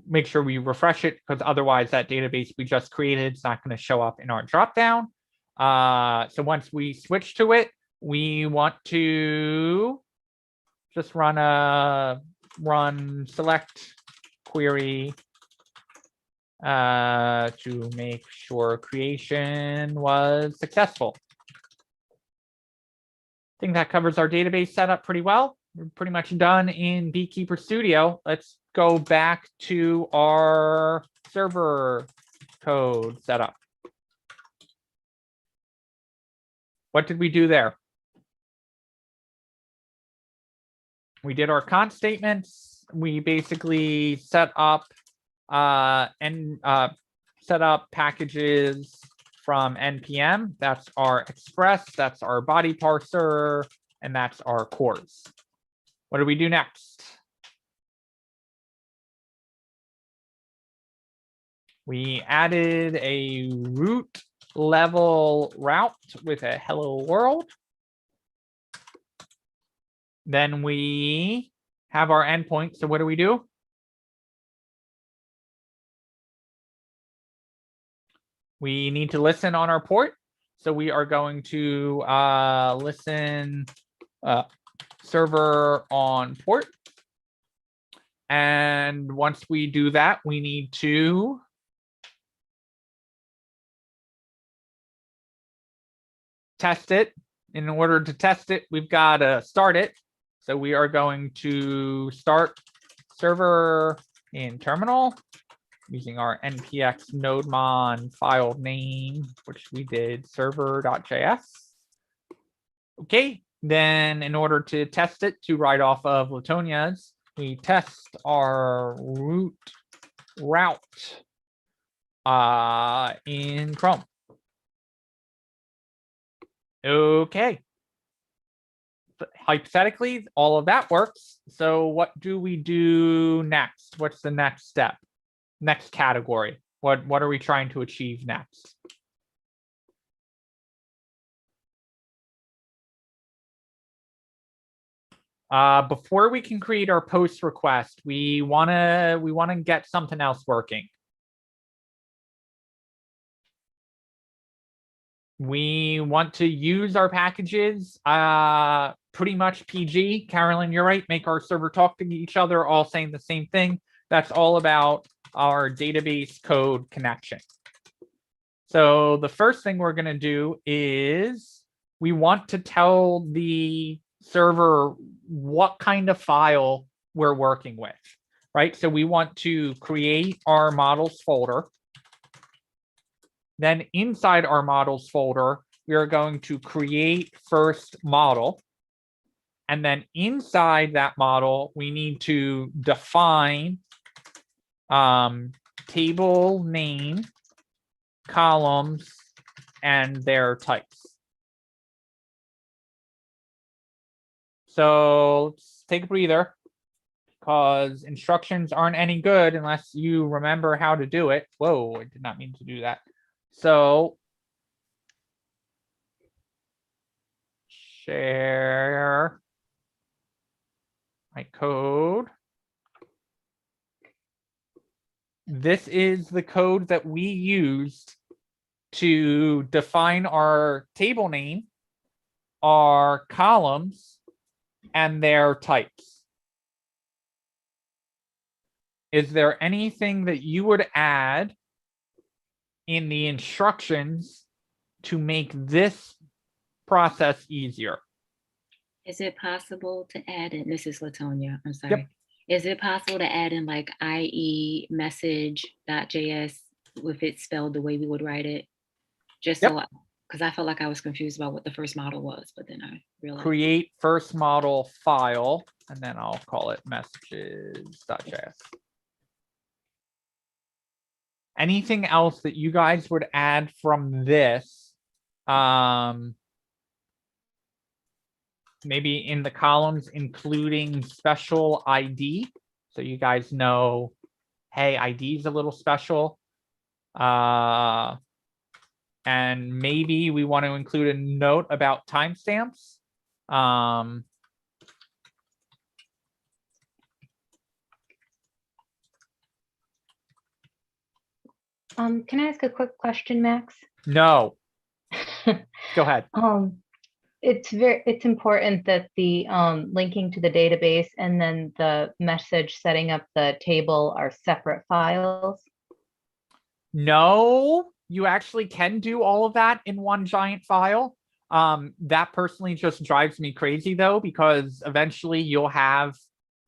Make sure we refresh it, because otherwise that database we just created is not going to show up in our dropdown. So once we switch to it, we want to just run select query to make sure creation was successful. I think that covers our database setup pretty well. We're pretty much done in Beekeeper Studio. Let's go back to our server code setup. What did we do there? We did our const statements. We basically set up set up packages from npm. That's our express, that's our body parser, and that's our cores. What do we do next? We added a root level route with a hello world. Then we have our endpoint. So what do? We need to listen on our port. So we are going to listen server on port. And once we do that, we need to test it. In order to test it, we've got to start it. So we are going to start server in terminal using our npx nodemon file name, which we did server.js. Okay, then in order to test it to write off of Latonia's, we test our route in Chrome. Okay. But hypothetically, all of that works. So what do we do next? What's the next step? Next category? What are we trying to achieve next? Before we can create our post request, we wanna get something else working. We want to use our packages pretty much PG. Carolyn, you're right. Make our server talk to each other, all saying the same thing. That's all about our database code connection. So the first thing we're going to do is we want to tell the server what kind of file we're working with, right? So we want to create our models folder. Then inside our models folder, we are going to create first model. And then inside that model, we need to define table name, columns, and their types. So let's take a breather, because instructions aren't any good unless you remember how to do it. Whoa, I did not mean to do that. So share my code. This is the code that we used to define our table name, our columns, and their types. Is there anything that you would add in the instructions to make this process easier? Is it possible to add in, this is Latonia, I'm sorry. Yep. Is it possible to add in like IE message.js if it's spelled the way we would write it? Just so, because I felt like I was confused about what the first model was, but then I realized. Create first model file, and then I'll call it messages.js. Anything else that you guys would add from this? Maybe in the columns, including special ID. So you guys know, hey, ID is a little special. And maybe we want to include a note about timestamps. Can I ask a quick question, Max? No. Go ahead. It's important that the linking to the database and then the message setting up the table are separate files. No, you actually can do all of that in one giant file. That personally just drives me crazy though, because eventually you'll have,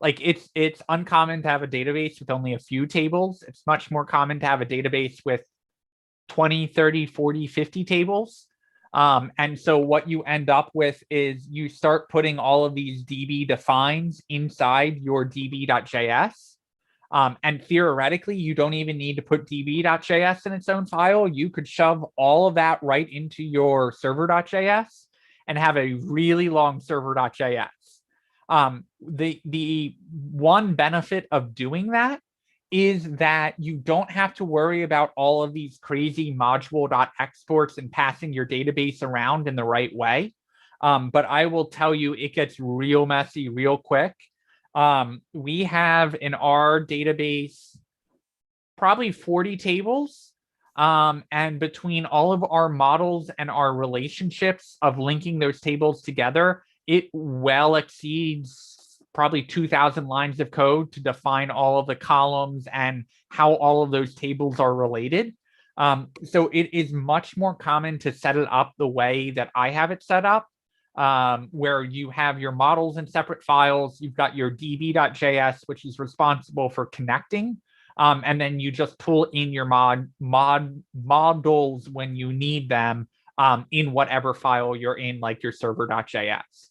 like, it's uncommon to have a database with only a few tables. It's much more common to have a database with 20, 30, 40, 50 tables. And so what you end up with is you start putting all of these DB defines inside your db.js. And theoretically, you don't even need to put db.js in its own file. You could shove all of that right into your server.js and have a really long server.js. The one benefit of doing that is that you don't have to worry about all of these crazy module.exports and passing your database around in the right way. But I will tell you, it gets real messy real quick. We have in our database probably 40 tables. And between all of our models and our relationships of linking those tables together, it well exceeds probably 2,000 lines of code to define all of the columns and how all of those tables are related. So it is much more common to set it up the way that I have it set up, where you have your models in separate files. You've got your db.js, which is responsible for connecting. And then you just pull in your models when you need them in whatever file you're in, like your server.js.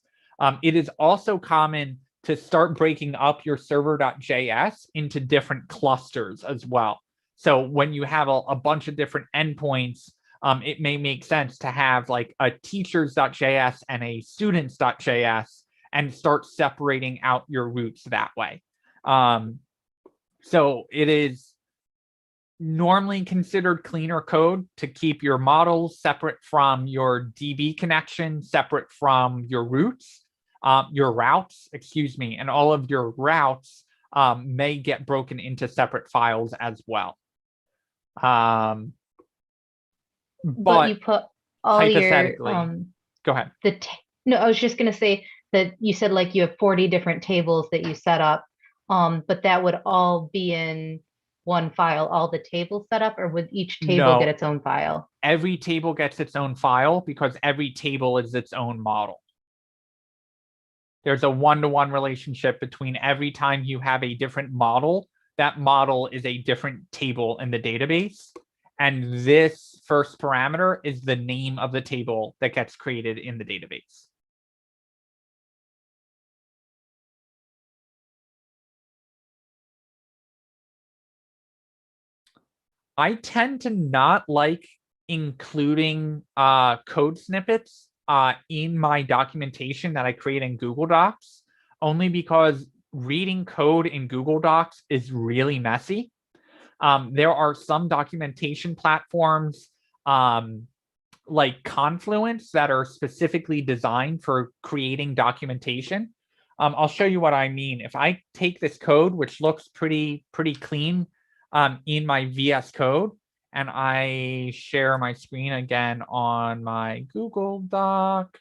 It is also common to start breaking up your server.js into different clusters as well. So when you have a bunch of different endpoints, it may make sense to have like a teachers.js and a students.js and start separating out your routes that way. So it is normally considered cleaner code to keep your models separate from your DB connection, separate from your routes, excuse me, and all of your routes may get broken into separate files as well. But But you put all your hypothetically, go ahead. no, I was just gonna say that you said like you have 40 different tables that you set up, but that would all be in one file, all the tables set up, or would each table No. get its own file? Every table gets its own file because every table is its own model. There's a one-to-one relationship between every time you have a different model, that model is a different table in the database. And this first parameter is the name of the table that gets created in the database. I tend to not like including code snippets in my documentation that I create in Google Docs, only because reading code in Google Docs is really messy. There are some documentation platforms like Confluence that are specifically designed for creating documentation. I'll show you what I mean. If I take this code, which looks pretty clean in my VS Code, and I share my screen again on my Google Doc.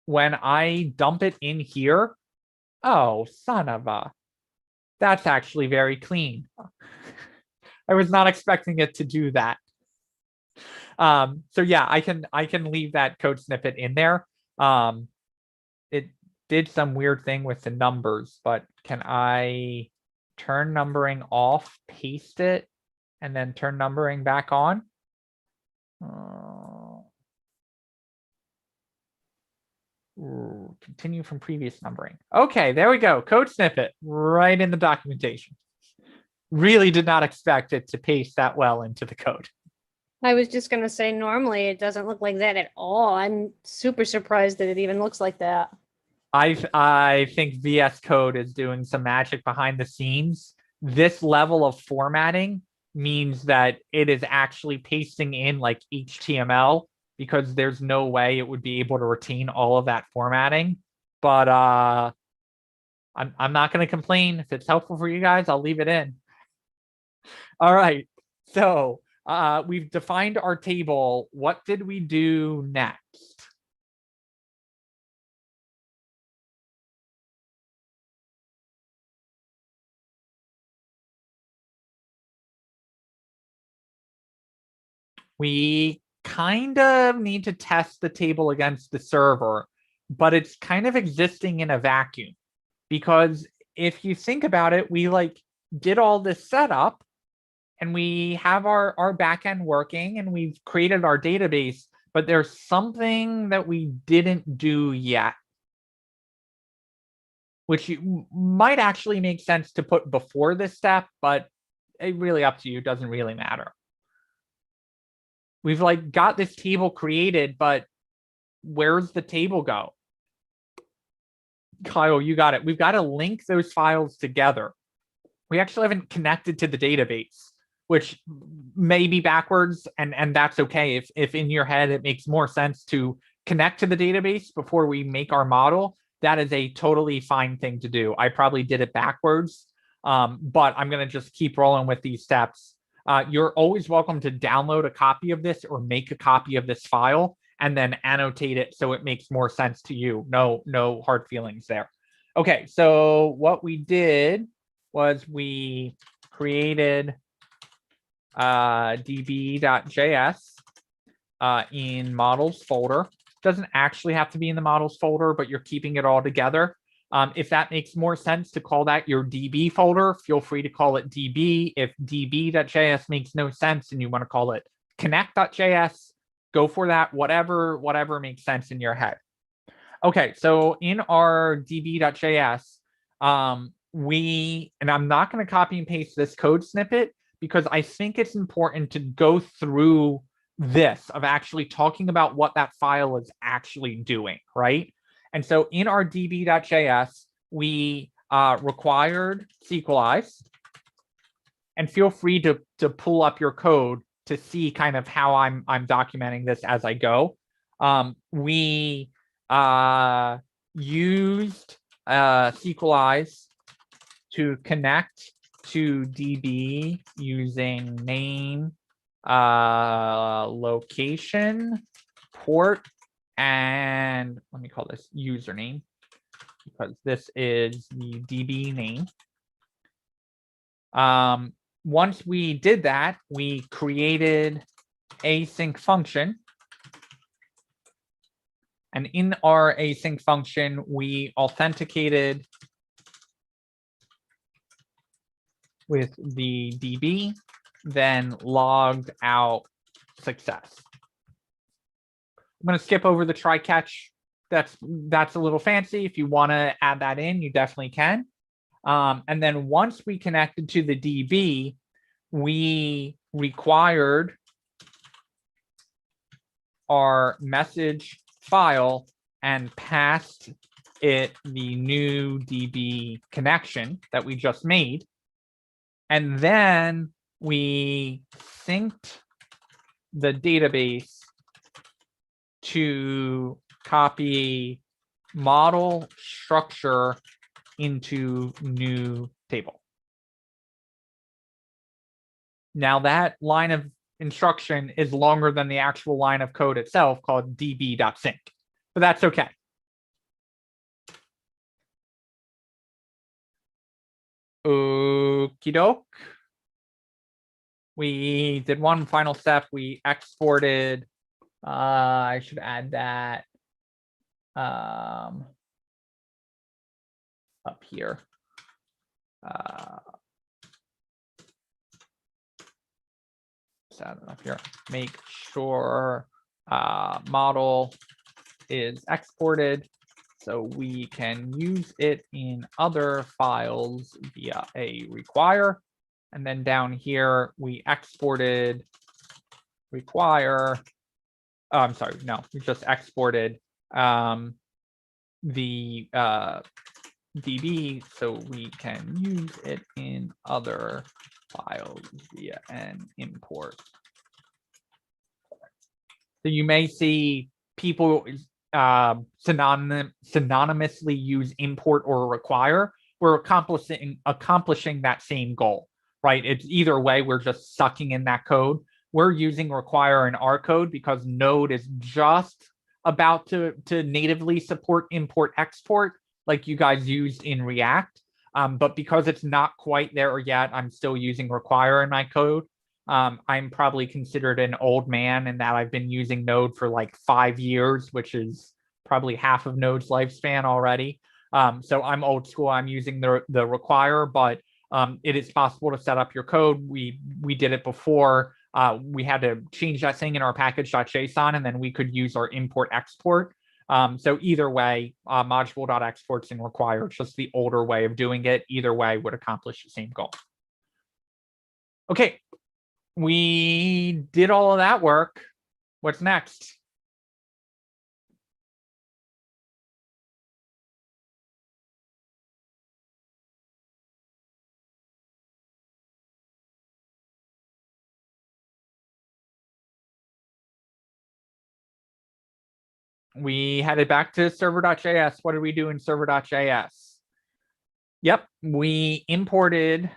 When I dump it in here, oh, son of a, that's actually very clean. I was not expecting it to do that. So yeah, I can leave that code snippet in there. It did some weird thing with the numbers, but can I turn numbering off, paste it, and then turn numbering back on? Continue from previous numbering. Okay, there we go. Code snippet right in the documentation. Really did not expect it to paste that well into the code. I was just gonna say, normally it doesn't look like that at all. I'm super surprised that it even looks like that. I think VS Code is doing some magic behind the scenes. This level of formatting means that it is actually pasting in like HTML, because there's no way it would be able to retain all of that formatting. But I'm not going to complain. If it's helpful for you guys, I'll leave it in. All right. So we've defined our table. What did we do next? We kind of need to test the table against the server, but it's kind of existing in a vacuum, because if you think about it, we like did all this setup and we have our backend working and we've created our database, but there's something that we didn't do yet, which might actually make sense to put before this step, but it really up to you. It doesn't really matter. We've like got this table created, but where's the table go? Kyle, you got it. We've got to link those files together. We actually haven't connected to the database, which may be backwards, and that's okay. If in your head it makes more sense to connect to the database before we make our model, that is a totally fine thing to do. I probably did it backwards, but I'm going to just keep rolling with these steps. You're always welcome to download a copy of this or make a copy of this file and then annotate it so it makes more sense to you. No hard feelings there. Okay, so what we did was we created db.js in models folder. Doesn't actually have to be in the models folder, but you're keeping it all together. If that makes more sense to call that your DB folder, feel free to call it DB. If db.js makes no sense and you want to call it connect.js, go for that, whatever makes sense in your head. Okay, so in our db.js, and I'm not going to copy and paste this code snippet because I think it's important to go through this of actually talking about what that file is actually doing, right? And so in our db.js, we required Sqlize, and feel free to pull up your code to see kind of how I'm documenting this as I go. We used Sqlize to connect to DB using name, location, port, and let me call this username because this is the DB name. Once we did that, we created async function. And in our async function, we authenticated with the DB, then logged out success. I'm going to skip over the try catch. That's a little fancy. If you want to add that in, you definitely can. And then once we connected to the DB, we required our message file and passed it the new DB connection that we just made. And then we synced the database to copy model structure into new table. Now that line of instruction is longer than the actual line of code itself called db.sync, but that's okay. Okie doke. We did one final step. We exported. I should add that up here. Add it up here. Make sure model is exported so we can use it in other files via a require. And then down here, we exported require. Oh, I'm sorry, no, we just exported the DB so we can use it in other files via an import. So you may see people synonymously use import or require. We're accomplishing that same goal, right? It's either way, we're just sucking in that code. We're using require in our code because Node is just about to natively support import export like you guys used in React. But because it's not quite there yet, I'm still using require in my code. I'm probably considered an old man in that I've been using Node for like 5 years, which is probably half of Node's lifespan already. So I'm old school. I'm using the require, but it is possible to set up your code. We did it before. We had to change that thing in our package.json, and then we could use our import export. So either way, module.exports and require, it's just the older way of doing it. Either way would accomplish the same goal. Okay, we did all of that work. What's next? We headed back to server.js. What did we do in server.js? Yep, we imported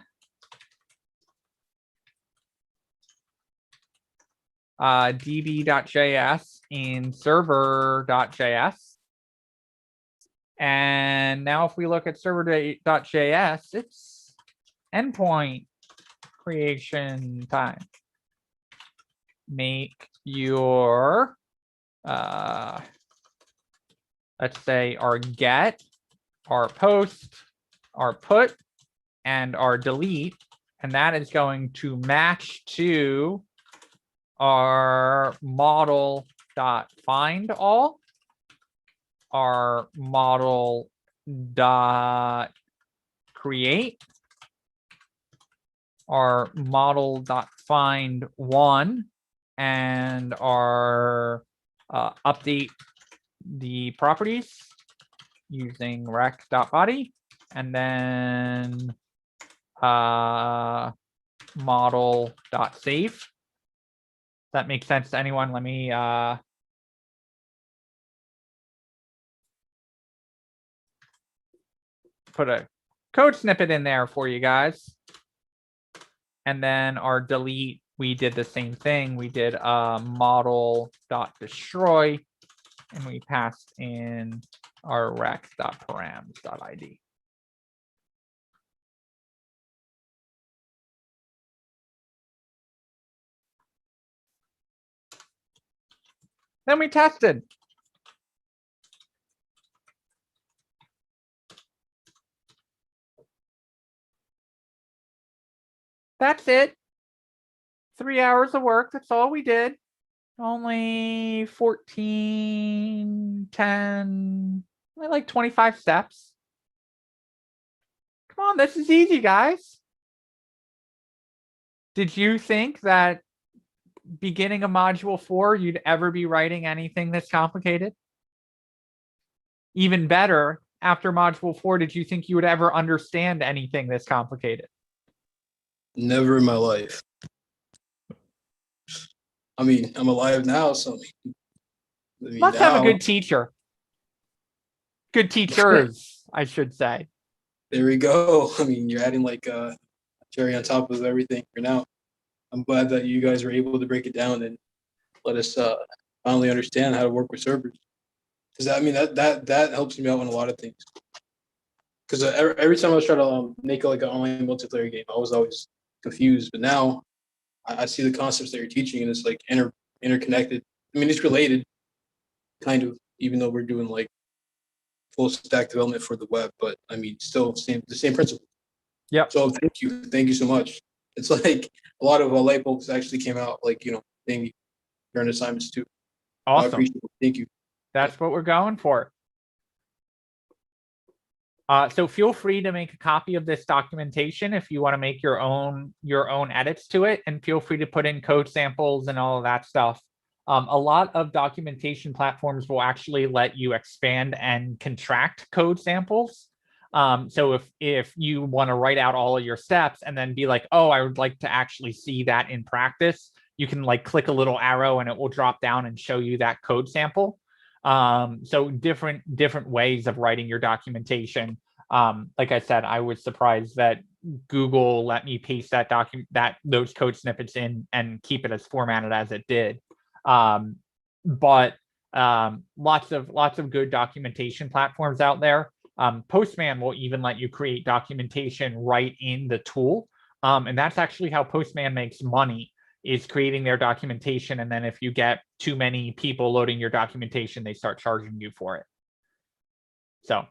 db.js in server.js. And now if we look at server.js, it's endpoint creation time. Make your, let's say our get, our post, our put, and our delete, and that is going to match to our model dot find all, our model dot create, our model dot find one, and our update the properties using rec.body, and then model.save. That makes sense to anyone? Let me put a code snippet in there for you guys. And then our delete, we did the same thing. We did model.destroy, and we passed in our rec.params.id. Then we tested. That's it. 3 hours of work. That's all we did. Only 14, 10, like 25 steps. Come on, this is easy, guys. Did you think that beginning of module 4, you'd ever be writing anything this complicated? Even better, after module 4, did you think you would ever understand anything this complicated? Never in my life. I mean, I'm alive now, so Must have a good teacher. Good teachers, I should say. There we go. I mean, you're adding like a cherry on top of everything for now. I'm glad that you guys were able to break it down and let us finally understand how to work with servers. Because I mean, that helps me out in a lot of things. Because every time I was trying to make like an online multiplayer game, I was always confused. But now I see the concepts that you're teaching, and it's like interconnected. I mean, it's related, kind of, even though we're doing like full stack development for the web. But I mean, still the same principle. Yeah. So thank you so much. It's like a lot of light bulbs actually came out, like during assignments too. Awesome. I appreciate it. Thank you. That's what we're going for. So feel free to make a copy of this documentation if you want to make your own edits to it, and feel free to put in code samples and all of that stuff. A lot of documentation platforms will actually let you expand and contract code samples. So if you want to write out all of your steps and then be like, oh, I would like to actually see that in practice, you can like click a little arrow and it will drop down and show you that code sample. So different ways of writing your documentation. Like I said, I was surprised that Google let me paste those code snippets in and keep it as formatted as it did. But lots of good documentation platforms out there. Postman will even let you create documentation right in the tool. And that's actually how Postman makes money, is creating their documentation. And then if you get too many people loading your documentation, they start charging you for it. So.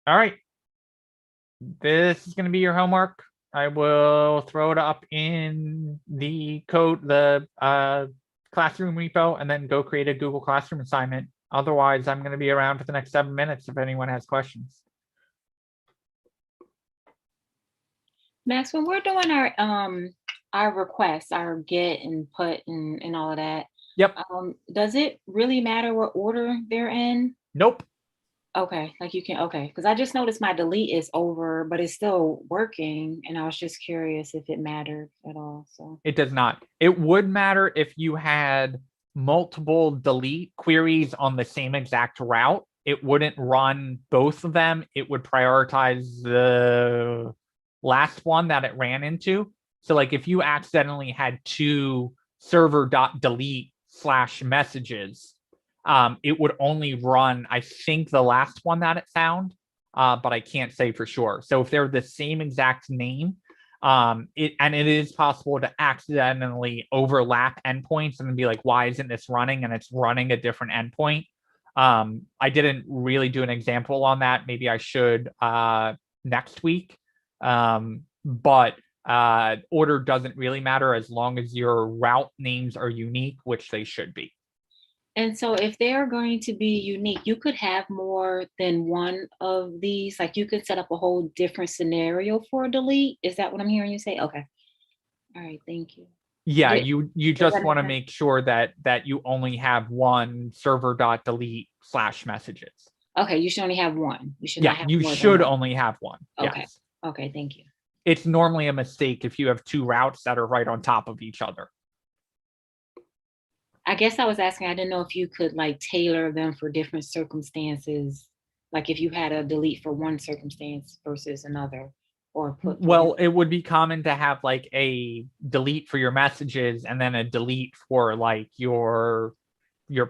All right. This is going to be your homework. I will throw it up in the classroom repo, and then go create a Google Classroom assignment. Otherwise, I'm going to be around for the next 7 minutes if anyone has questions. Max, when we're doing our requests, our get and put and all of that. Yep. Does it really matter what order they're in? Nope. Okay, like you can, okay, because I just noticed my delete is over, but it's still working, and I was just curious if it mattered at all. So it does not. It would matter if you had multiple delete queries on the same exact route. It wouldn't run both of them. It would prioritize the last one that it ran into. So like if you accidentally had two server.delete/messages, it would only run, I think, the last one that it found, but I can't say for sure. So if they're the same exact name, it is possible to accidentally overlap endpoints and be like, why isn't this running? And it's running a different endpoint. I didn't really do an example on that. Maybe I should next week. But order doesn't really matter as long as your route names are unique, which they should be. And so if they're going to be unique, you could have more than one of these. Like you could set up a whole different scenario for a delete. Is that what I'm hearing you say? Okay. All right, thank you. Yeah, Did- you just that want to make make sure that you only have one server.delete /messages. Okay, you should only have one. You should not Yeah, have you more than should one. only have one. Okay. Yes. Okay, thank you. It's normally a mistake if you have two routes that are right on top of each other. I guess I was asking, I didn't know if you could like tailor them for different circumstances. Like if you had a delete for one circumstance versus another, or put. Well, it would be common to have like a delete for your messages and then a delete for like your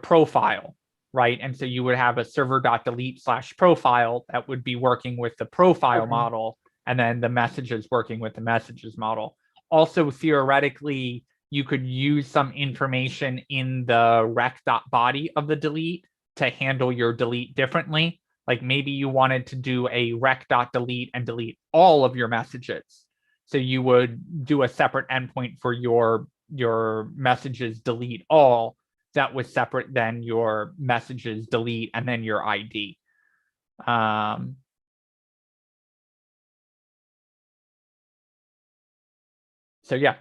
profile, right? And so you would have a server.delete /profile that would be working with the profile Okay. model, and then the messages working with the messages model. Also, theoretically, you could use some information in the rec.body of the delete to handle your delete differently. Like maybe you wanted to do a rec.delete and delete all of your messages. So you would do a separate endpoint for your messages delete all that was separate than your messages delete and then your ID. So yeah,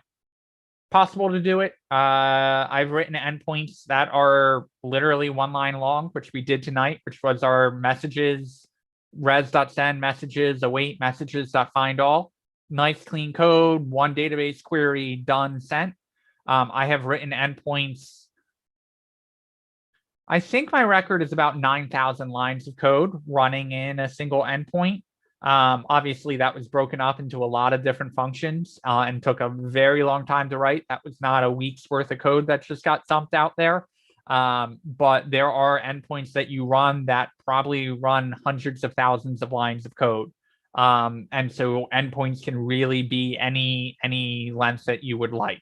possible to do it. I've written endpoints that are literally one line long, which we did tonight, which was our messages, res.send messages, await messages.find all. Nice clean code, one database query, done, sent. I have written endpoints. I think my record is about 9,000 lines of code running in a single endpoint. Obviously, that was broken up into a lot of different functions and took a very long time to write. That was not a week's worth of code that just got dumped out there. But there are endpoints that you run that probably run hundreds of thousands of lines of code. And so endpoints can really be any length that you would like.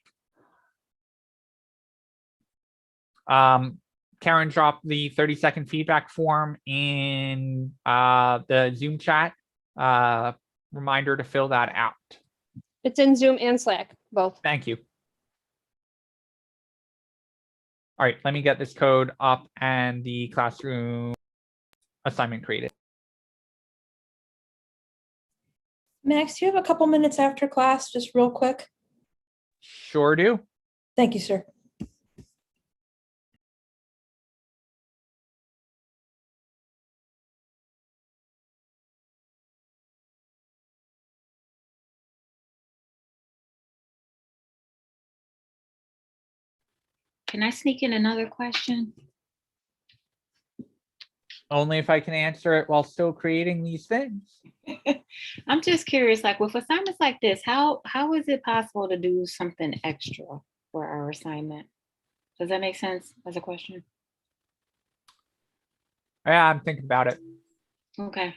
Karen dropped the 30-second feedback form in the Zoom chat. Reminder to fill that out. It's in Zoom and Slack, both. Thank you. All right, let me get this code up and the classroom assignment created. Max, do you have a couple minutes after class, just real quick? Sure do. Thank you, sir. Can I sneak in another question? Only if I can answer it while still creating these things. I'm just curious, like with assignments like this, how is it possible to do something extra for our assignment? Does that make sense as a question? Yeah, I'm thinking about it. Okay.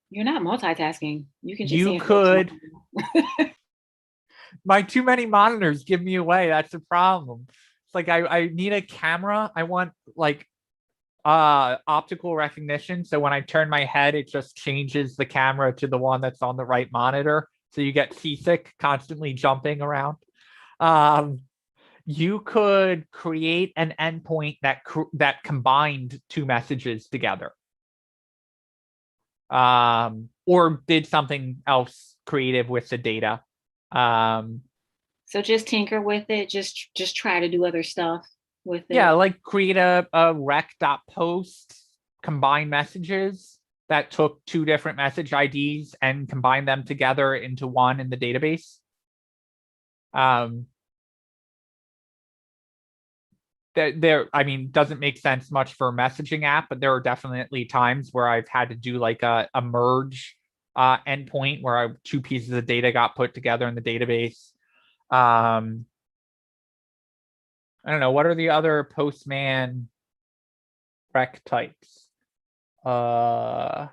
You're not multitasking. You can just You answer could. it. My too many monitors give me away. That's the problem. It's like I need a camera. I want like optical recognition. So when I turn my head, it just changes the camera to the one that's on the right monitor. So you get seasick constantly jumping around. You could create an endpoint that combined two messages together. Or did something else creative with the data. So just tinker with it. Just try to do other stuff with it. Yeah, like create a rec.post combine messages that took two different message IDs and combine them together into one in the database. I mean, doesn't make sense much for a messaging app, but there are definitely times where I've had to do like a merge endpoint where two pieces of data got put together in the database. I don't know. What are the other Postman rec types? Oh,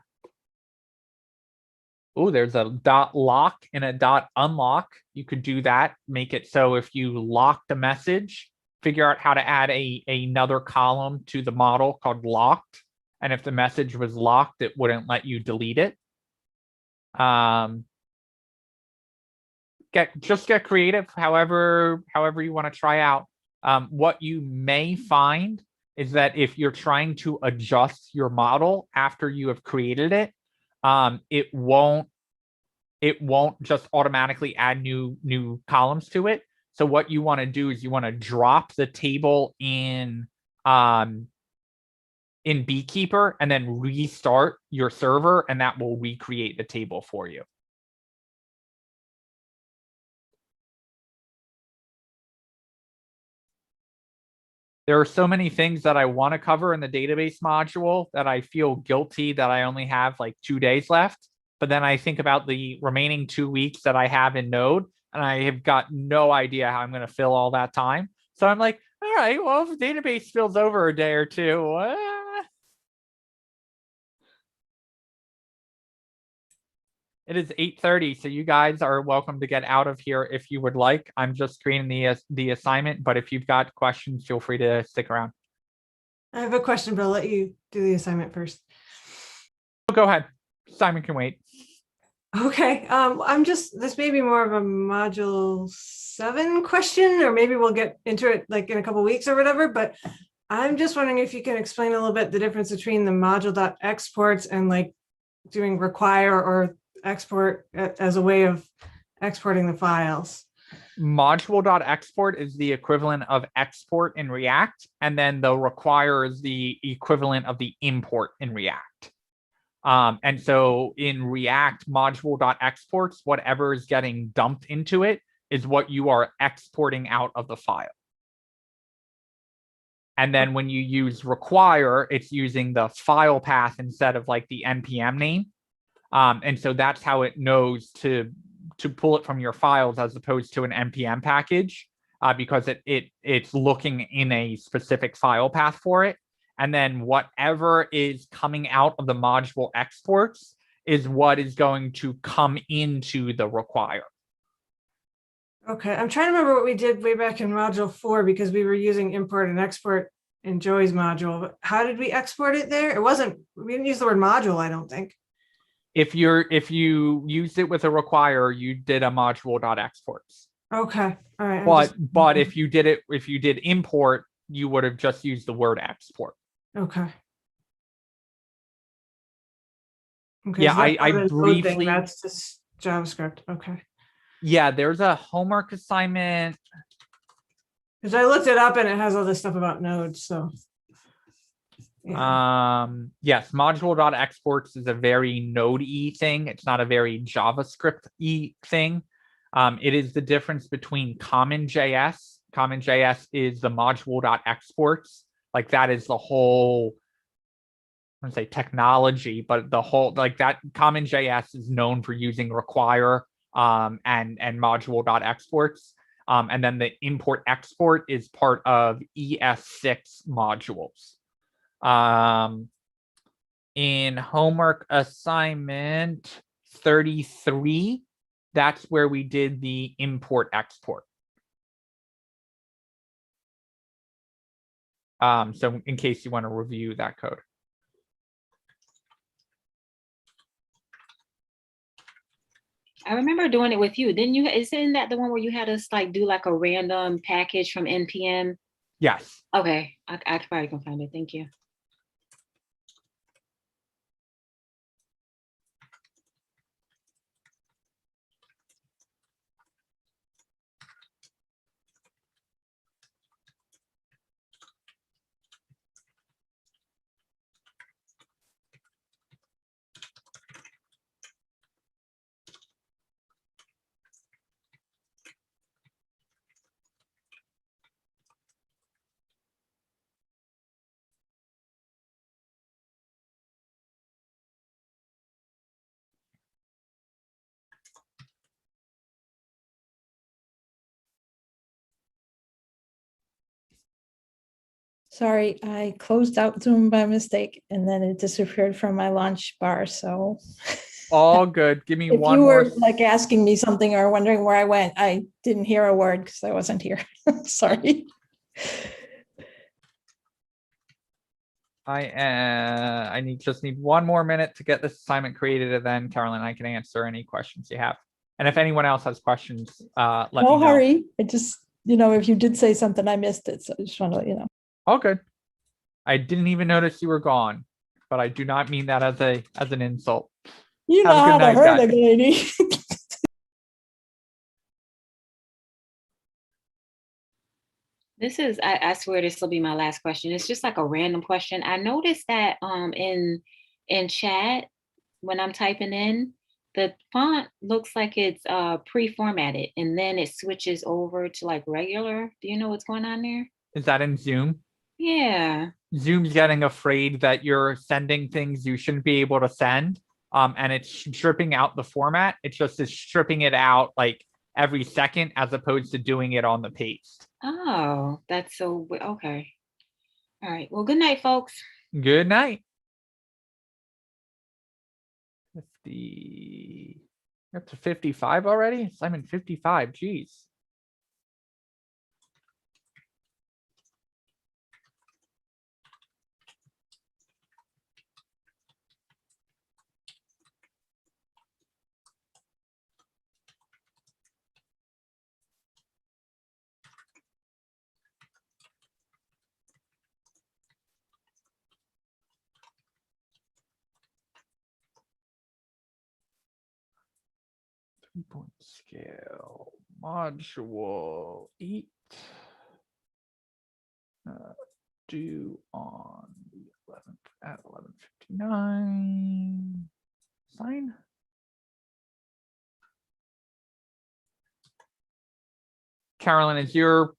there's a dot lock and a dot unlock. You could do that. Make it so if you lock the message, figure out how to add another column to the model called locked. And if the message was locked, it wouldn't let you delete it. Get creative, however you want to try out. What you may find is that if you're trying to adjust your model after you have created it, it won't just automatically add new columns to it. So what you want to do is you want to drop the table in Beekeeper and then restart your server, and that will recreate the table for you. There are so many things that I want to cover in the database module that I feel guilty that I only have like 2 days left. But then I think about the remaining 2 weeks that I have in Node, and I have got no idea how I'm going to fill all that time. So I'm like, all right, well, if the database spills over a day or two, it is 8:30, so you guys are welcome to get out of here if you would like. I'm just creating the assignment, but if you've got questions, feel free to stick around. I have a question, but I'll let you do the assignment first. Go ahead. Simon can wait. Okay, this may be more of a module 7 question, or maybe we'll get into it like in a couple weeks or whatever, but I'm just wondering if you can explain a little bit the difference between the module.exports and like doing require or export as a way of exporting the files. Module.export is the equivalent of export in React, and then the require is the equivalent of the import in React. And so in React, module.exports, whatever is getting dumped into it is what you are exporting out of the file. And then when you use require, it's using the file path instead of like the NPM name. And so that's how it knows to pull it from your files as opposed to an NPM package, because it's looking in a specific file path for it. And then whatever is coming out of the module exports is what is going to come into the require. Okay, I'm trying to remember what we did way back in module 4 because we were using import and export in Joey's module. How did we export it there? We didn't use the word module, I don't think. If you used it with a require, you did a module.exports. Okay, all right. But if you did import, you would have just used the word export. Okay. Yeah, so I briefly. That's just JavaScript. Okay. Yeah, there's a homework assignment. Because I looked it up and it has all this stuff about nodes. So. Yeah. Yes, module.exports is a very Node-y thing. It's not a very JavaScript-y thing. It is the difference between CommonJS. CommonJS is the module.exports. Like that is the whole, I don't say technology, but the whole, like that CommonJS is known for using require and module.exports. And then the import export is part of ES6 modules. In homework assignment 33, that's where we did the import export. So in case you want to review that code. I remember doing it with you. Didn't you? Isn't that the one where you had us like do like a random package from NPM? Yes. Okay, I probably can find it. Thank you. Sorry, I closed out Zoom by mistake and then it disappeared from my lunch bar. So All good. Give me if one you more. were like asking me something or wondering where I went, I didn't hear a word because I wasn't here. Sorry. I just need one more minute to get this assignment created, and then Carolyn, I can answer any questions you have. And if anyone else has questions, let me No know. hurry. I just, if you did say something, I missed it. So I just want to let you know. All good. I didn't even notice you were gone, but I do not mean that as an insult. You know Have a good how to night, hurt a guys. lady. This is, I swear this will be my last question. It's just like a random question. I noticed that in chat, when I'm typing in, the font looks like it's pre-formatted and then it switches over to like regular. Do you know what's going on there? Is that in Zoom? Yeah. Zoom's getting afraid that you're sending things you shouldn't be able to send. And it's stripping out the format. It just is stripping it out like every second as opposed to doing it on the paste. Oh, that's so okay. All right. Well, good night, folks. Good night. 50. Up to 55 already? I'm in 55. Geez. Point scale module 8 due on the 11th at 11:59. Sign. Carolyn, is your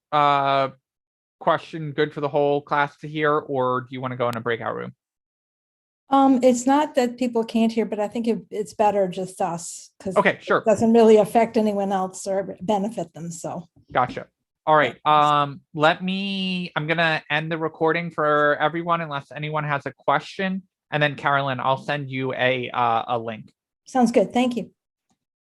question good for the whole class to hear, or do you want to go in a breakout room? It's not that people can't hear, but I think it's better just us because Okay, sure. it doesn't really affect anyone else or benefit them. So Gotcha. All right. I'm gonna end the recording for everyone unless anyone has a question. And then Carolyn, I'll send you a link. sounds good. Thank you.